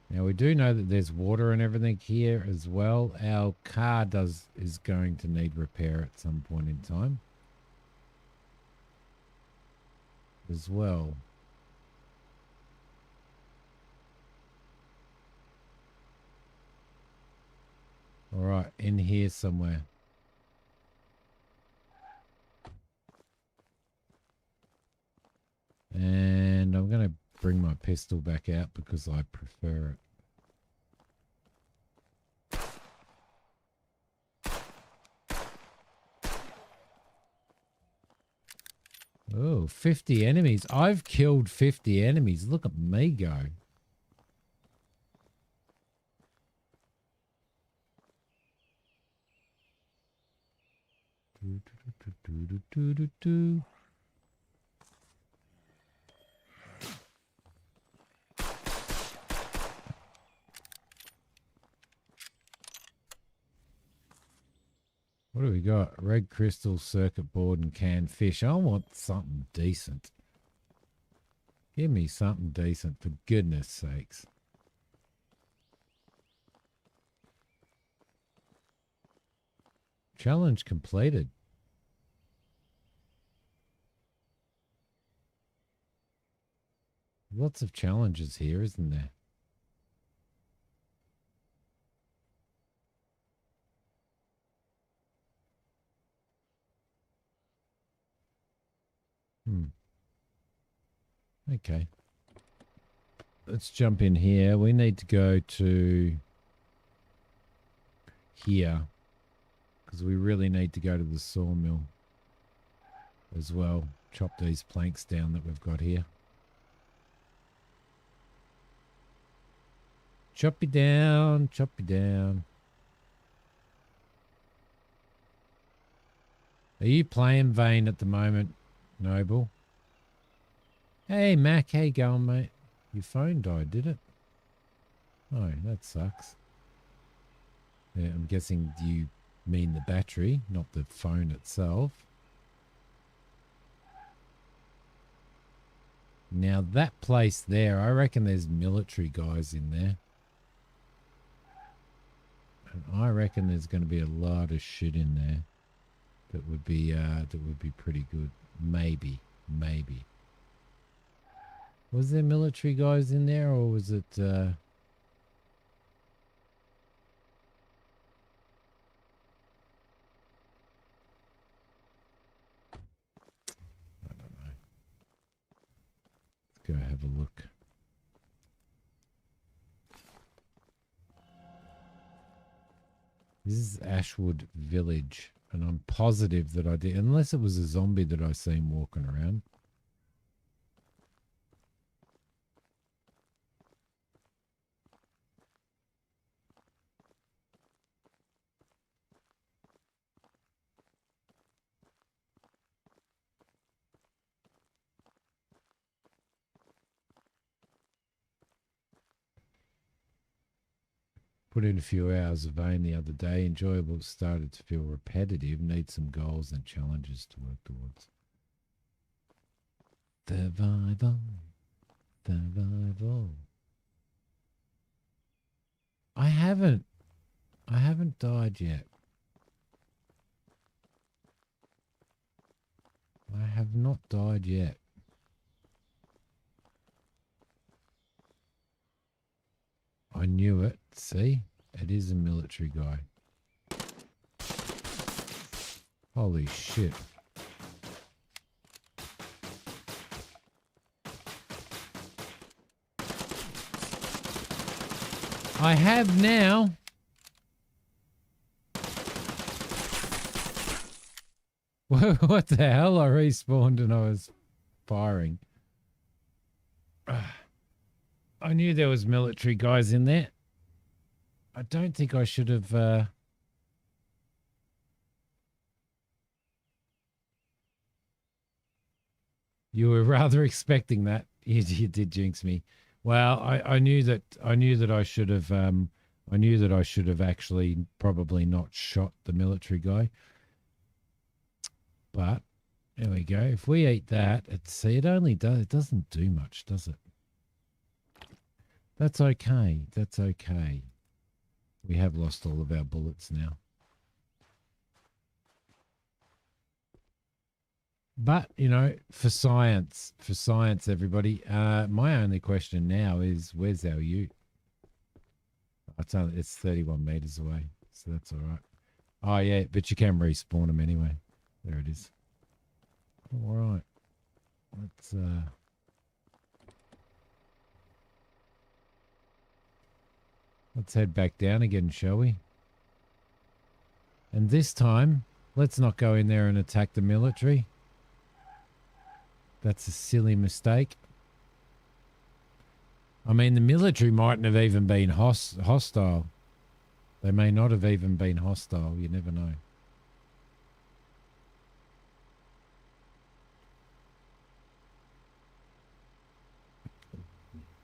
Now we do know that there's water and everything here as well. Our car is going to need repair at some point in time as well. All right, in here somewhere. And I'm going to bring my pistol back out because I prefer it. Oh, 50 enemies. I've killed 50 enemies. Look at me go. What do we got? Red crystal, circuit board, and canned fish. I want something decent. Give me something decent, for goodness sakes. Challenge completed. Lots of challenges here, isn't there? Okay. Let's jump in here. We need to go to here because we really need to go to the sawmill as well. Chop these planks down that we've got here. Chop you down, chop you down. Are you playing Vane at the moment, Noble? Hey, Mac, how you going, mate? Your phone died, did it? Oh, that sucks. Yeah, I'm guessing you mean the battery, not the phone itself. Now, that place there, I reckon there's military guys in there. And I reckon there's going to be a lot of shit in there that would be pretty good. Maybe. Was there military guys in there, or was it I don't know. Let's go have a look. This is Ashwood Village, and I'm positive that I did, unless it was a zombie that I seen walking around. Put in a few hours of aim the other day. Enjoyable, started to feel repetitive. Need some goals and challenges to work towards. Survival. Survival. I haven't died yet. I have not died yet. I knew it. See? It is a military guy. Holy shit. I have now. What the hell? I respawned and I was firing. I knew there was military guys in there. I don't think I should have... You were rather expecting that. You did jinx me. Well, I knew that I should have I knew that I should have actually probably not shot the military guy. But there we go. If we eat that, it doesn't do much, does it? That's okay. That's okay. We have lost all of our bullets now. But, you know, for science, everybody, my only question now is, where's our ute? It's 31 meters away, so that's all right. Oh, yeah, but you can respawn them anyway. There it is. All right. Let's head back down again, shall we? And this time, let's not go in there and attack the military. That's a silly mistake. I mean, the military mightn't have even been hostile. They may not have even been hostile. You never know.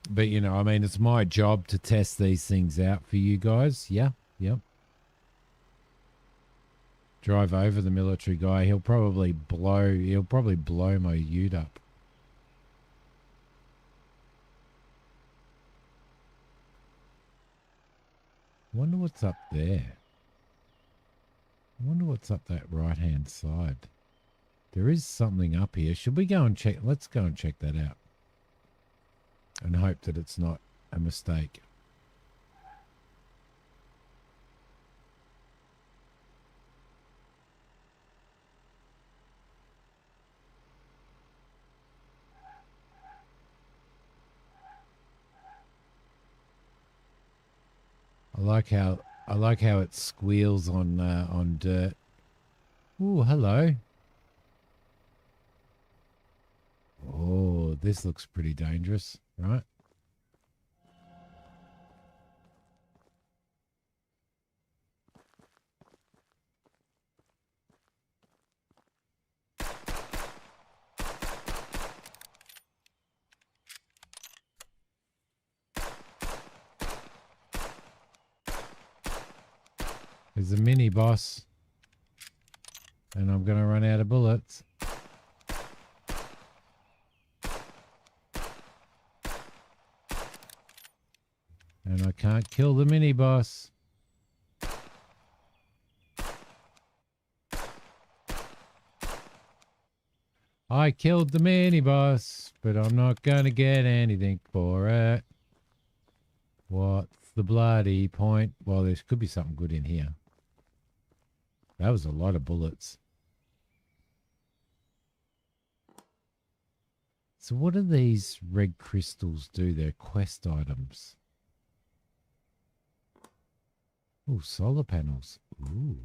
But, you know, I mean, it's my job to test these things out for you guys. Yeah, yep. Drive over the military guy. He'll probably blow my ute up. I wonder what's up there. I wonder what's up that right-hand side. There is something up here. Should we go and check? Let's go and check that out. And hope that it's not a mistake. I like how it squeals on dirt. Ooh, hello. Oh, this looks pretty dangerous, right? There's a mini boss. And I'm going to run out of bullets. And I can't kill the mini boss. I killed the mini boss, but I'm not going to get anything for it. What's the bloody point? Well, there could be something good in here. That was a lot of bullets. So what do these red crystals do? They're quest items. Oh, solar panels. Ooh,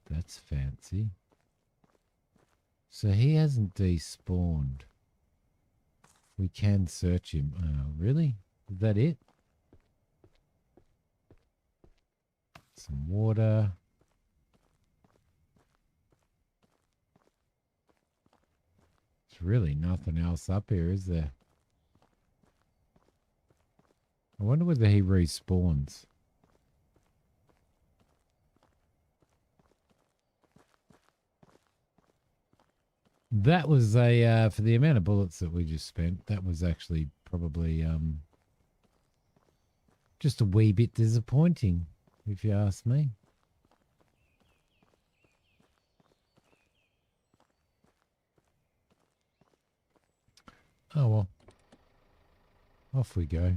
that's fancy. So he hasn't despawned. We can search him. Really? Is that it? Some water. There's really nothing else up here, is there? I wonder whether he respawns. That was a for the amount of bullets that we just spent. That was actually probably just a wee bit disappointing, if you ask me. Oh well, off we go.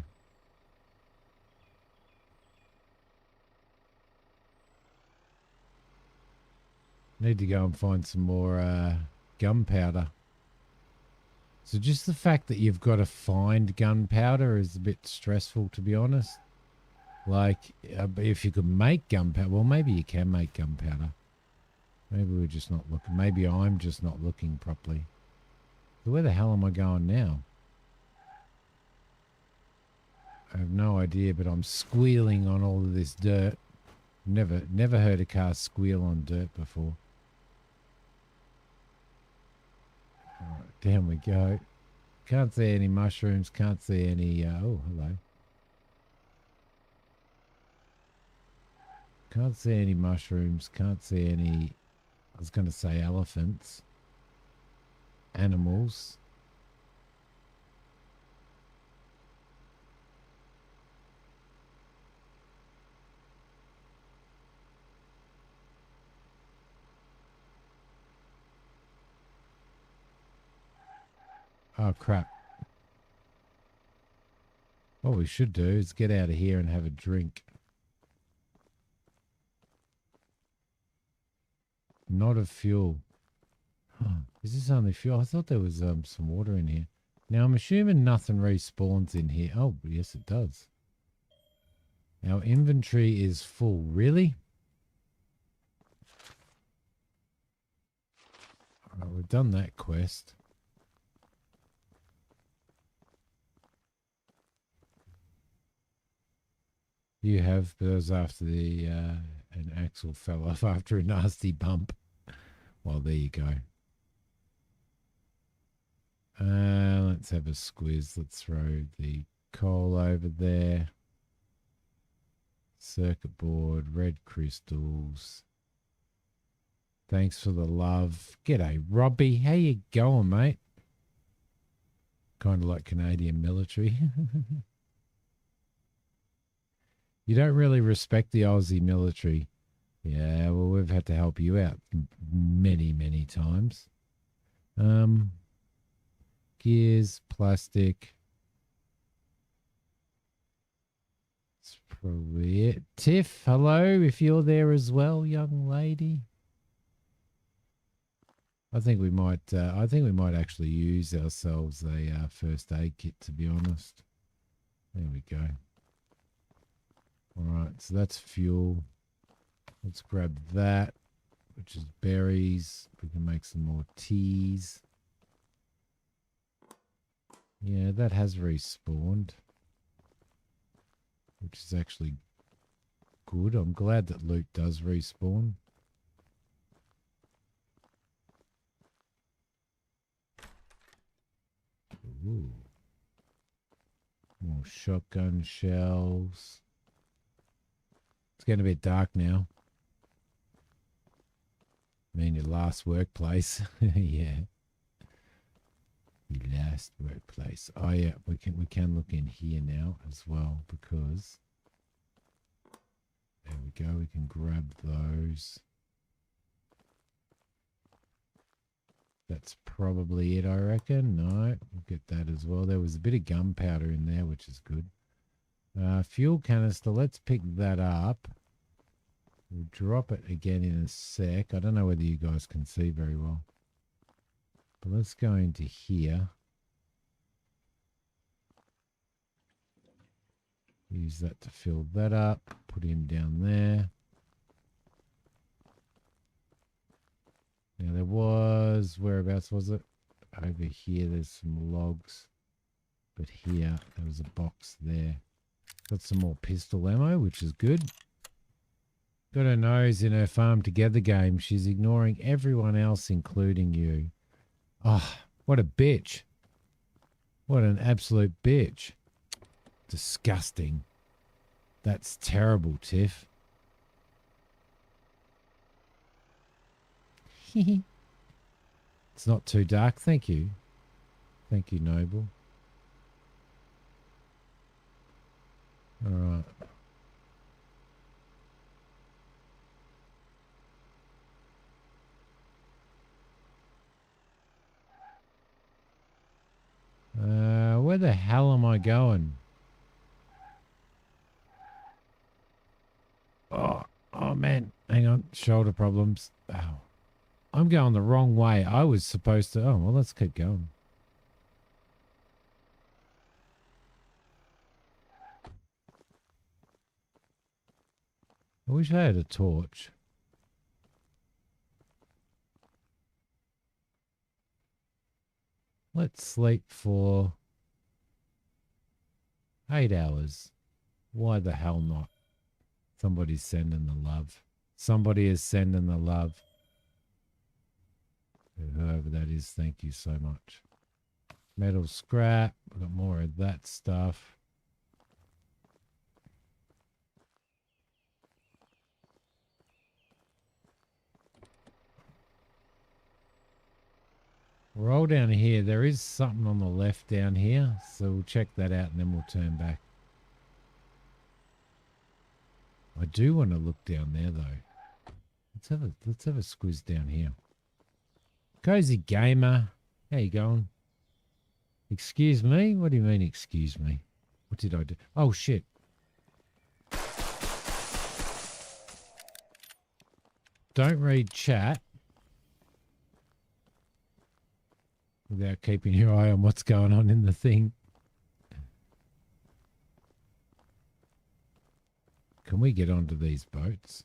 Need to go and find some more gunpowder. So just the fact that you've got to find gunpowder is a bit stressful, to be honest. Like, if you could make gunpowder, well, maybe you can make gunpowder. Maybe we're just not looking. Maybe I'm just not looking properly. So where the hell am I going now? I have no idea, but I'm squealing on all of this dirt. Never heard a car squeal on dirt before. All right, down we go. Can't see any mushrooms. Can't see any. Oh, hello. Can't see any mushrooms. Can't see any. I was going to say elephants. Animals. Oh, crap. What we should do is get out of here and have a drink. Not of fuel. Is this only fuel? I thought there was some water in here. Now, I'm assuming nothing respawns in here. Oh, yes, it does. Our inventory is full. Really? All right, we've done that quest. You have, but it was after the an axle fell off after a nasty bump. Well, there you go. Let's have a squiz. Let's throw the coal over there. Circuit board, red crystals. Thanks for the love. G'day, Robbie. How you going, mate? Kind of like Canadian military. You don't really respect the Aussie military. Yeah, well, we've had to help you out many, many times. Gears, plastic. That's probably it. Tiff, hello, if you're there as well, young lady. I think we might actually use ourselves a first aid kit, to be honest. There we go. All right, so that's fuel. Let's grab that, which is berries. We can make some more teas. Yeah, that has respawned, which is actually good. I'm glad that loot does respawn. Ooh. More shotgun shells. It's getting a bit dark now. I mean, your last workplace. Yeah. Your last workplace. Oh yeah, we can look in here now as well, because there we go. We can grab those. That's probably it, I reckon. No, we'll get that as well. There was a bit of gunpowder in there, which is good. Fuel canister, let's pick that up. We'll drop it again in a sec. I don't know whether you guys can see very well. But let's go into here. Use that to fill that up. Put him down there. Now there was, whereabouts was it? Over here, there's some logs. But here, there was a box there. Got some more pistol ammo, which is good. Got her nose in her farm together game. She's ignoring everyone else, including you. Oh, what a bitch. What an absolute bitch. Disgusting. That's terrible, Tiff. It's not too dark. Thank you. Thank you, Noble. All right. Where the hell am I going? Oh man, hang on. Shoulder problems. Oh, I'm going the wrong way. I was supposed to. Oh, well, let's keep going. I wish I had a torch. Let's sleep for 8 hours. Why the hell not? Somebody's sending the love. Somebody is sending the love. Whoever that is, thank you so much. Metal scrap. We've got more of that stuff. We're all down here. There is something on the left down here, so we'll check that out and then we'll turn back. I do want to look down there though. Let's have a squiz down here. Cozy Gamer, how you going? Excuse me? What do you mean excuse me? What did I do? Oh shit. Don't read chat without keeping your eye on what's going on in the thing. Can we get onto these boats?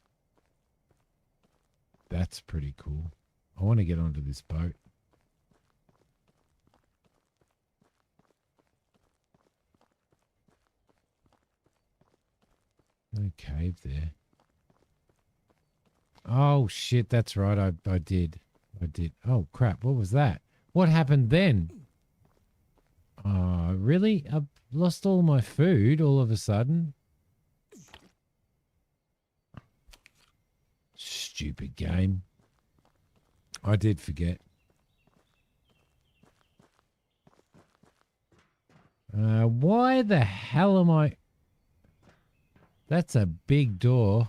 That's pretty cool. I want to get onto this boat. No cave there. Oh shit, that's right. I did. Oh crap, what was that? What happened then? Oh, really? I've lost all my food all of a sudden. Stupid game. I did forget. Why the hell am I... That's a big door.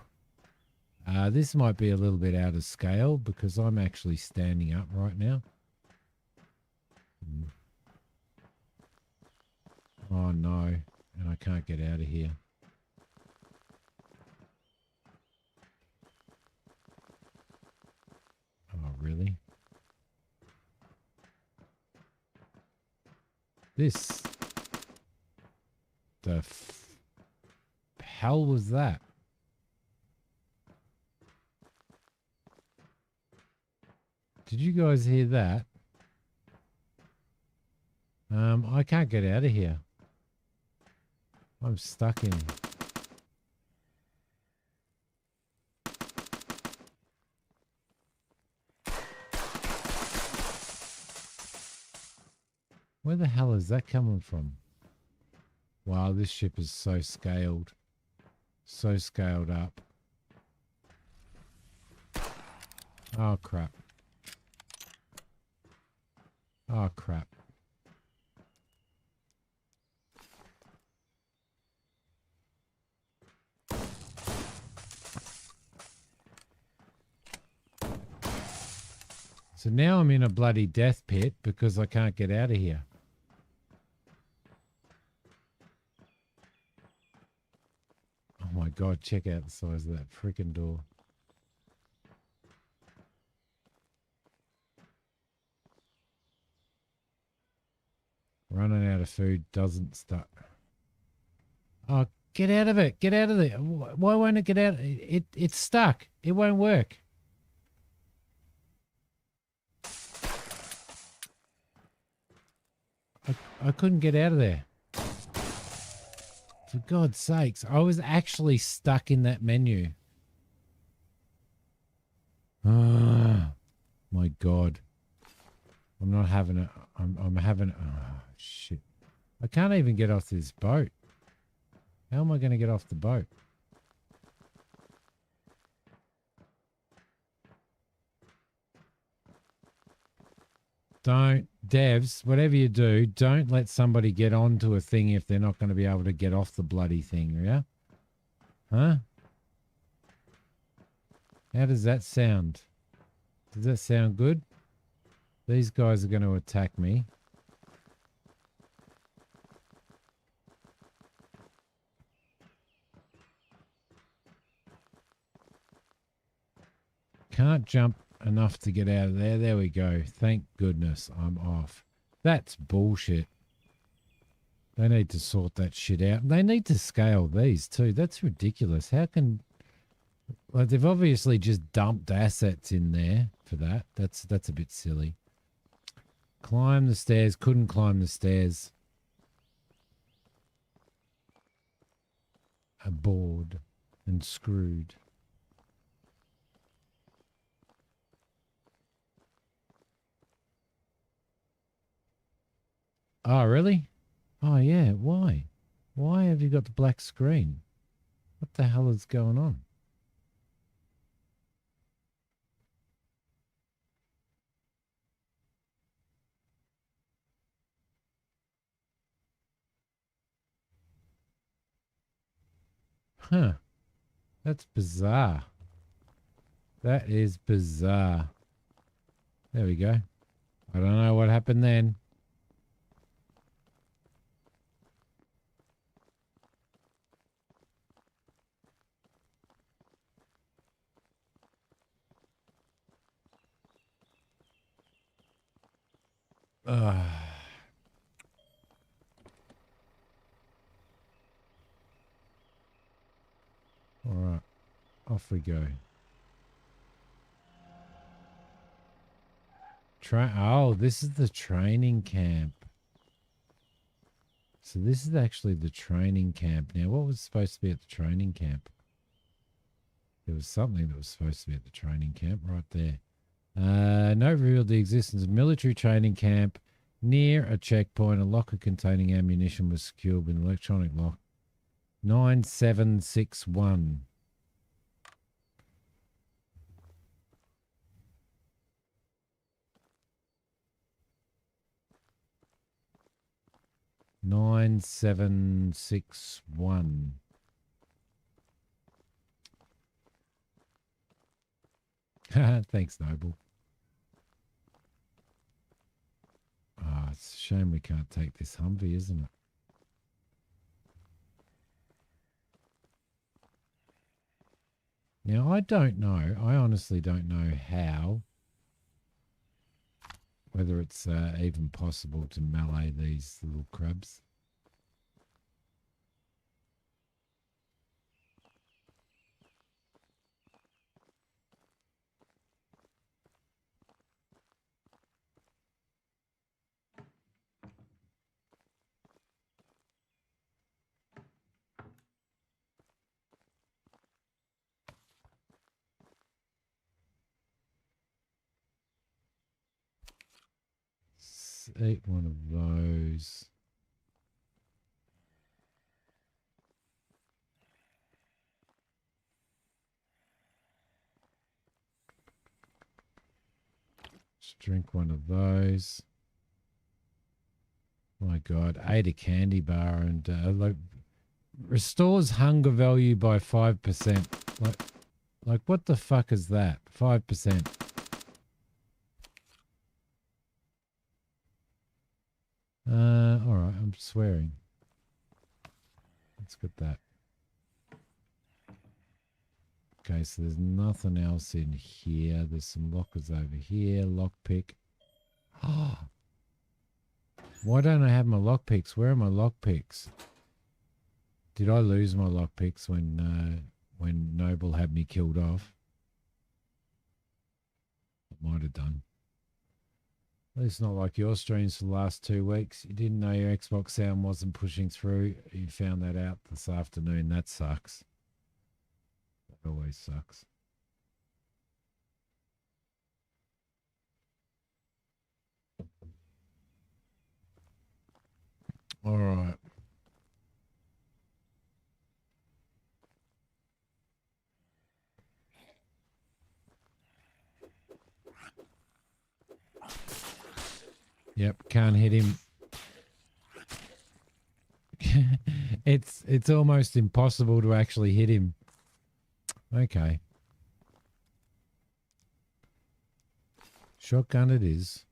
This might be a little bit out of scale because I'm actually standing up right now. Oh no, and I can't get out of here. Oh really? This... The hell was that? Did you guys hear that? I can't get out of here. I'm stuck in. Where the hell is that coming from? Wow, this ship is so scaled. So scaled up. Oh, crap. Oh, crap. So now I'm in a bloody death pit because I can't get out of here. Oh my God, check out the size of that freaking door. Running out of food doesn't stop. Oh, get out of it. Get out of there. Why won't it get out? It's stuck. It won't work. I couldn't get out of there. For God's sakes, I was actually stuck in that menu. Oh, my God. I'm not having it. I'm having... Oh, shit. I can't even get off this boat. How am I going to get off the boat? Don't, devs, whatever you do, don't let somebody get onto a thing if they're not going to be able to get off the bloody thing, yeah? Huh? How does that sound? Does that sound good? These guys are going to attack me. Can't jump enough to get out of there. There we go. Thank goodness I'm off. That's bullshit. They need to sort that shit out. They need to scale these too. That's ridiculous. How can... Like, they've obviously just dumped assets in there for that. That's a bit silly. Climb the stairs. Couldn't climb the stairs. Bored and screwed. Oh, really? Oh, yeah. Why? Why have you got the black screen? What the hell is going on? Huh. That's bizarre. That is bizarre. There we go. I don't know what happened then. All right. Off we go. Oh, this is the training camp. So this is actually the training camp. Now, what was supposed to be at the training camp? There was something that was supposed to be at the training camp right there. No revealed the existence of military training camp near a checkpoint. A locker containing ammunition was secured with an electronic lock. 9761. Nine seven six one. Thanks, Noble. Ah, it's a shame we can't take this Humvee, isn't it? Now, I don't know. I honestly don't know how, whether it's even possible to melee these little crabs. Eat one of those. Just drink one of those. My God, ate a candy bar and like restores hunger value by 5%. Like what the fuck is that? 5%. All right, I'm swearing. Let's get that. Okay, so there's nothing else in here. There's some lockers over here. Lockpick. Oh. Why don't I have my lockpicks? Where are my lockpicks? Did I lose my lockpicks when Noble had me killed off? I might have done. It's not like your streams for the last 2 weeks. You didn't know your Xbox sound wasn't pushing through. You found that out this afternoon. That sucks. That always sucks. All right. Yep, can't hit him. It's almost impossible to actually hit him. Okay. Shotgun it is.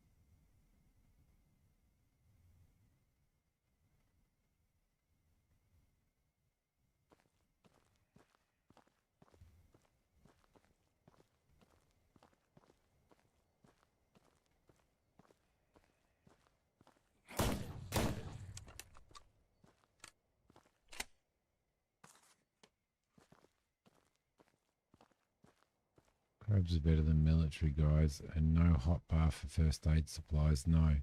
Crabs are better than military guys, and no hot bar for first aid supplies, no.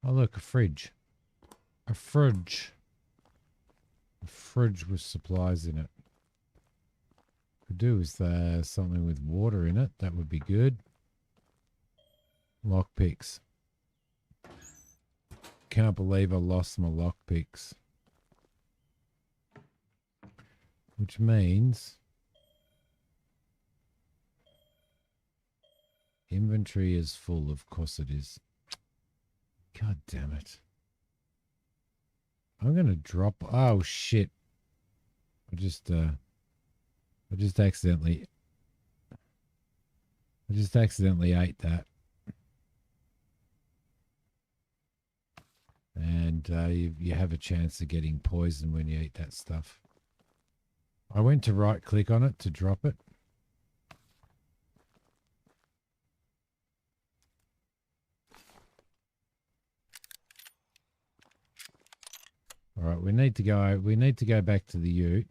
Oh look, a fridge. A fridge. A fridge with supplies in it. Could do is something with water in it. That would be good. Lockpicks. Can't believe I lost my lockpicks. Which means inventory is full. Of course it is. God damn it. I'm going to drop. Oh, shit. I just accidentally ate that. And you have a chance of getting poisoned when you eat that stuff. I went to right click on it to drop it. All right, we need to go back to the ute.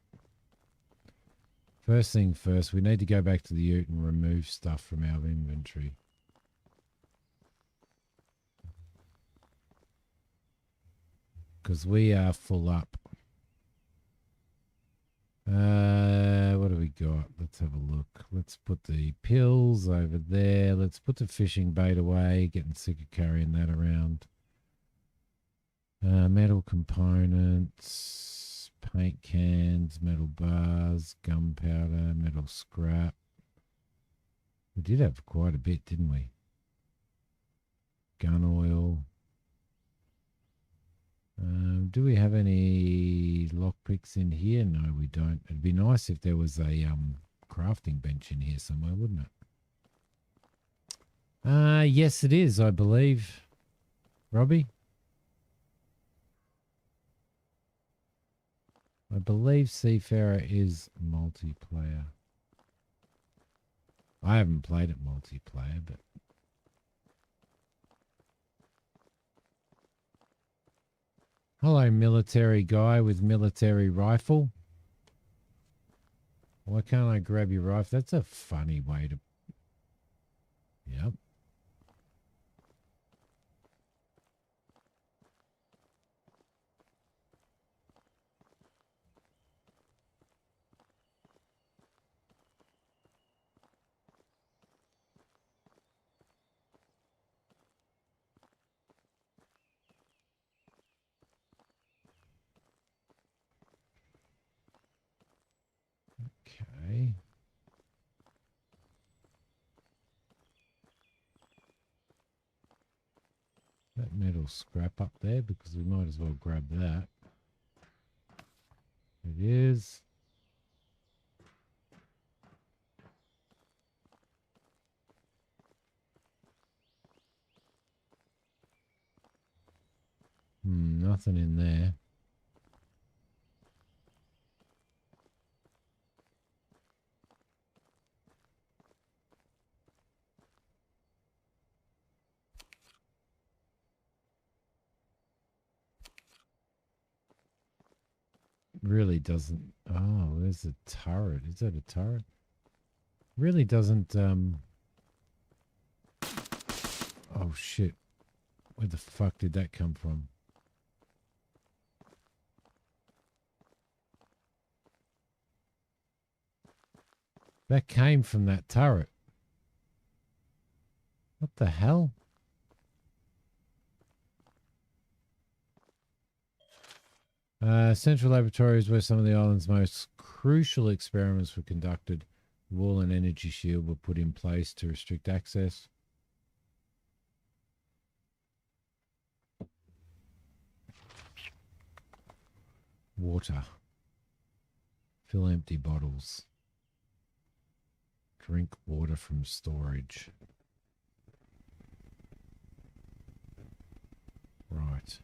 First thing first, we need to go back to the ute and remove stuff from our inventory. Because we are full up. What do we got? Let's have a look. Let's put the pills over there. Let's put the fishing bait away. Getting sick of carrying that around. Metal components, paint cans, metal bars, gunpowder, metal scrap. We did have quite a bit, didn't we? Gun oil. Do we have any lockpicks in here? No, we don't. It'd be nice if there was a crafting bench in here somewhere, wouldn't it? Yes, it is, I believe. Robbie? I believe Seafarer is multiplayer. I haven't played it multiplayer, but... Hello, military guy with military rifle. Why can't I grab your rifle? That's a funny way to... Yep. Okay. That metal scrap up there because we might as well grab that. It is. Nothing in there. Really doesn't. Oh, there's a turret. Is that a turret? Really doesn't. Oh shit! Where the fuck did that come from? That came from that turret. What the hell? Central Laboratory is where some of the island's most crucial experiments were conducted. Wall and energy shield were put in place to restrict access. Water. Fill empty bottles. Drink water from storage. Right.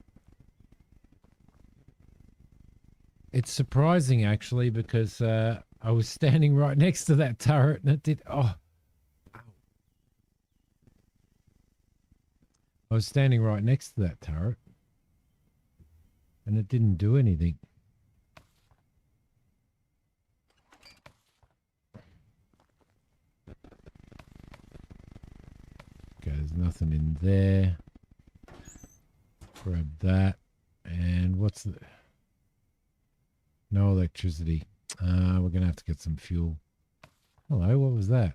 It's surprising, actually, because I was standing right next to that turret and it did... Oh. I was standing right next to that turret and it didn't do anything. Okay, there's nothing in there. Grab that. And what's the... No electricity. We're going to have to get some fuel. Hello, what was that?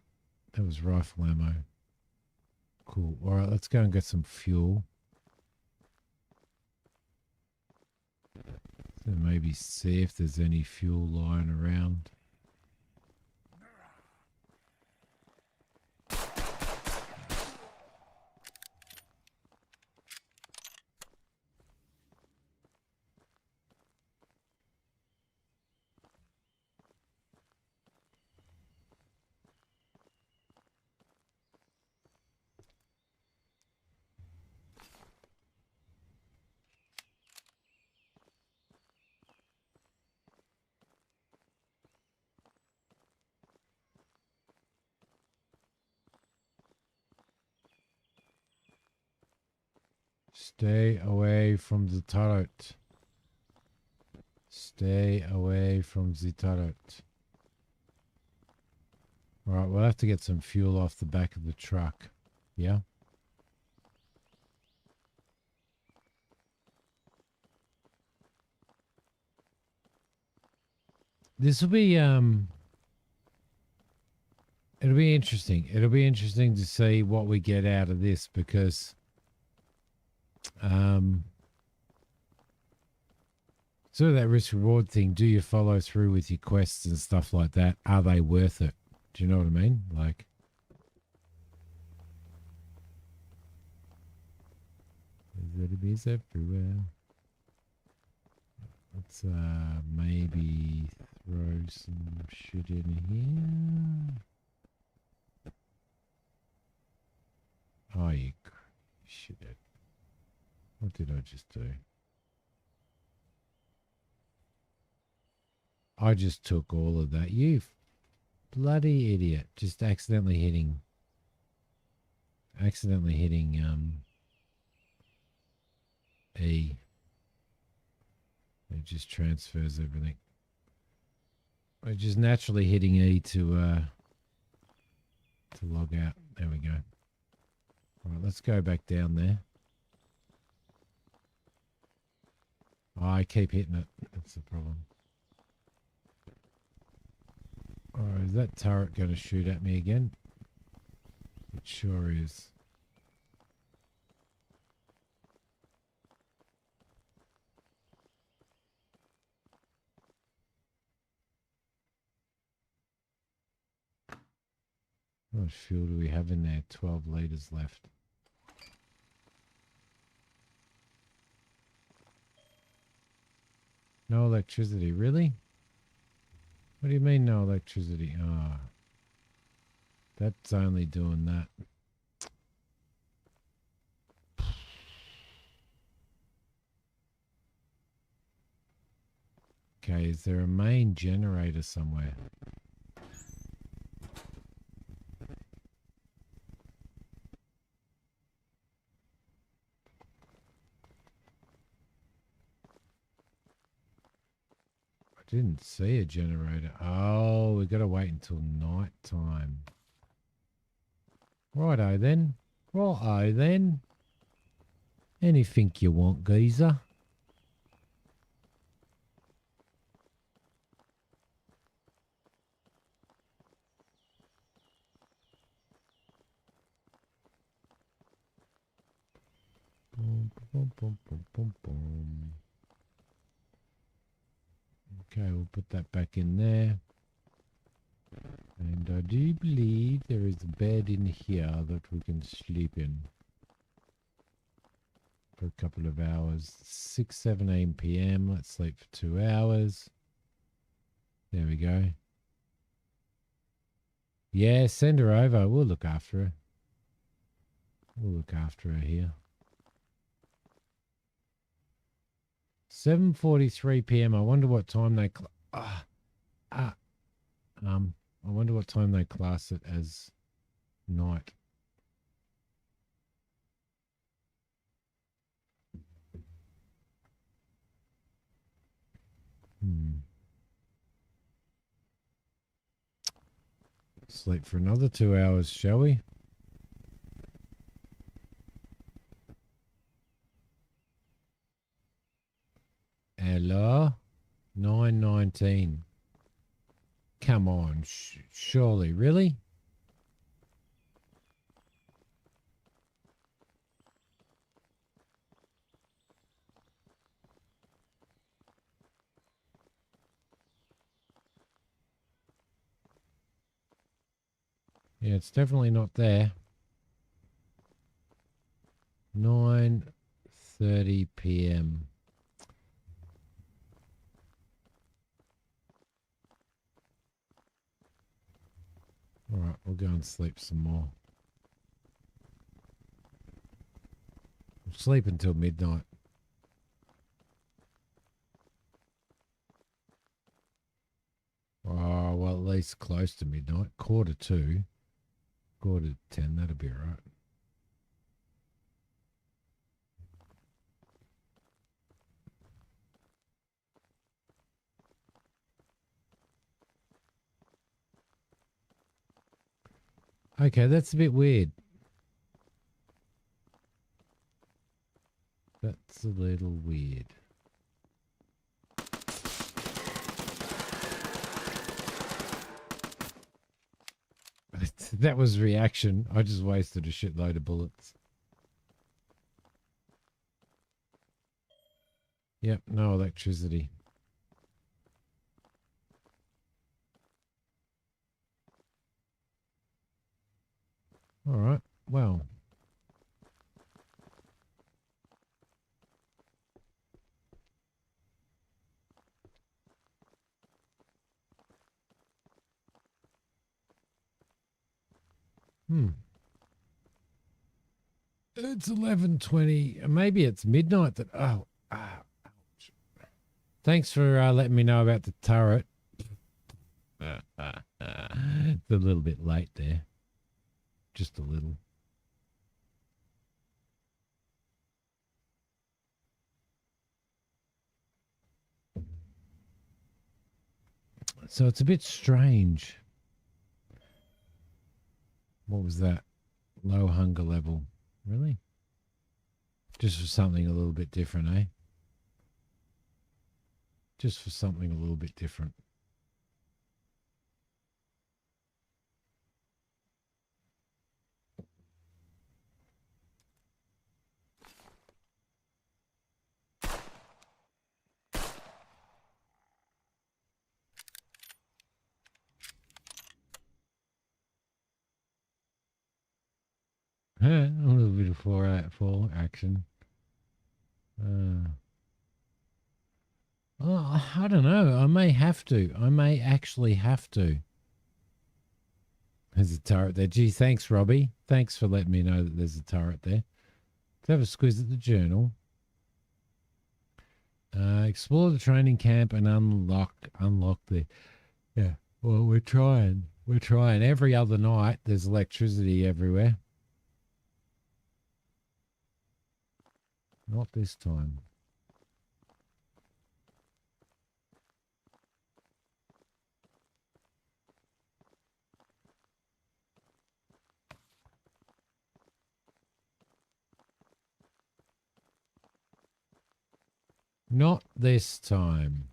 That was rifle ammo. Cool. All right, let's go and get some fuel. So maybe see if there's any fuel lying around. Stay away from the turret. Stay away from the turret. All right, we'll have to get some fuel off the back of the truck. Yeah? This will be, it'll be interesting. It'll be interesting to see what we get out of this because, sort of that risk reward thing. Do you follow through with your quests and stuff like that? Are they worth it? Do you know what I mean? Like, there's enemies everywhere. Let's maybe throw some shit in here. Oh, you shit. What did I just do? I just took all of that. You bloody idiot. Just accidentally hitting E. It just transfers everything. We're just naturally hitting E to log out. There we go. All right, let's go back down there. Oh, I keep hitting it. That's the problem. All right, is that turret going to shoot at me again? It sure is. How much fuel do we have in there? 12 litres left. No electricity, really? What do you mean no electricity? Ah, that's only doing that. Okay, is there a main generator somewhere? I didn't see a generator. Oh, we got to wait until night time. Righto then. Righto then. Anything you want, geezer. Boom, boom, boom, boom, boom, boom. Okay, we'll put that back in there. And I do believe there is a bed in here that we can sleep in for a couple of hours. 6:17 p.m. Let's sleep for 2 hours. There we go. Yeah, send her over. We'll look after her. We'll look after her here. 7:43 p.m. I wonder what time they I wonder what time they class it as night. Sleep for another 2 hours, shall we? Hello? 9:19. Come on, surely, really? Yeah, it's definitely not there. 9:30 p.m. All right, we'll go and sleep some more. We'll sleep until midnight. Oh, well, at least close to midnight. 1:45, 1:45, that'll be all right. Okay, that's a bit weird. That's a little weird. That was reaction. I just wasted a shitload of bullets. Yep, no electricity. All right, well. It's 11:20. Maybe it's midnight. Ouch. Thanks for letting me know about the turret. It's a little bit late there. Just a little. So it's a bit strange. What was that? Low hunger level. Really? Just for something a little bit different, eh? Just for something a little bit different. A little bit of fall action. Oh, I don't know. I may have to. I may actually have to. There's a turret there. Gee, thanks, Robbie. Thanks for letting me know that there's a turret there. Let's have a squiz at the journal. Explore the training camp and unlock the... Yeah, well, we're trying. We're trying. Every other night, there's electricity everywhere. Not this time. Not this time.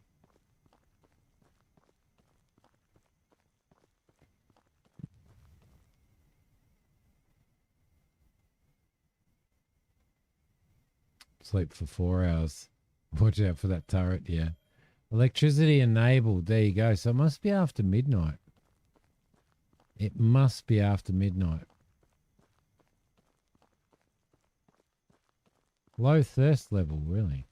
Sleep for 4 hours. Watch out for that turret, yeah. Electricity enabled. There you go. So it must be after midnight. It must be after midnight. Low thirst level, really.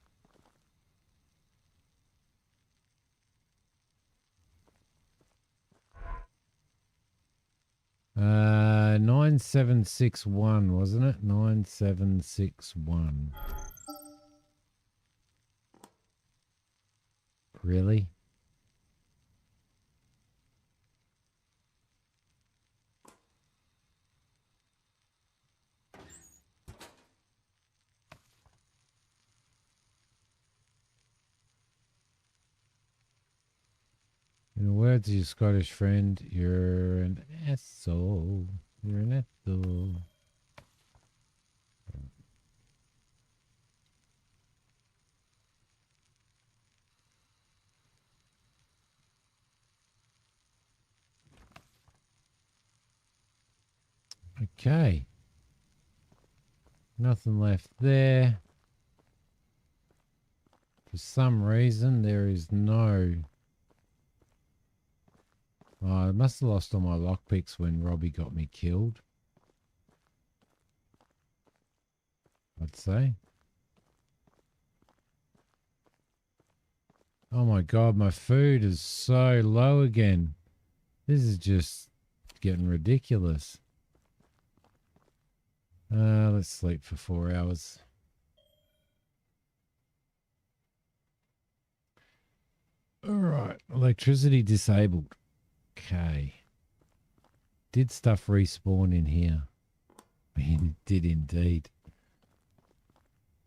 Uh, 9761, wasn't it? 9761. Really? In the words of your Scottish friend, you're an asshole. You're an asshole. Okay. Nothing left there. For some reason, there is no... Oh, I must have lost all my lockpicks when Robbie got me killed. I'd say. Oh my God, my food is so low again. This is just getting ridiculous. Let's sleep for 4 hours. All right, electricity disabled. Okay. Did stuff respawn in here? It did indeed.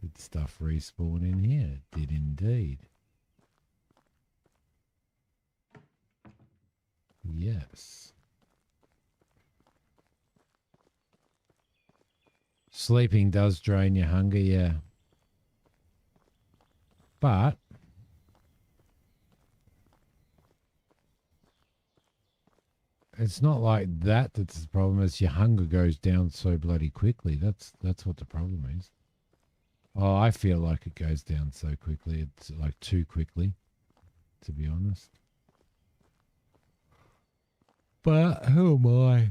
Did stuff respawn in here? Did indeed. Yes. Sleeping does drain your hunger, yeah. But it's not like that that's the problem. It's your hunger goes down so bloody quickly. That's what the problem is. Oh, I feel like it goes down so quickly. It's like too quickly, to be honest. But who am I?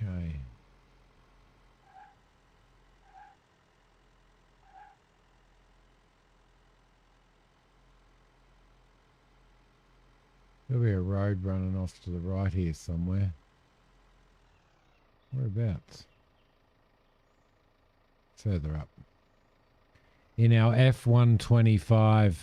Okay. There'll be a road running off to the right here somewhere. Whereabouts? Further up. In our F-125.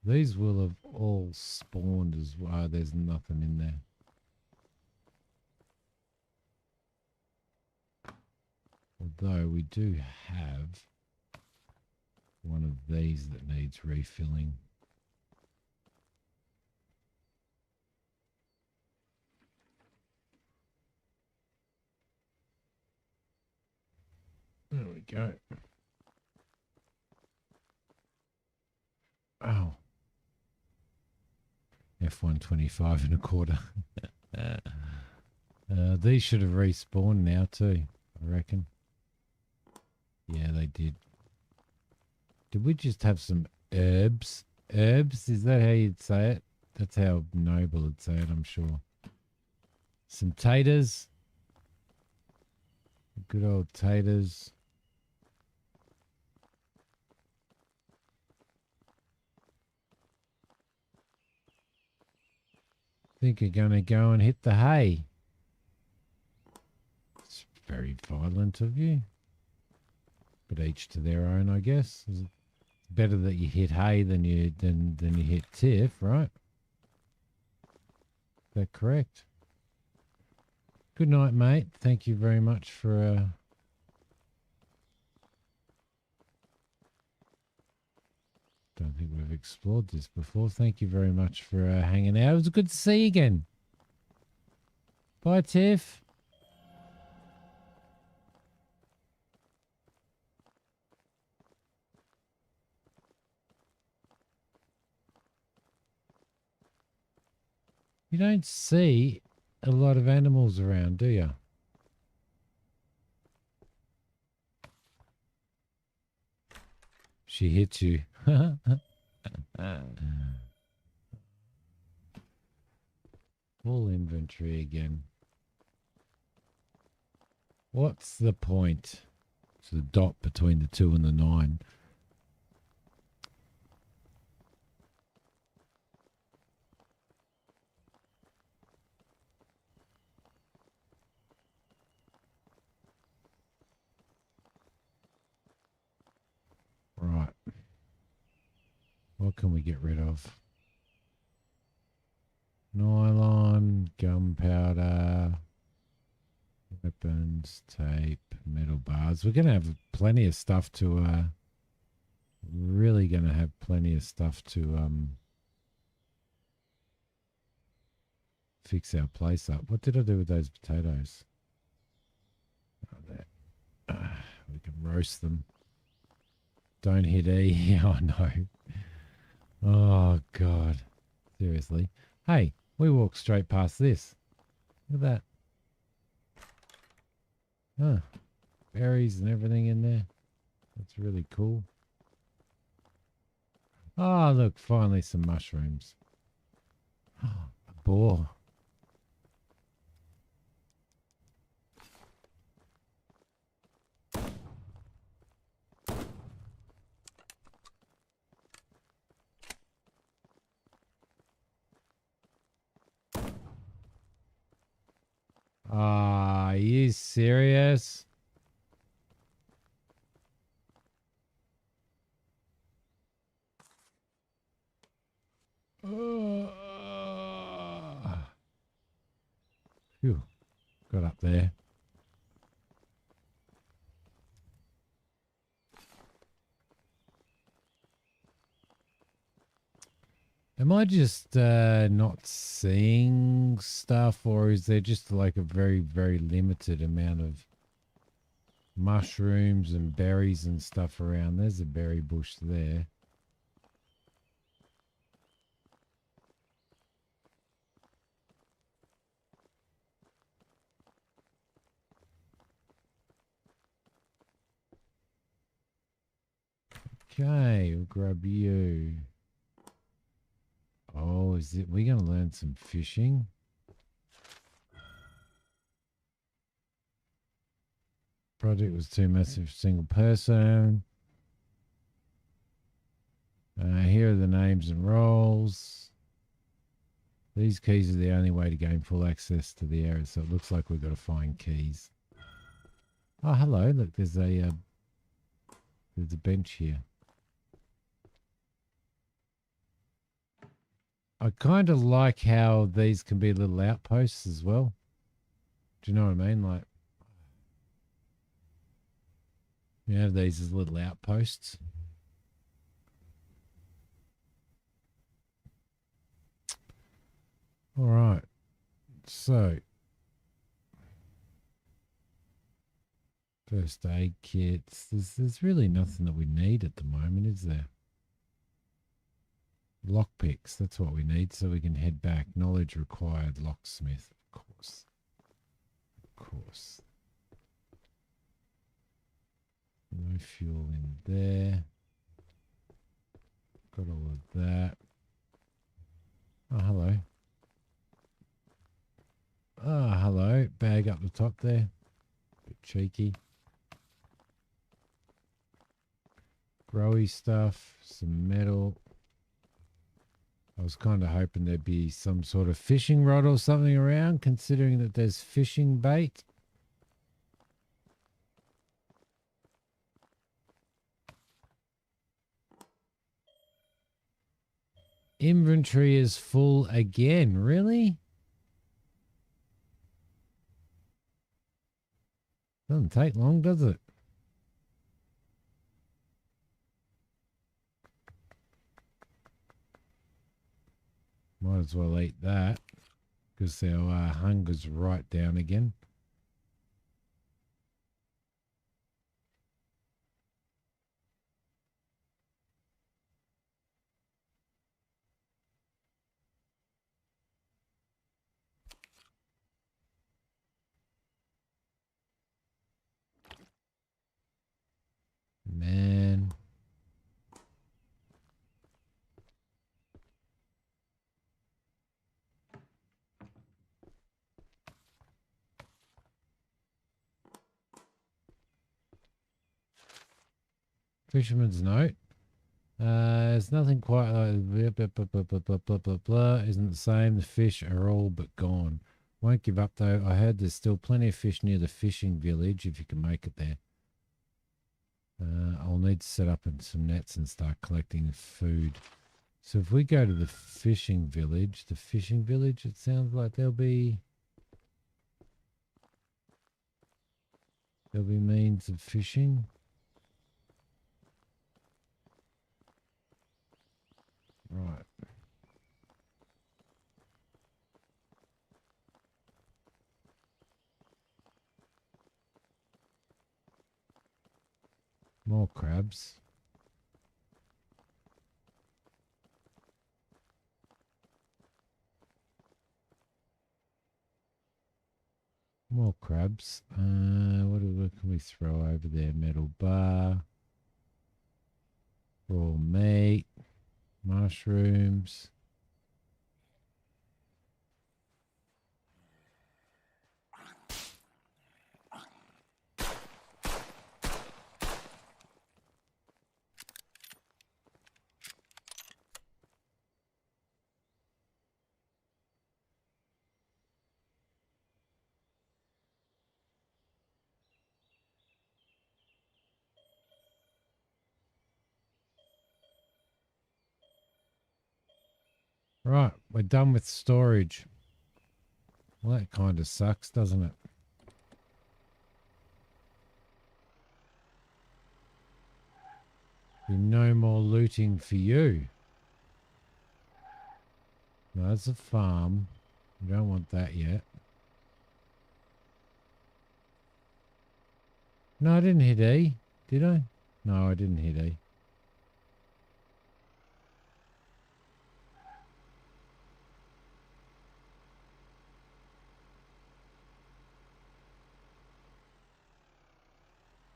These will have all spawned as well. There's nothing in there. Although we do have one of these that needs refilling. There we go. Oh. F-125 and a quarter. These should have respawned now too, I reckon. Yeah, they did. Did we just have some herbs? Herbs? Is that how you'd say it? That's how Noble would say it, I'm sure. Some taters. Good old taters. Think you're going to go and hit the hay. It's very violent of you. But each to their own, I guess. It's better that you hit hay than you hit tiff, right? that correct. Good night, mate. Thank you very much for... Don't think we've explored this before. Thank you very much for hanging out. It was good to see you again. Bye, Tiff. You don't see a lot of animals around, do you? She hit you. Full inventory again. What's the point? It's the dot between the 2 and the 9. Right. What can we get rid of? Nylon, gunpowder, weapons, tape, metal bars. We're going to have plenty of stuff to... really going to have plenty of stuff to fix our place up. What did I do with those potatoes? Oh, there. We can roast them. Don't hit E. Oh, no. Oh, God. Seriously. Hey, we walked straight past this. Look at that. Huh. Berries and everything in there. That's really cool. Oh, look. Finally some mushrooms. Oh, a boar. Are you serious? Phew. Got up there. Am I just not seeing stuff, or is there just like a very, very limited amount of mushrooms and berries and stuff around? There's a berry bush there. Okay, we'll grab you. Oh, is it? We're going to learn some fishing. Project was too massive for a single person. Here are the names and roles. These keys are the only way to gain full access to the area, so it looks like we've got to find keys. Oh, hello. Look, there's a bench here. I kind of like how these can be little outposts as well. Do you know what I mean? Like, you have these as little outposts. All right. So, first aid kits. There's really nothing that we need at the moment, is there? Lockpicks, that's what we need, so we can head back. Knowledge required, locksmith, of course. Of course. No fuel in there. Got all of that. Oh, hello. Oh, hello. Bag up the top there. Bit cheeky. Growy stuff, some metal. I was kind of hoping there'd be some sort of fishing rod or something around, considering that there's fishing bait. Inventory is full again. Really? Doesn't take long, does it? Might as well eat that because our hunger's right down again. Man. Fisherman's note. There's nothing quite like blah, blah, blah, blah, blah, blah, blah, blah. Isn't the same. The fish are all but gone. Won't give up though. I heard there's still plenty of fish near the fishing village if you can make it there. I'll need to set up some nets and start collecting food. So if we go to the fishing village, it sounds like there'll be means of fishing. Right. More crabs. More crabs. What can we throw over there? Metal bar. Raw meat. Mushrooms. Right, we're done with storage. Well, that kind of sucks, doesn't it? No more looting for you. No, that's a farm. We don't want that yet. No, I didn't hit E. Did I? No, I didn't hit E.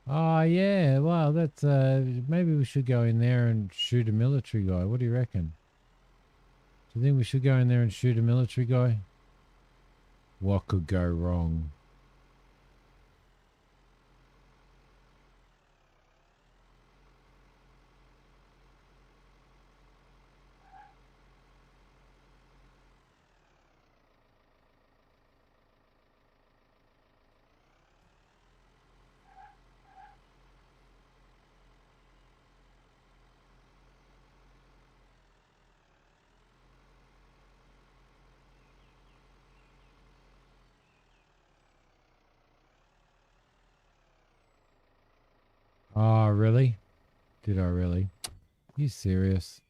Oh, yeah. Well, that's... maybe we should go in there and shoot a military guy. What do you reckon? Do you think we should go in there and shoot a military guy? What could go wrong? Oh, really? Did I really? You serious?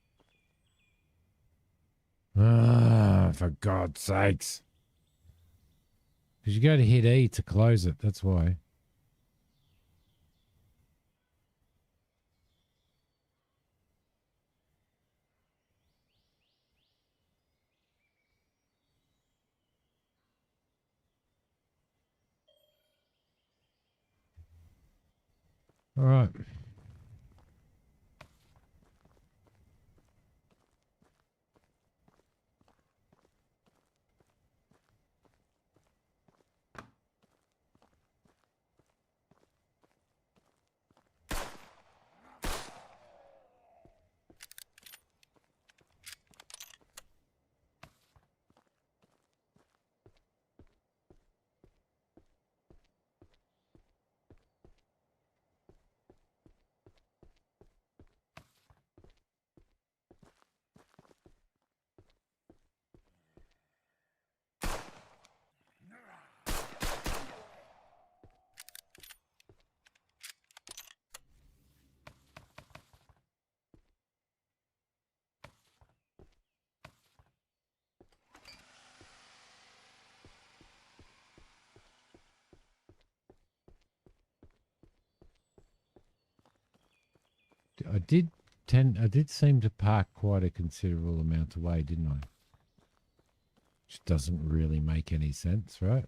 Ah, for God's sakes. Because you got to hit E to close it. That's why. All right. I did seem to park quite a considerable amount away, didn't I? Which doesn't really make any sense, right?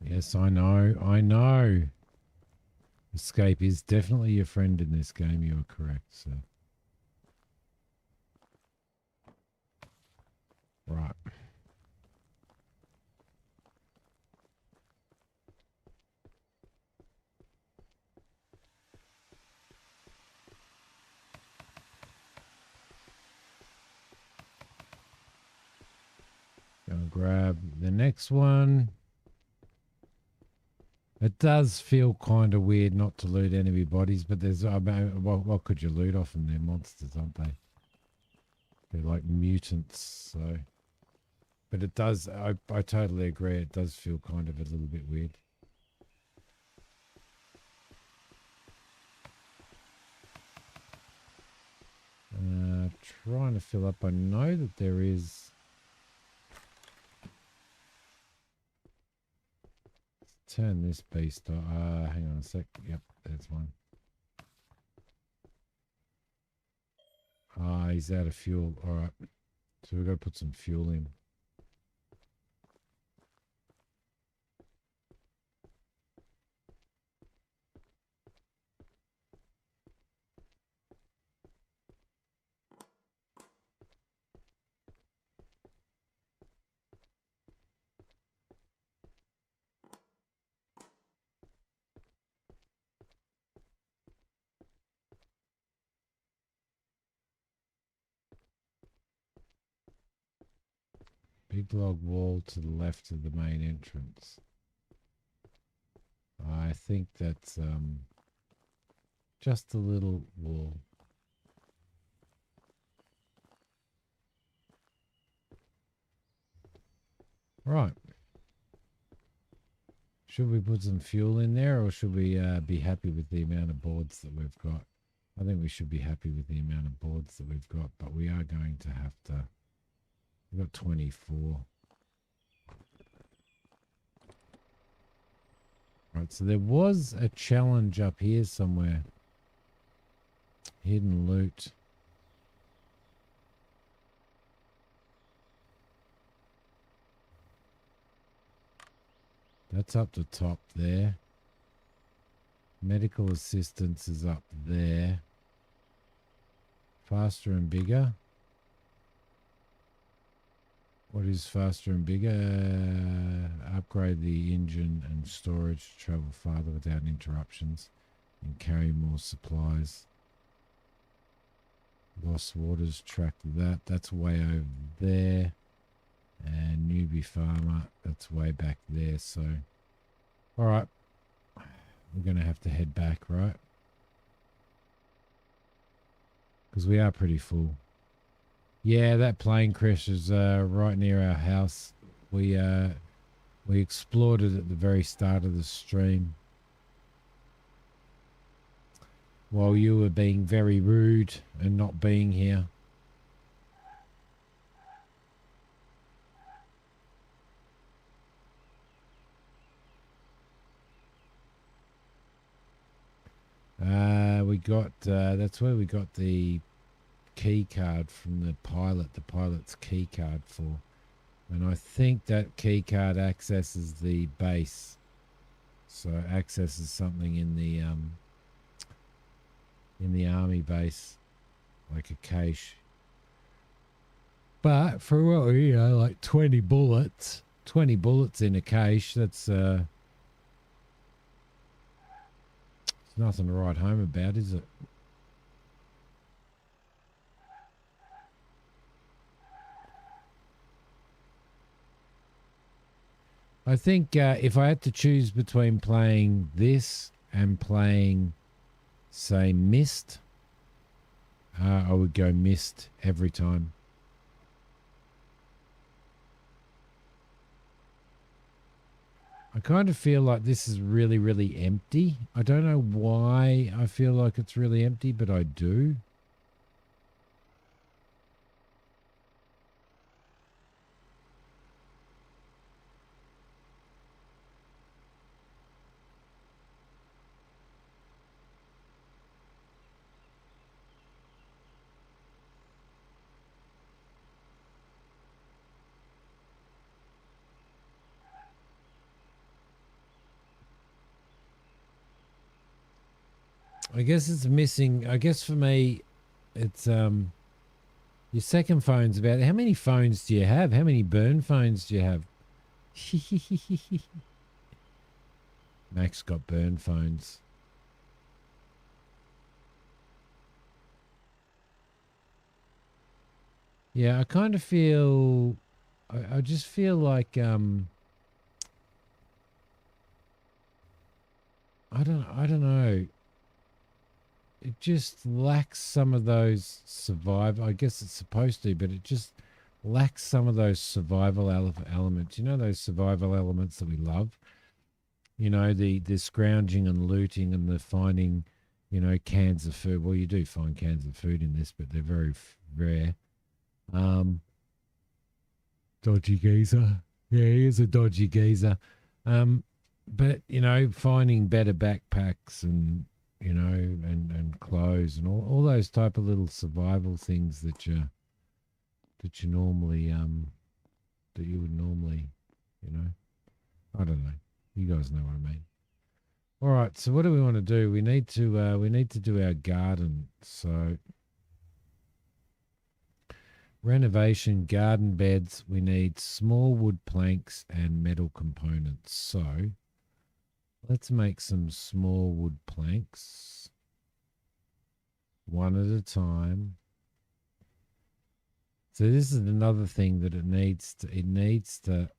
Yes, I know. I know. Escape is definitely your friend in this game. You are correct, so. Right. Gonna grab the next one. It does feel kind of weird not to loot enemy bodies, but there's what could you loot off them? They're monsters, aren't they? They're like mutants, so. But it does. I totally agree. It does feel kind of a little bit weird. Trying to fill up. I know that there is. Turn this beast off. Hang on a sec. Yep, there's one. He's out of fuel. All right. So we've got to put some fuel in. Big log wall to the left of the main entrance. I think that's just a little wall. Right. Should we put some fuel in there, or should we be happy with the amount of boards that we've got? I think we should be happy with the amount of boards that we've got, but we are going to have to. We've got 24. Right, so there was a challenge up here somewhere. Hidden loot. That's up the top there. Medical assistance is up there. Faster and bigger. What is faster and bigger? Upgrade the engine and storage to travel farther without interruptions and carry more supplies. Lost waters, track that. That's way over there. And newbie farmer, that's way back there. So, all right. We're going to have to head back, right? Because we are pretty full. Yeah, that plane crash is right near our house. We explored it at the very start of the stream. While you were being very rude and not being here. We got, that's where we got the key card from the pilot's key card for. And I think that key card accesses the base. So accesses something in the army base, like a cache. But for, well, you know, like 20 bullets in a cache, that's nothing to write home about, is it? I think if I had to choose between playing this and playing, say, Myst, I would go Myst every time. I kind of feel like this is really, really empty. I don't know why I feel like it's really empty, but I do. I guess it's missing. I guess for me, it's your second phone's about. How many phones do you have? How many burn phones do you have? Max got burn phones. Yeah, I kind of feel. I just feel like I don't know. It just lacks some of those survival. I guess it's supposed to, but it just lacks some of those survival elements. You know, those survival elements that we love. You know, the scrounging and looting and the finding, you know, cans of food. Well, you do find cans of food in this, but they're very rare. Dodgy geezer. Yeah, he is a dodgy geezer. But you know, finding better backpacks and you know, and clothes and all those type of little survival things that you normally that you would normally, you know. I don't know. You guys know what I mean. All right, so what do we want to do? We need to do our garden. So renovation, garden beds, we need small wood planks and metal components. So let's make some small wood planks, one at a time. So this is another thing that it needs to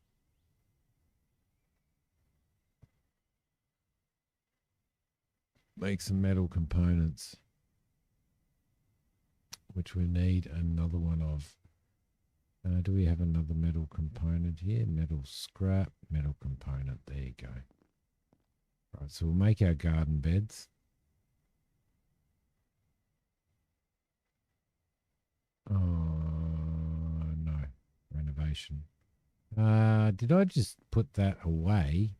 make some metal components, which we need another one of. Do we have another metal component here? Metal scrap, metal component. There you go. Right, so we'll make our garden beds. Oh, no. Renovation. Did I just put that away?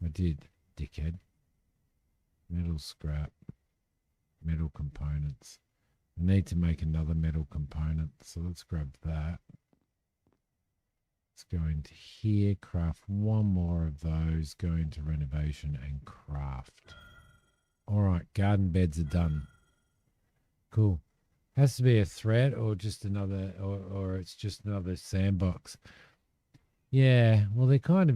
I did, dickhead. Metal scrap. Metal components. I need to make another metal component, so let's grab that. Let's go into here, craft one more of those, go into renovation and craft. All right, garden beds are done. Cool. Has to be a thread or just another, or it's just another sandbox. Yeah, well, there kind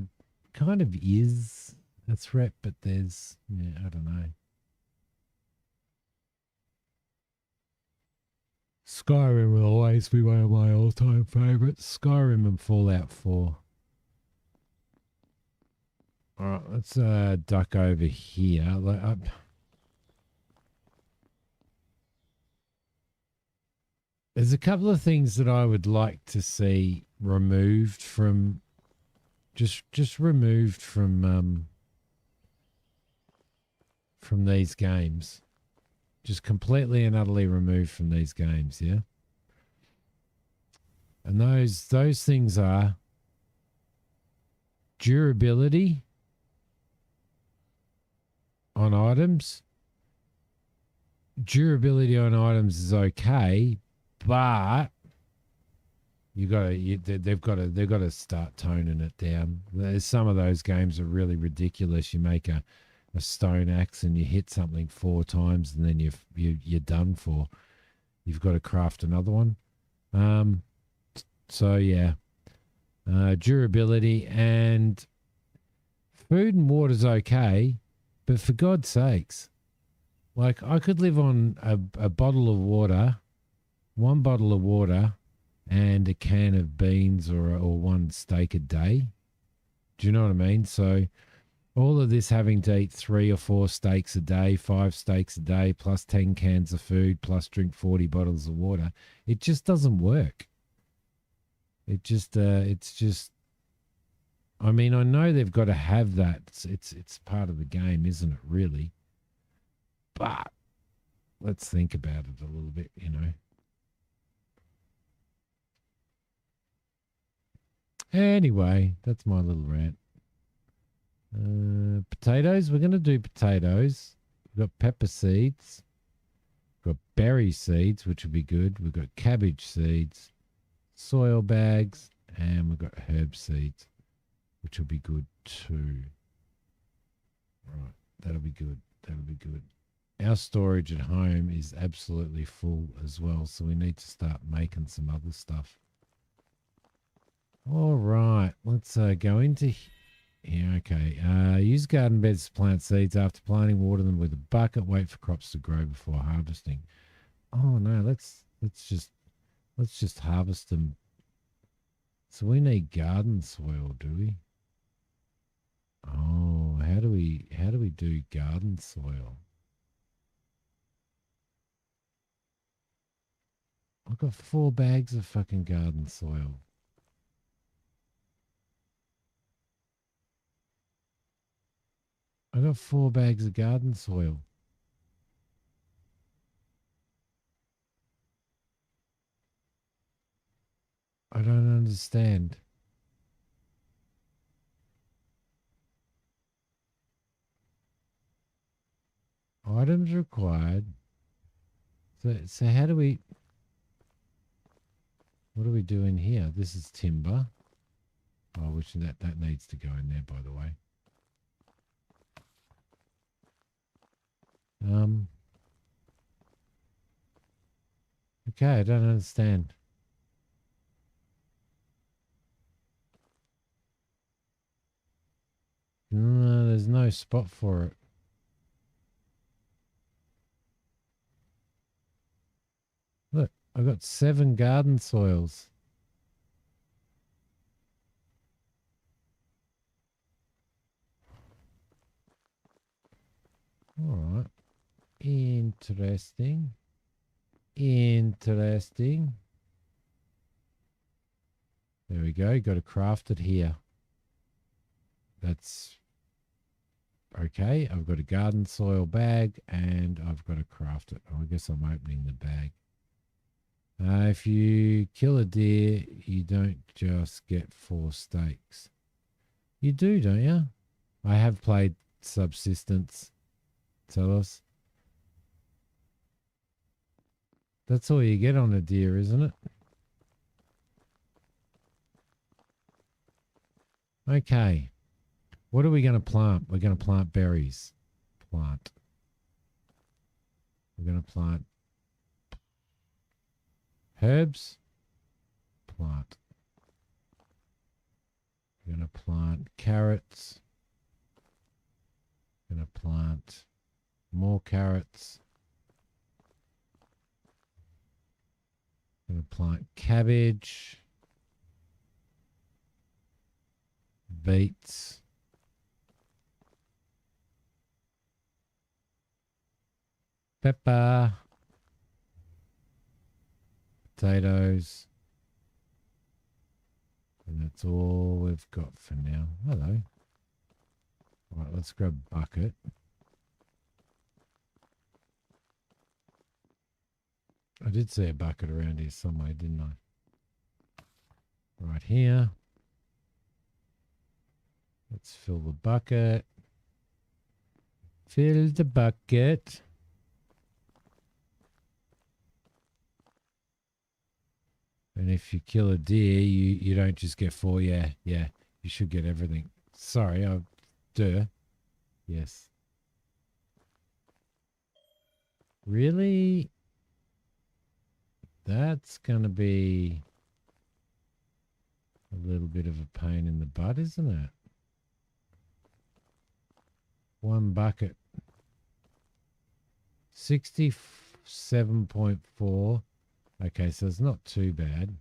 of is a threat, but there's, yeah, I don't know. Skyrim will always be one of my all-time favorites. Skyrim and Fallout 4. All right, let's duck over here. There's a couple of things that I would like to see removed from, just removed from these games. Just completely and utterly removed from these games, yeah? And those things are durability on items. Durability on items is okay, but they've got to start toning it down. There's some of those games are really ridiculous. You make a stone axe and you hit something 4 times and then you're done for. You've got to craft another one. So yeah, durability and food and water's okay, but for God's sakes, like I could live on a bottle of water, one bottle of water and a can of beans or one steak a day. Do you know what I mean? So all of this having to eat 3 or 4 steaks a day, 5 steaks a day, plus 10 cans of food, plus drink 40 bottles of water, it just doesn't work. It's just I mean, I know they've got to have that. It's part of the game, isn't it, really? But let's think about it a little bit, you know. Anyway, that's my little rant. Potatoes. We're going to do potatoes. We've got pepper seeds. We've got berry seeds, which would be good. We've got cabbage seeds, soil bags, and we've got herb seeds, which will be good too. Right, that'll be good. That'll be good. Our storage at home is absolutely full as well, so we need to start making some other stuff. All right, let's go into... Yeah, okay. Use garden beds to plant seeds. After planting, water them with a bucket. Wait for crops to grow before harvesting. Oh no, let's just harvest them. So we need garden soil, do we? Oh, how do we do garden soil? I've got 4 bags of fucking garden soil. I got 4 bags of garden soil. I don't understand. Items required. So how do we... What are we doing here? This is timber. Oh, which that needs to go in there, by the way. Okay, I don't understand. No, there's no spot for it. Look, I've got 7 garden soils. All right. Interesting. Interesting. There we go. Got to craft it here. That's okay. I've got a garden soil bag and I've got to craft it. Oh, I guess I'm opening the bag. If you kill a deer, you don't just get 4 steaks. You do, don't you? I have played Subsistence. Tell us. That's all you get on a deer, isn't it? Okay. What are we going to plant? We're going to plant berries. Plant. We're going to plant herbs. Plant. We're going to plant carrots. We're going to plant more carrots. We're going to plant cabbage. Beets. Pepper. Potatoes. And that's all we've got for now. Hello. All right, let's grab a bucket. I did see a bucket around here somewhere, didn't I? Right here. Let's fill the bucket. Fill the bucket. And if you kill a deer, you don't just get 4. Yeah, you should get everything. Sorry, duh. Yes. Really? That's going to be a little bit of a pain in the butt, isn't it? 1 bucket. 67.4. Okay, so it's not too bad.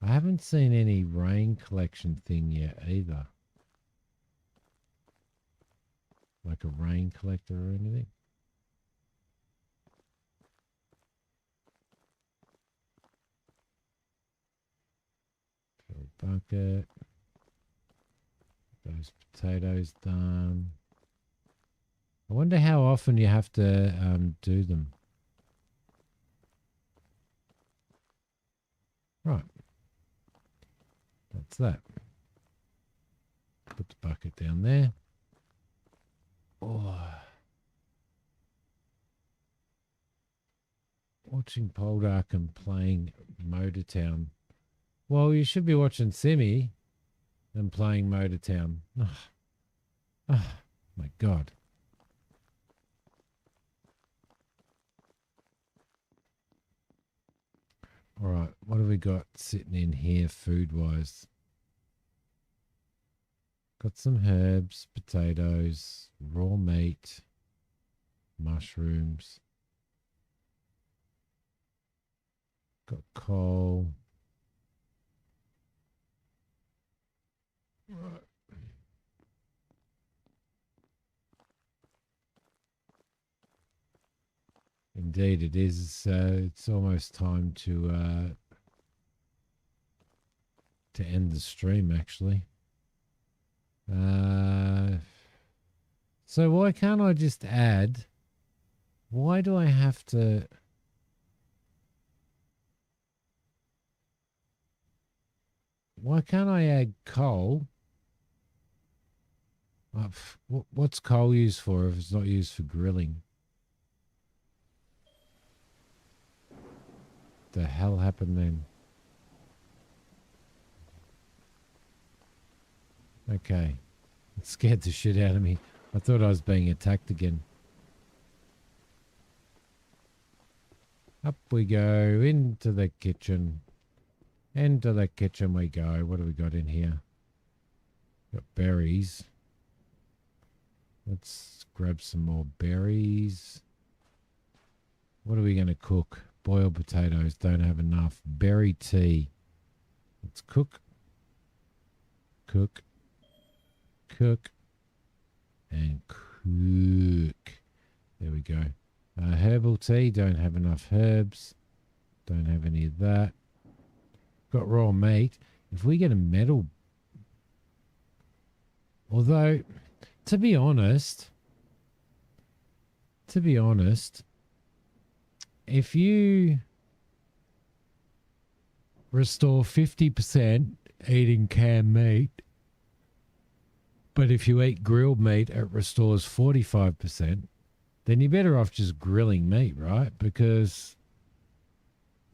I haven't seen any rain collection thing yet either. Like a rain collector or anything. bucket. Those potatoes done. I wonder how often you have to do them. Right. That's that. Put the bucket down there. Oh. Watching Poldark and playing Motortown. Well, you should be watching Simi and playing Motortown. Oh, my God. All right, what have we got sitting in here food-wise? Got some herbs, potatoes, raw meat, mushrooms. Got coal. Right. Indeed, it is. It's almost time to end the stream, actually. So why can't I just add? Why do I have to? Why can't I add coal? What's coal used for if it's not used for grilling? The hell happened then? Okay. It scared the shit out of me. I thought I was being attacked again. Up we go into the kitchen. Into the kitchen we go. What do we got in here? Got berries. Let's grab some more berries. What are we going to cook? Boiled potatoes. Don't have enough. Berry tea. Let's cook. Cook. Cook. And cook. There we go. Herbal tea. Don't have enough herbs. Don't have any of that. Got raw meat. If we get a metal... Although, to be honest, if you restore 50% eating canned meat, but if you eat grilled meat, it restores 45%, then you're better off just grilling meat, right? Because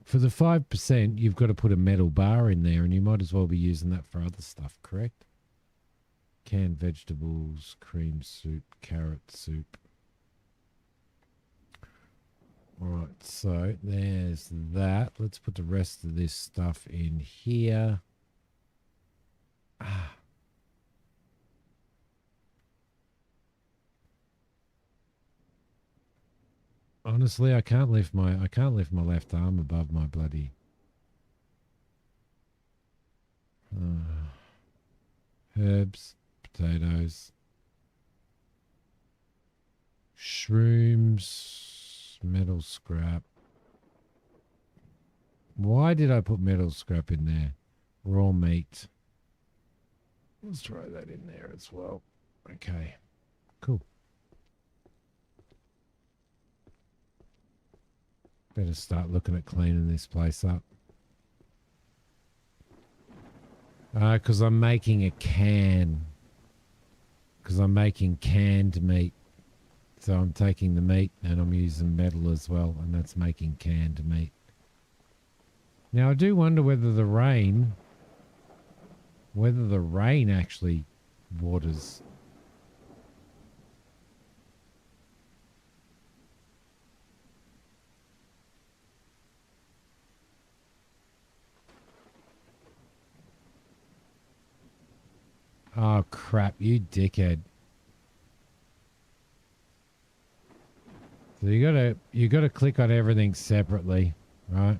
for the 5%, you've got to put a metal bar in there, and you might as well be using that for other stuff, correct? Canned vegetables, cream soup, carrot soup. All right, so there's that. Let's put the rest of this stuff in here. Honestly, I can't lift my left arm above my bloody herbs, potatoes, shrooms, metal scrap. Why did I put metal scrap in there? Raw meat. Let's try that in there as well. Okay, cool. Better start looking at cleaning this place up. Because I'm making a can. Because I'm making canned meat. So I'm taking the meat and I'm using metal as well, and that's making canned meat. Now I do wonder whether the rain actually waters. Oh crap, you dickhead. So you gotta click on everything separately, right?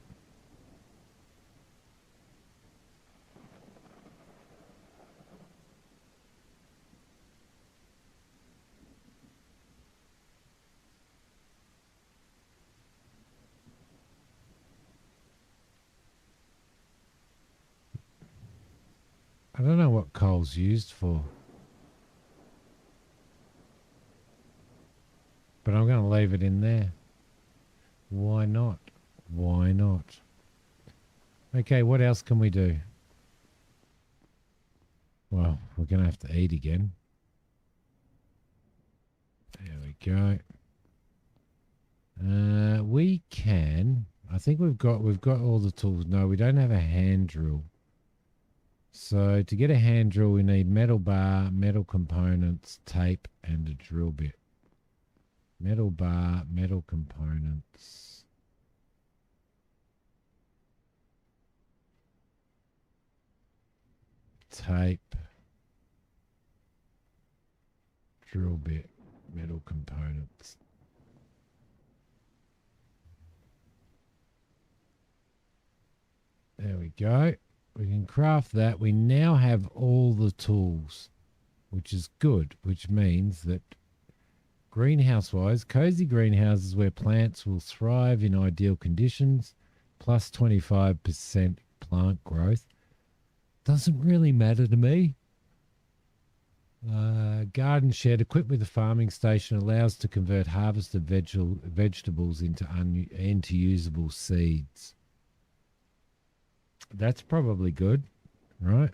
don't know what coal's used for. But I'm going to leave it in there. Why not? Why not? Okay, what else can we do? Well, we're going to have to eat again. There we go. We can. I think we've got all the tools. No, we don't have a hand drill. So to get a hand drill, we need metal bar, metal components, tape, and a drill bit. Metal bar, metal components. Tape. Drill bit, metal components. There we go. We can craft that. We now have all the tools, which is good, which means that greenhouse-wise, cozy greenhouses where plants will thrive in ideal conditions, plus 25% plant growth. Doesn't really matter to me. Garden shed equipped with a farming station allows to convert harvested vegetables into usable seeds. That's probably good, right?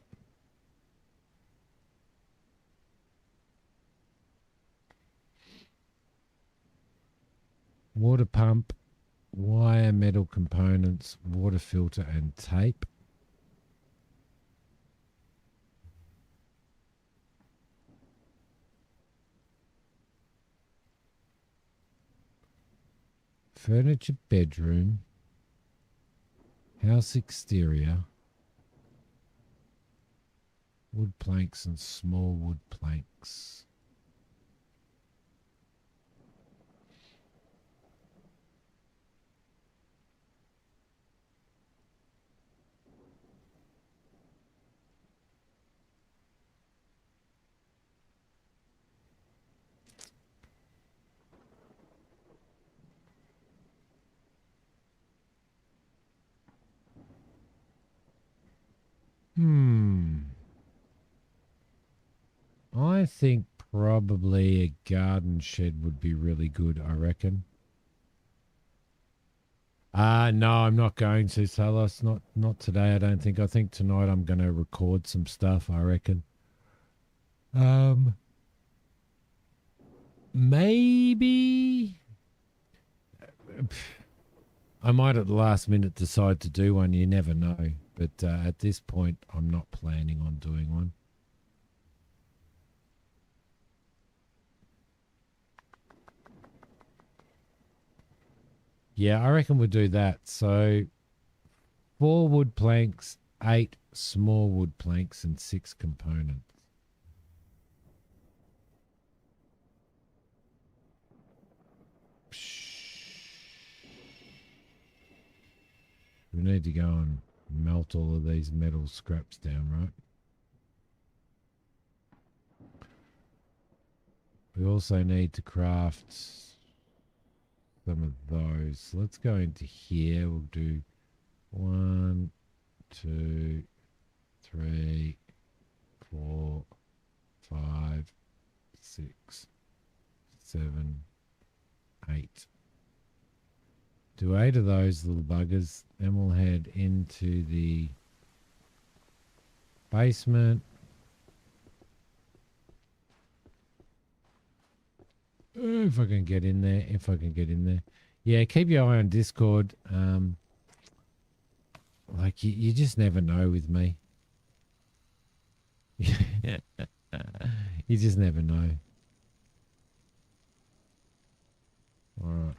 Water pump, wire, metal components, water filter, and tape. Furniture bedroom. House exterior. Wood planks and small wood planks. I think probably a garden shed would be really good, I reckon. No, I'm not going to, Salas. Not today, I don't think. I think tonight I'm going to record some stuff, I reckon. Maybe I might at the last minute decide to do one. You never know. But at this point, I'm not planning on doing one. Yeah, I reckon we'll do that. So 4 wood planks, 8 small wood planks, and 6 components. We need to go and melt all of these metal scraps down, right? We also need to craft some of those. Let's go into here. We'll do 1, 2, 3, 4, 5, 6, 7, 8. Do 8 of those little buggers. Then we'll head into the basement. If I can get in there. Yeah, keep your eye on Discord. Like you just never know with me. You just never know. All right.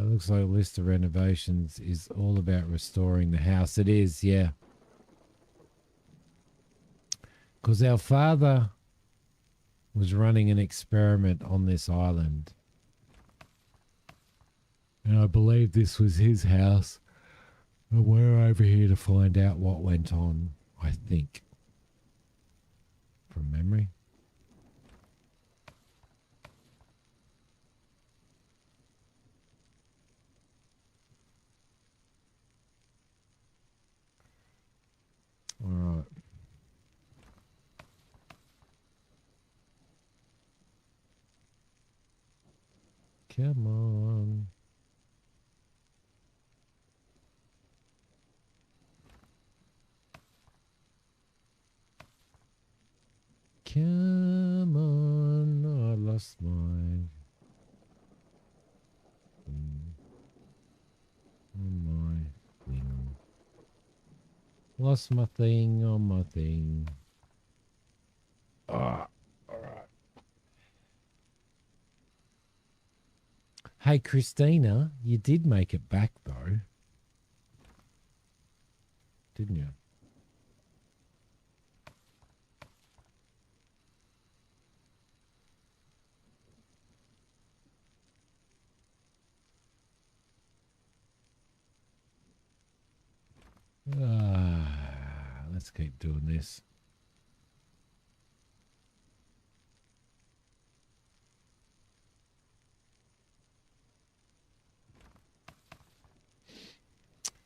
Looks like a list of renovations is all about restoring the house. It is, yeah. Because our father was running an experiment on this island. And I believe this was his house. And we're over here to find out what went on, I think. From memory. All right. Come on. Come on. I lost my thing. On my thing. Lost my thing on my thing. Ah, all right. Hey, Christina, you did make it back, though. Didn't you? Let's keep doing this.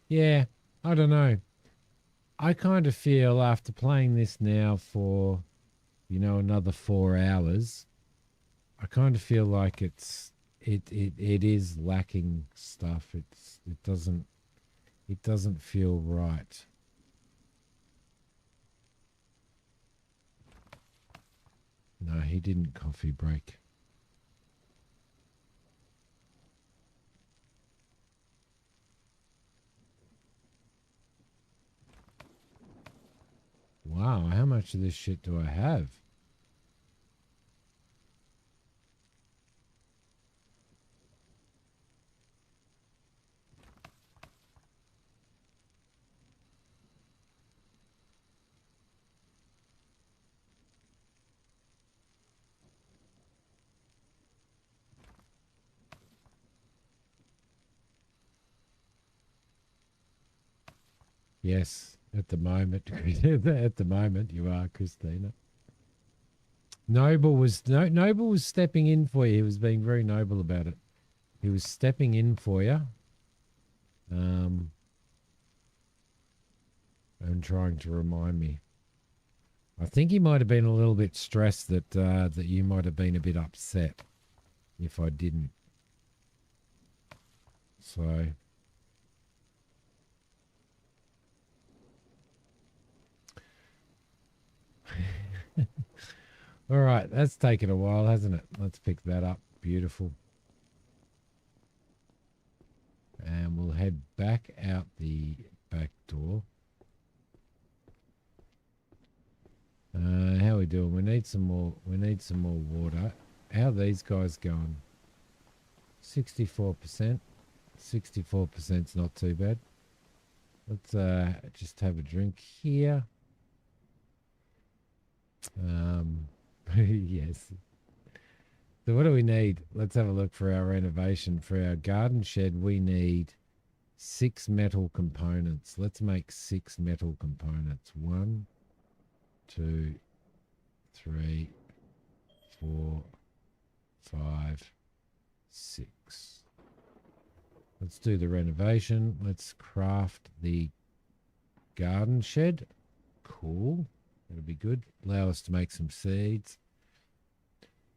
Yeah, I don't know. I kind of feel after playing this now for, another 4 hours, I kind of feel like it is lacking stuff. It doesn't feel right. No, he didn't coffee break. Wow, how much of this shit do I have? Yes, at the moment. At the moment you are, Christina. Noble was stepping in for you. He was being very noble about it. He was stepping in for you. And trying to remind me. I think he might have been a little bit stressed that you might have been a bit upset if I didn't. So all right, that's taken a while, hasn't it? Let's pick that up. Beautiful. And we'll head back out the back door. How are we doing? We need some more water. How are these guys going? 64%. 64% is not too bad. Let's just have a drink here. Yes. So what do we need? Let's have a look for our renovation. For our garden shed, we need 6 metal components. Let's make 6 metal components. 1, 2, 3, 4, 5, 6. Let's do the renovation. Let's craft the garden shed. Cool. That'll be good. Allow us to make some seeds.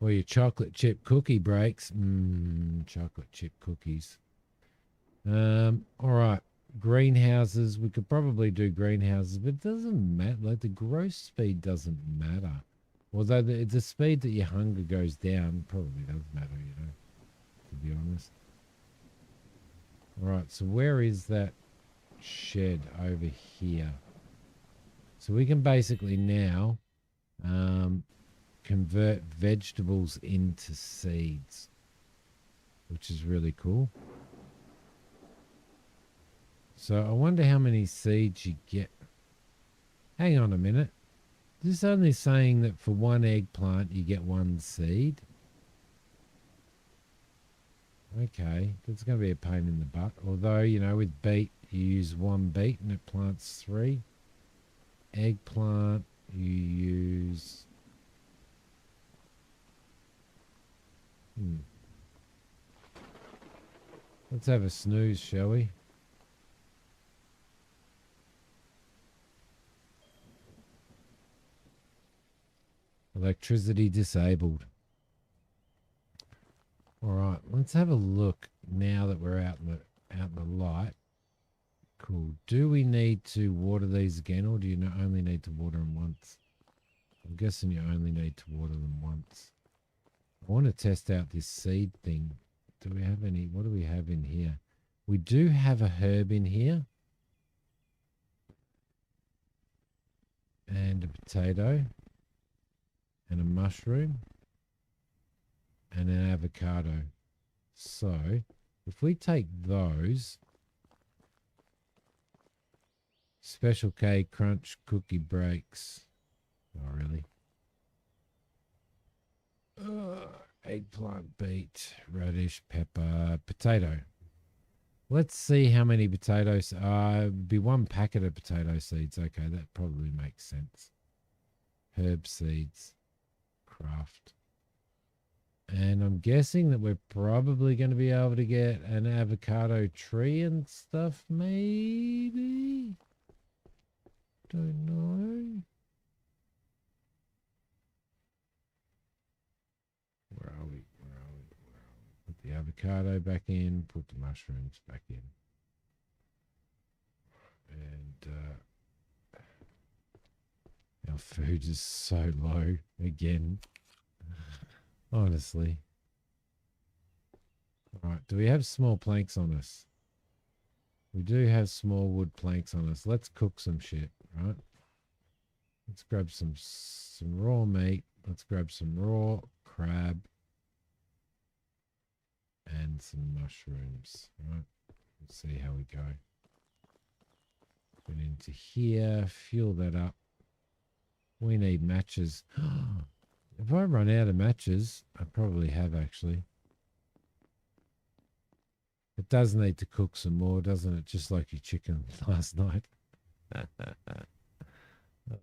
Or your chocolate chip cookie breaks. Chocolate chip cookies. All right. Greenhouses. We could probably do greenhouses, but it doesn't matter. Like the growth speed doesn't matter. Although the speed that your hunger goes down probably does matter, to be honest. All right. So where is that shed? Over here. So we can basically now convert vegetables into seeds, which is really cool. So I wonder how many seeds you get. Hang on a minute. Is this only saying that for 1 eggplant you get 1 seed? Okay, that's going to be a pain in the butt. Although, with beet, you use 1 beet and it plants 3. Eggplant, you use... Let's have a snooze, shall we? Electricity disabled. All right, let's have a look now that we're out in the light. Cool. Do we need to water these again, or do you only need to water them once? I'm guessing you only need to water them once. I want to test out this seed thing. Do we have any? What do we have in here? We do have a herb in here. And a potato. And a mushroom. And an avocado. So, if we take those... Special K crunch cookie breaks. Oh, really? Eggplant, beet, radish, pepper, potato. Let's see how many potatoes. Be one packet of potato seeds. Okay, that probably makes sense. Herb seeds. Craft. And I'm guessing that we're probably going to be able to get an avocado tree and stuff, maybe? Don't know. Where are we? Put the avocado back in. Put the mushrooms back in. And our food is so low again. Honestly. All right. Do we have small planks on us? We do have small wood planks on us. Let's cook some shit, right? Let's grab some raw meat. Let's grab some raw crab and some mushrooms, right? Let's see how we go. Put into here, fuel that up. We need matches. If I run out of matches, I probably have actually. It does need to cook some more, doesn't it? Just like your chicken last night. Oh,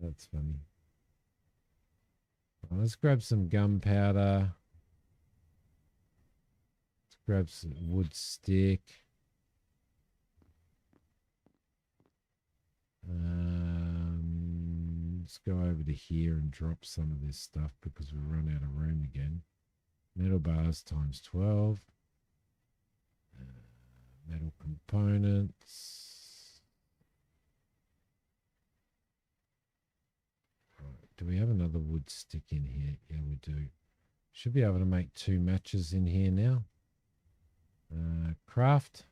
that's funny. Well, let's grab some gunpowder. Let's grab some wood stick. Let's go over to here and drop some of this stuff because we've run out of room again. Metal bars times 12. Metal components. Right. Do we have another wood stick in here? Yeah, we do. Should be able to make 2 matches in here now. Craft.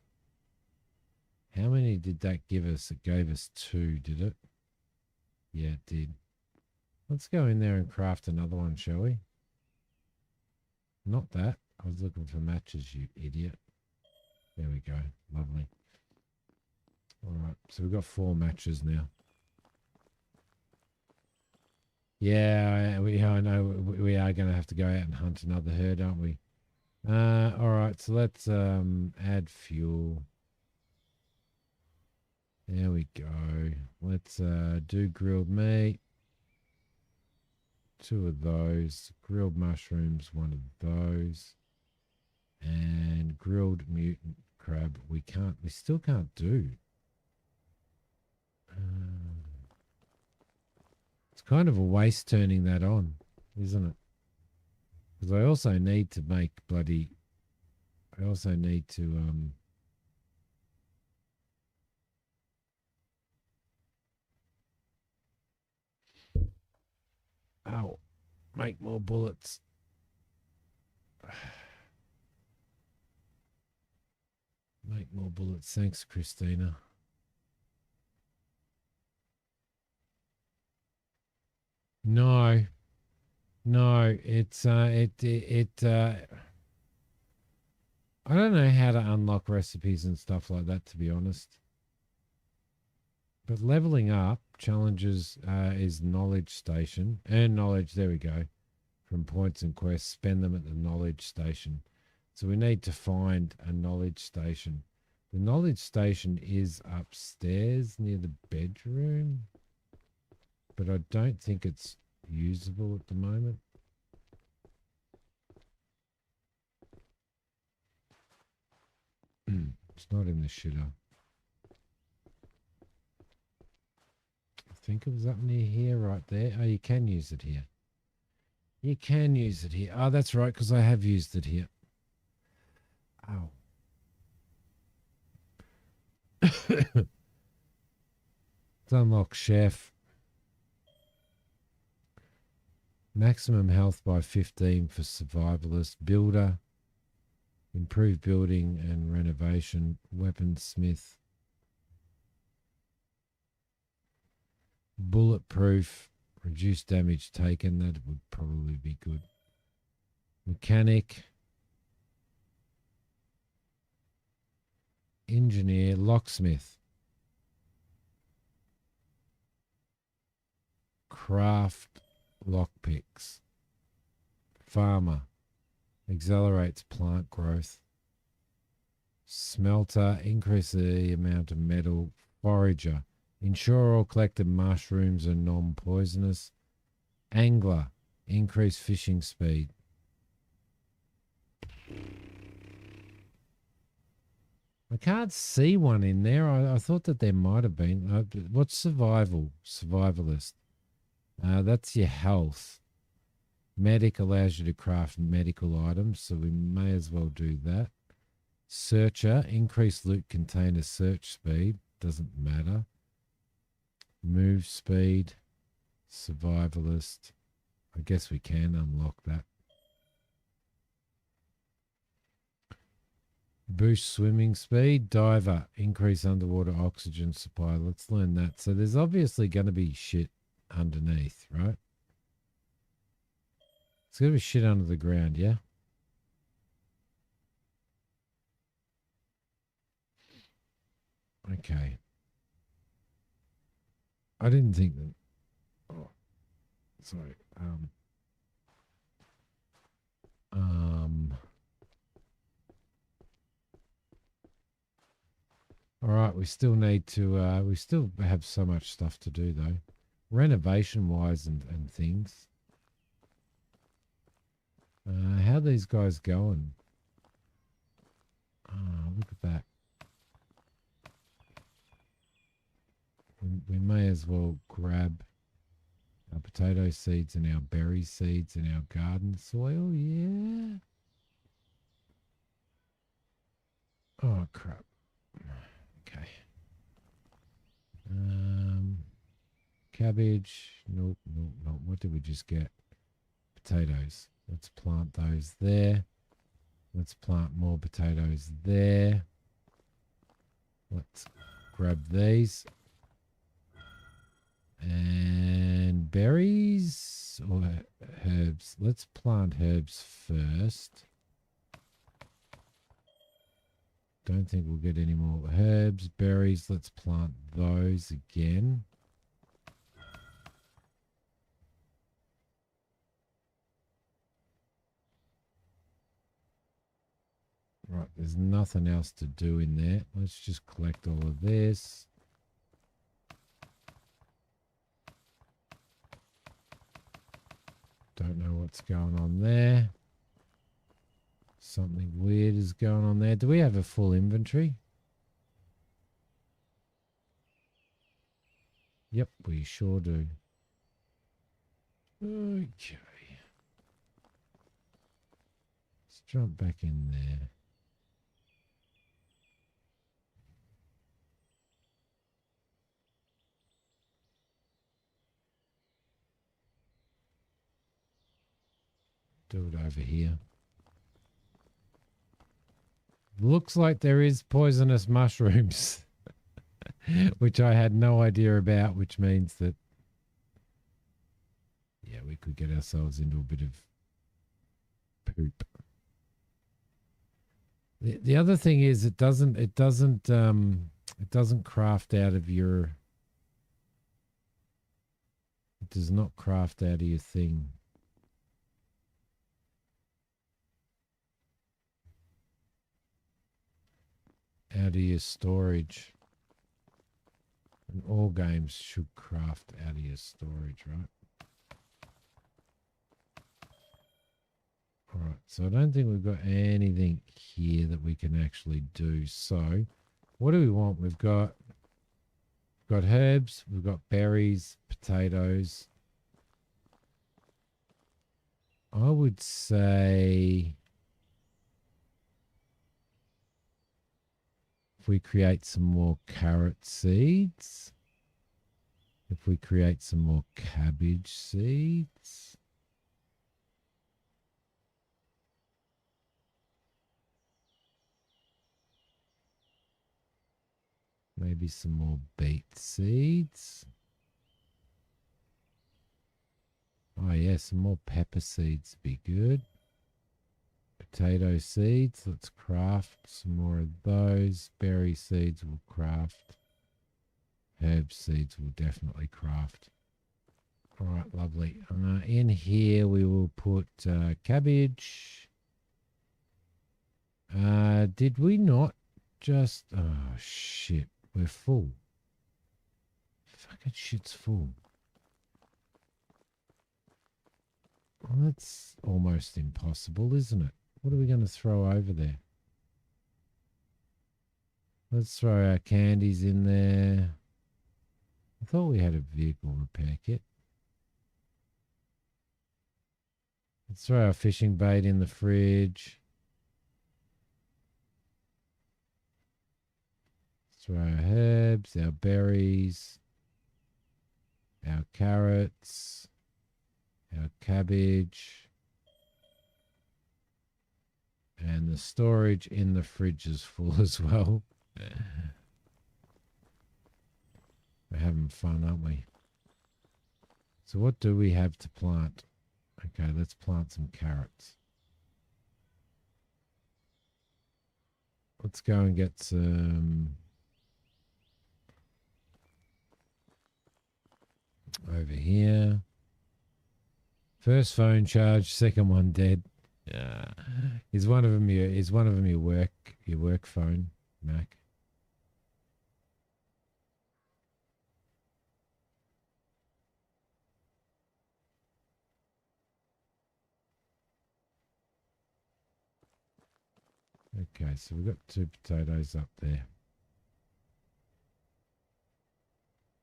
How many did that give us? It gave us 2, did it? Yeah, it did. Let's go in there and craft another one, shall we? Not that. I was looking for matches, you idiot. There we go. Lovely. All right. So we've got 4 matches now. Yeah, I know we are going to have to go out and hunt another herd, aren't we? All right. So let's add fuel. There we go. Let's do grilled meat. 2 of those. Grilled mushrooms, 1 of those. And grilled mutant crab. We still can't do. It's kind of a waste turning that on, isn't it? Because I also need to make I also need to make more bullets. Make more bullets. Thanks, Christina. No, it's I don't know how to unlock recipes and stuff like that, to be honest. But leveling up challenges is knowledge station. Earn knowledge, there we go. From points and quests, spend them at the knowledge station. So we need to find a knowledge station. The knowledge station is upstairs near the bedroom, but I don't think it's usable at the moment. It's not in the shitter. I think it was up near here, right there. Oh, you can use it here. You can use it here. Oh, that's right, because I have used it here. Let's unlock chef. Maximum health by 15 for survivalist. Builder. Improved building and renovation. Weaponsmith. Bulletproof. Reduced damage taken. That would probably be good. Mechanic. Engineer. Locksmith. Craft lockpicks. Farmer. Accelerates plant growth. Smelter. Increase the amount of metal. Forager. Ensure all collected mushrooms are non-poisonous. Angler. Increase fishing speed. I can't see one in there. I thought that there might have been. What's survival? Survivalist. That's your health. Medic allows you to craft medical items, so we may as well do that. Searcher. Increase loot container search speed. Doesn't matter. Move speed. Survivalist. I guess we can unlock that. Boost swimming speed. Diver. Increase underwater oxygen supply. Let's learn that. So there's obviously going to be shit underneath, right? It's going to be shit under the ground, yeah? Okay. I didn't think that. Oh, sorry. All right, we still need to. We still have so much stuff to do though, renovation wise and things. How are these guys going? Oh, look at that. We may as well grab our potato seeds and our berry seeds and our garden soil, yeah. Oh, crap. Okay. Cabbage. Nope. What did we just get? Potatoes. Let's plant those there. Let's plant more potatoes there. Let's grab these. And berries or herbs? Let's plant herbs first. Don't think we'll get any more herbs. Berries, let's plant those again. Right, there's nothing else to do in there. Let's just collect all of this. Don't know what's going on there. Something weird is going on there. Do we have a full inventory? Yep, we sure do. Okay. Let's jump back in there. Do it over here. Looks like there is poisonous mushrooms, which I had no idea about, which means that, yeah, we could get ourselves into a bit of poop. The other thing is it doesn't craft out of your, it does not craft out of your thing. Out of your storage. And all games should craft out of your storage, right? All right, so I don't think we've got anything here that we can actually do. So what do we want? We've got herbs, we've got berries, potatoes. I would say If we create some more carrot seeds. If we create some more cabbage seeds. Maybe some more beet seeds. Oh yeah, some more pepper seeds would be good. Potato seeds, let's craft some more of those. Berry seeds we'll craft. Herb seeds we'll definitely craft. All right, lovely. In here we will put cabbage. Did we not just... Oh, shit. We're full. Fucking shit's full. Well, that's almost impossible, isn't it? What are we going to throw over there? Let's throw our candies in there. I thought we had a vehicle repair kit. Let's throw our fishing bait in the fridge. Let's throw our herbs, our berries, our carrots, our cabbage. And the storage in the fridge is full as well. We're having fun, aren't we? So what do we have to plant? Okay, let's plant some carrots. Let's go and get some over here. First phone charge, second one dead. Yeah. Is one of them your work phone, Mac? Okay, so we've got 2 potatoes up there.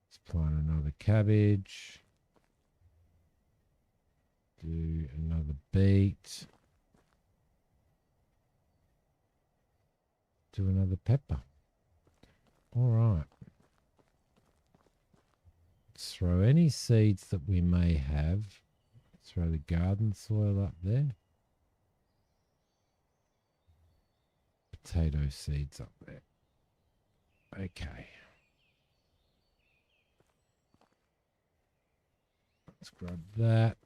Let's plant another cabbage. Do another beet. Do another pepper. All right. Let's throw any seeds that we may have. Throw the garden soil up there. Potato seeds up there. Okay. Let's grab that.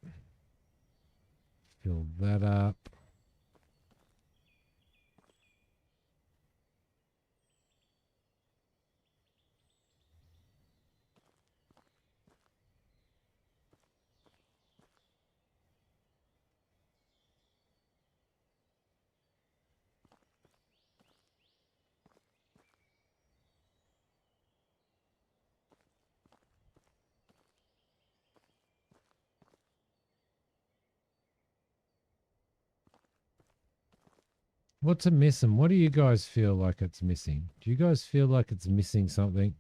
Fill that up. What's it missing? What do you guys feel like it's missing? Do you guys feel like it's missing something?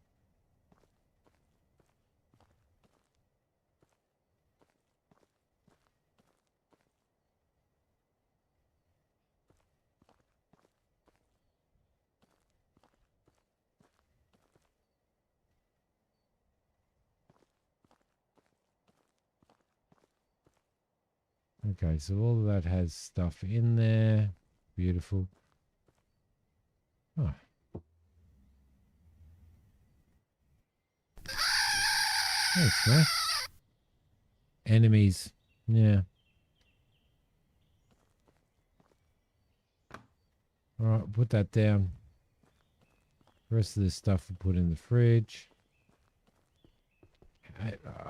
Okay, so all of that has stuff in there. Beautiful. Oh. Thanks, man. Enemies. Yeah. All right, put that down. The rest of this stuff we'll put in the fridge.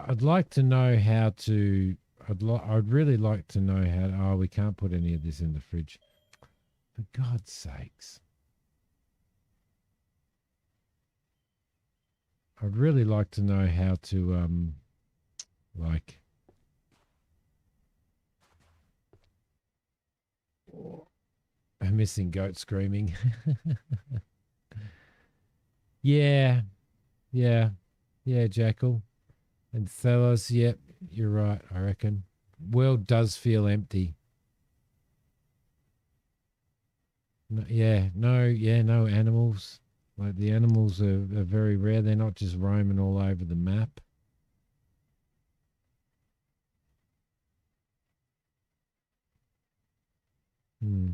I'd like to know how to... I'd really like to know how to... Oh, we can't put any of this in the fridge. For God's sakes. I'd really like to know how to, like... I'm missing goat screaming. Yeah. Yeah. Yeah, Jackal. And Thelos, yep, you're right, I reckon. World does feel empty. No, no animals. Like the animals are very rare. They're not just roaming all over the map. Hmm.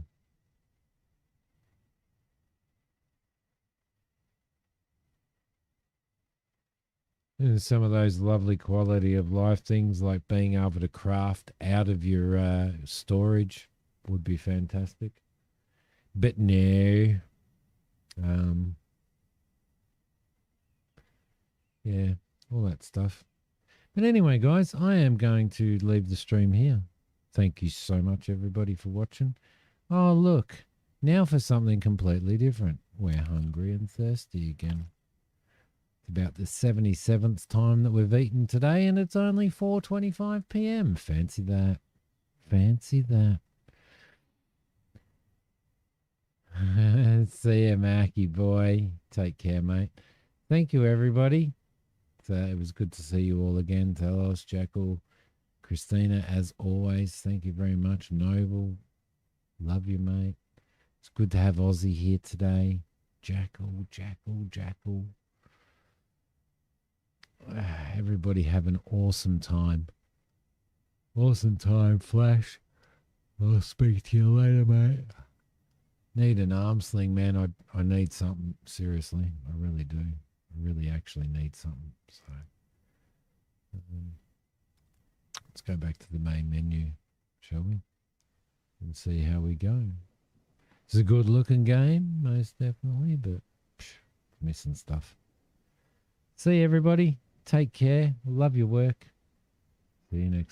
And some of those lovely quality of life things like being able to craft out of your storage would be fantastic. But no. Um, yeah, all that stuff. But anyway, guys, I am going to leave the stream here. Thank you so much, everybody, for watching. Oh, look, now for something completely different. We're hungry and thirsty again. It's about the 77th time that we've eaten today, and it's only 4:25 p.m. Fancy that. Fancy that. See ya, Mackie boy. Take care, mate. Thank you, everybody. It was good to see you all again. Telos, Jackal, Christina, as always. Thank you very much. Noble, love you, mate. It's good to have Aussie here today. Jackal. Everybody have an awesome time. Awesome time, Flash. I'll speak to you later, mate. Need an arm sling, man. I need something. Seriously, I really do. I really actually need something. So let's go back to the main menu, shall we? And see how we go. It's a good looking game, most definitely, but missing stuff. See you, everybody. Take care. Love your work. See you next